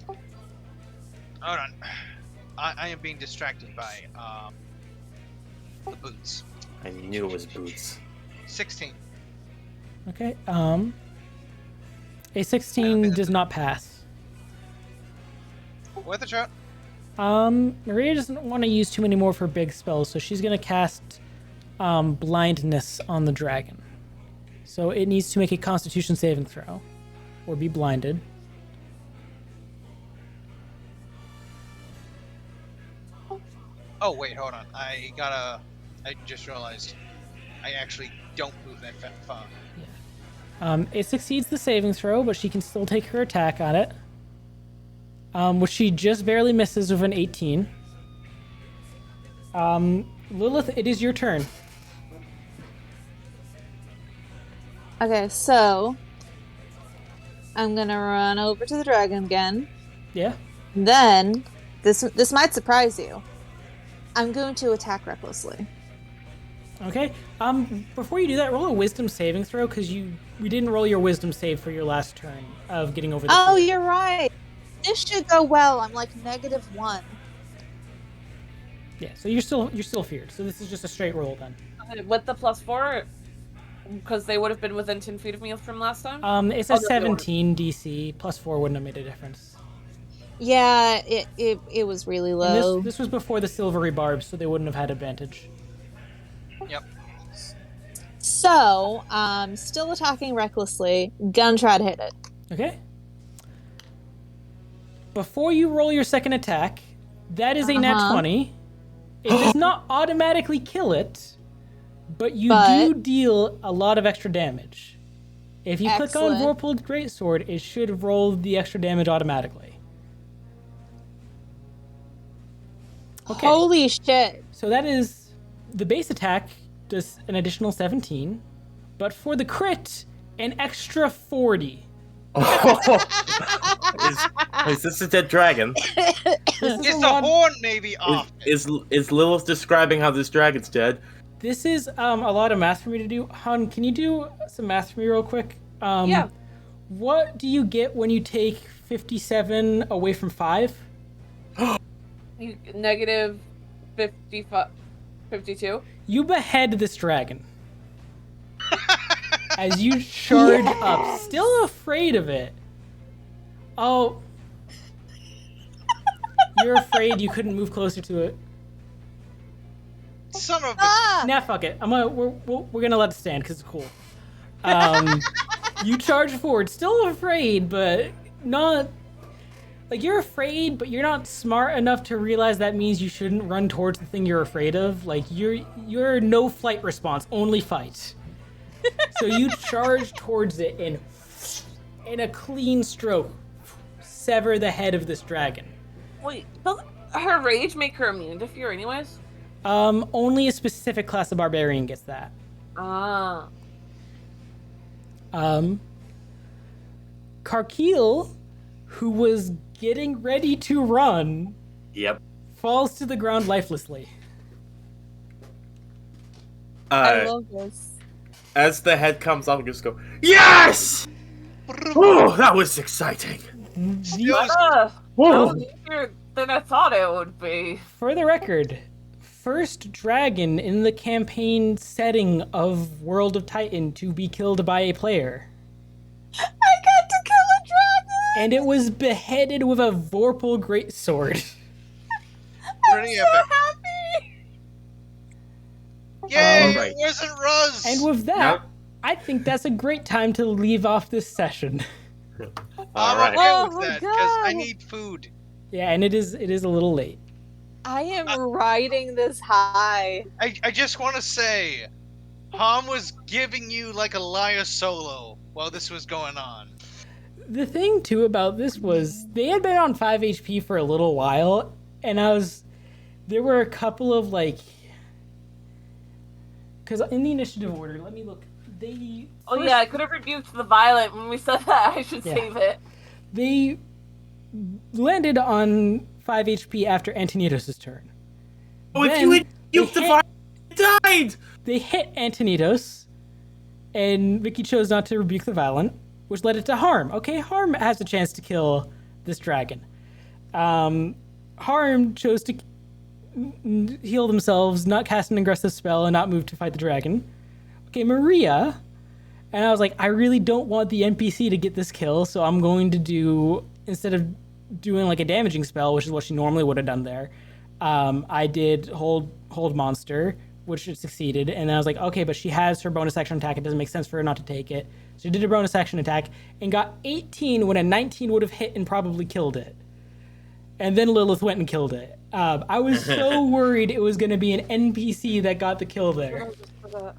Hold on. I am being distracted by the boots. I knew it was boots. 16. Okay. A 16 does not pass. Worth a shot. Maria doesn't want to use too many more of her big spells, so she's gonna cast blindness on the dragon. So it needs to make a Constitution saving throw, or be blinded. Oh wait, hold on. I just realized I actually don't move that far. It succeeds the saving throw, but she can still take her attack on it. Which she just barely misses with an 18. Lilith, it is your turn. Okay, so I'm gonna run over to the dragon again. Yeah. Then this might surprise you. I'm going to attack recklessly. Okay. Before you do that, roll a Wisdom saving throw, because we didn't roll your Wisdom save for your last turn of getting over the Oh, fear. you're right. This should go well. I'm like -1. Yeah. So you're still feared. So this is just a straight roll then. With the +4, because they would have been within 10 feet of me from last time. It's a 17 DC. +4 wouldn't have made a difference. Yeah, it was really And low. this was before the silvery barbs, so they wouldn't have had advantage. Yep. So, still attacking recklessly. Gonna try to hit it. Okay. Before you roll your second attack, that is a nat 20. It does not automatically kill it, but you do deal a lot of extra damage. If you click on Excellent. Vorpal's Greatsword, it should roll the extra damage automatically. Okay. Holy shit. So that is the base attack does an additional 17, but for the crit, an extra 40. Is this a dead dragon? Is the horn maybe off? Is Lilith describing how this dragon's dead? This is a lot of math for me to do. Han, can you do some math for me real quick? Yeah. What do you get when you take 57 away from 5? You negative 55, 52. You behead this dragon. As you charge up, still afraid of it. Oh. You're afraid you couldn't move closer to it. Son of a... Ah! Nah, fuck it. We're gonna let it stand because it's cool. You charge forward, still afraid, but not like you're afraid, but you're not smart enough to realize that means you shouldn't run towards the thing you're afraid of. Like you're no flight response, only fight. So you charge towards it and in a clean stroke, sever the head of this dragon. Wait, doesn't her rage make her immune to fear anyways? Only a specific class of barbarian gets that. Ah. Karkil, who was getting ready to run, Yep. falls to the ground lifelessly. I love this. As the head comes off, I just go, yes! Oh, that was exciting. Whoa. That was easier than I thought it would be. For the record, first dragon in the campaign setting of World of Titan to be killed by a player. I got to kill a dragon! And it was beheaded with a Vorpal Greatsword. Pretty I'm so epic. happy! Yay! Alright. It wasn't Ruz. And with that, I think that's a great time to leave off this session. All I'm right. okay Oh with my that because I God. need food. Yeah, and it is a little late. I am riding this high. I just want to say, Ham was giving you like a liar solo while this was going on. The thing too about this was they had been on 5 HP for a little while, and there were a couple of like, because in the initiative order, let me look. Oh yeah, I could have rebuked the violent when we said that. I should Yeah. save it. They landed on 5 HP after Antonidos' turn. Oh, if Then you had they the hit- fire, it died. They hit Antonidos, and Vicky chose not to rebuke the violent, which led it to Harm. Okay, Harm has a chance to kill this dragon. Harm chose to heal themselves, not cast an aggressive spell, and not move to fight the dragon. Okay, Maria, and I was like, I really don't want the NPC to get this kill, so I'm going to do, instead of doing like a damaging spell, which is what she normally would have done there, I did hold monster, which it succeeded, and then I was like, okay, but she has her bonus action attack, it doesn't make sense for her not to take it. So she did a bonus action attack and got 18 when a 19 would have hit and probably killed it. And then Lilith went and killed it. I was so worried it was going to be an NPC that got the kill there. I just forgot.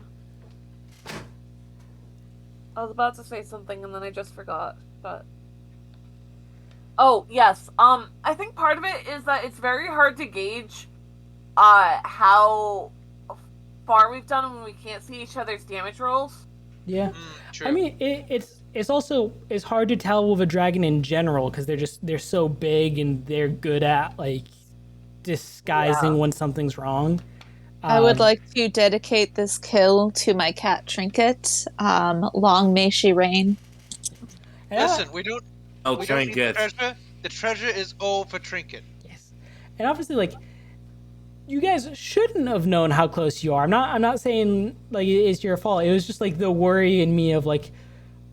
I was about to say something and then I just forgot. But oh yes, I think part of it is that it's very hard to gauge, how far we've done when we can't see each other's damage rolls. Yeah. True. I mean, it's also it's hard to tell with a dragon in general because they're so big and they're good at like disguising when something's wrong. I would like to dedicate this kill to my cat Trinket. Long may she reign. Listen, we don't Oh, need the Trinket. treasure. The treasure is all for Trinket. Yes, and obviously, like, you guys shouldn't have known how close you are. I'm not saying like it's your fault. It was just like the worry in me of like,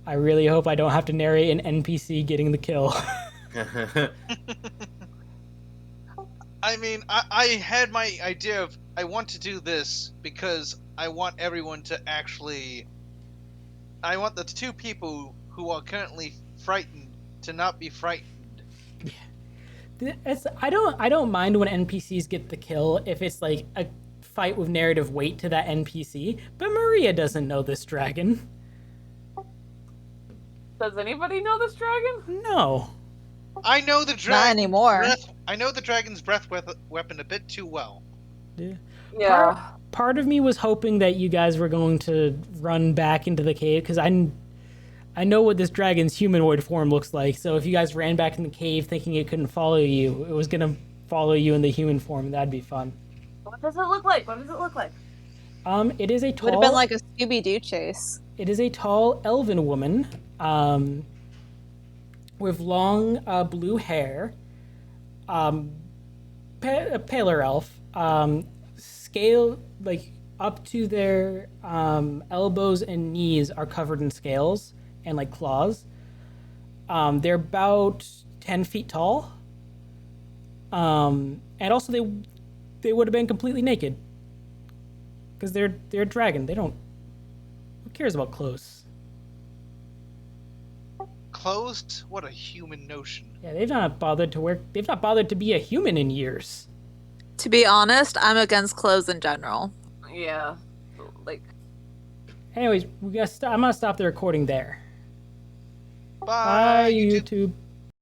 I really hope I don't have to narrate an NPC getting the kill. I mean, I had my idea of I want to do this because I want everyone to actually. I want the two people who are currently frightened to not be frightened. I don't mind when NPCs get the kill if it's like a fight with narrative weight to that NPC. But Maria doesn't know this dragon. Does anybody know this dragon? No. I know the Not dragon. anymore. I know the dragon's breath weapon a bit too well. Yeah. Part of me was hoping that you guys were going to run back into the cave because I know what this dragon's humanoid form looks like. So if you guys ran back in the cave thinking it couldn't follow you, it was gonna follow you in the human form. That'd be fun. What does it look like? What does it look like? It is a Would have been tall. like a Scooby-Doo chase. It is a tall elven woman, with long blue hair. A paler elf. Scale like up to their elbows and knees are covered in scales and like claws. They're about 10 feet tall. And also they would have been completely naked. Because they're a dragon. They don't. Who cares about clothes? Closed? What a human notion. Yeah, they've not bothered to be a human in years. To be honest, I'm against clothes in general. Yeah. Like, Anyways, I'm gonna stop the recording there. Bye, Bye, YouTube.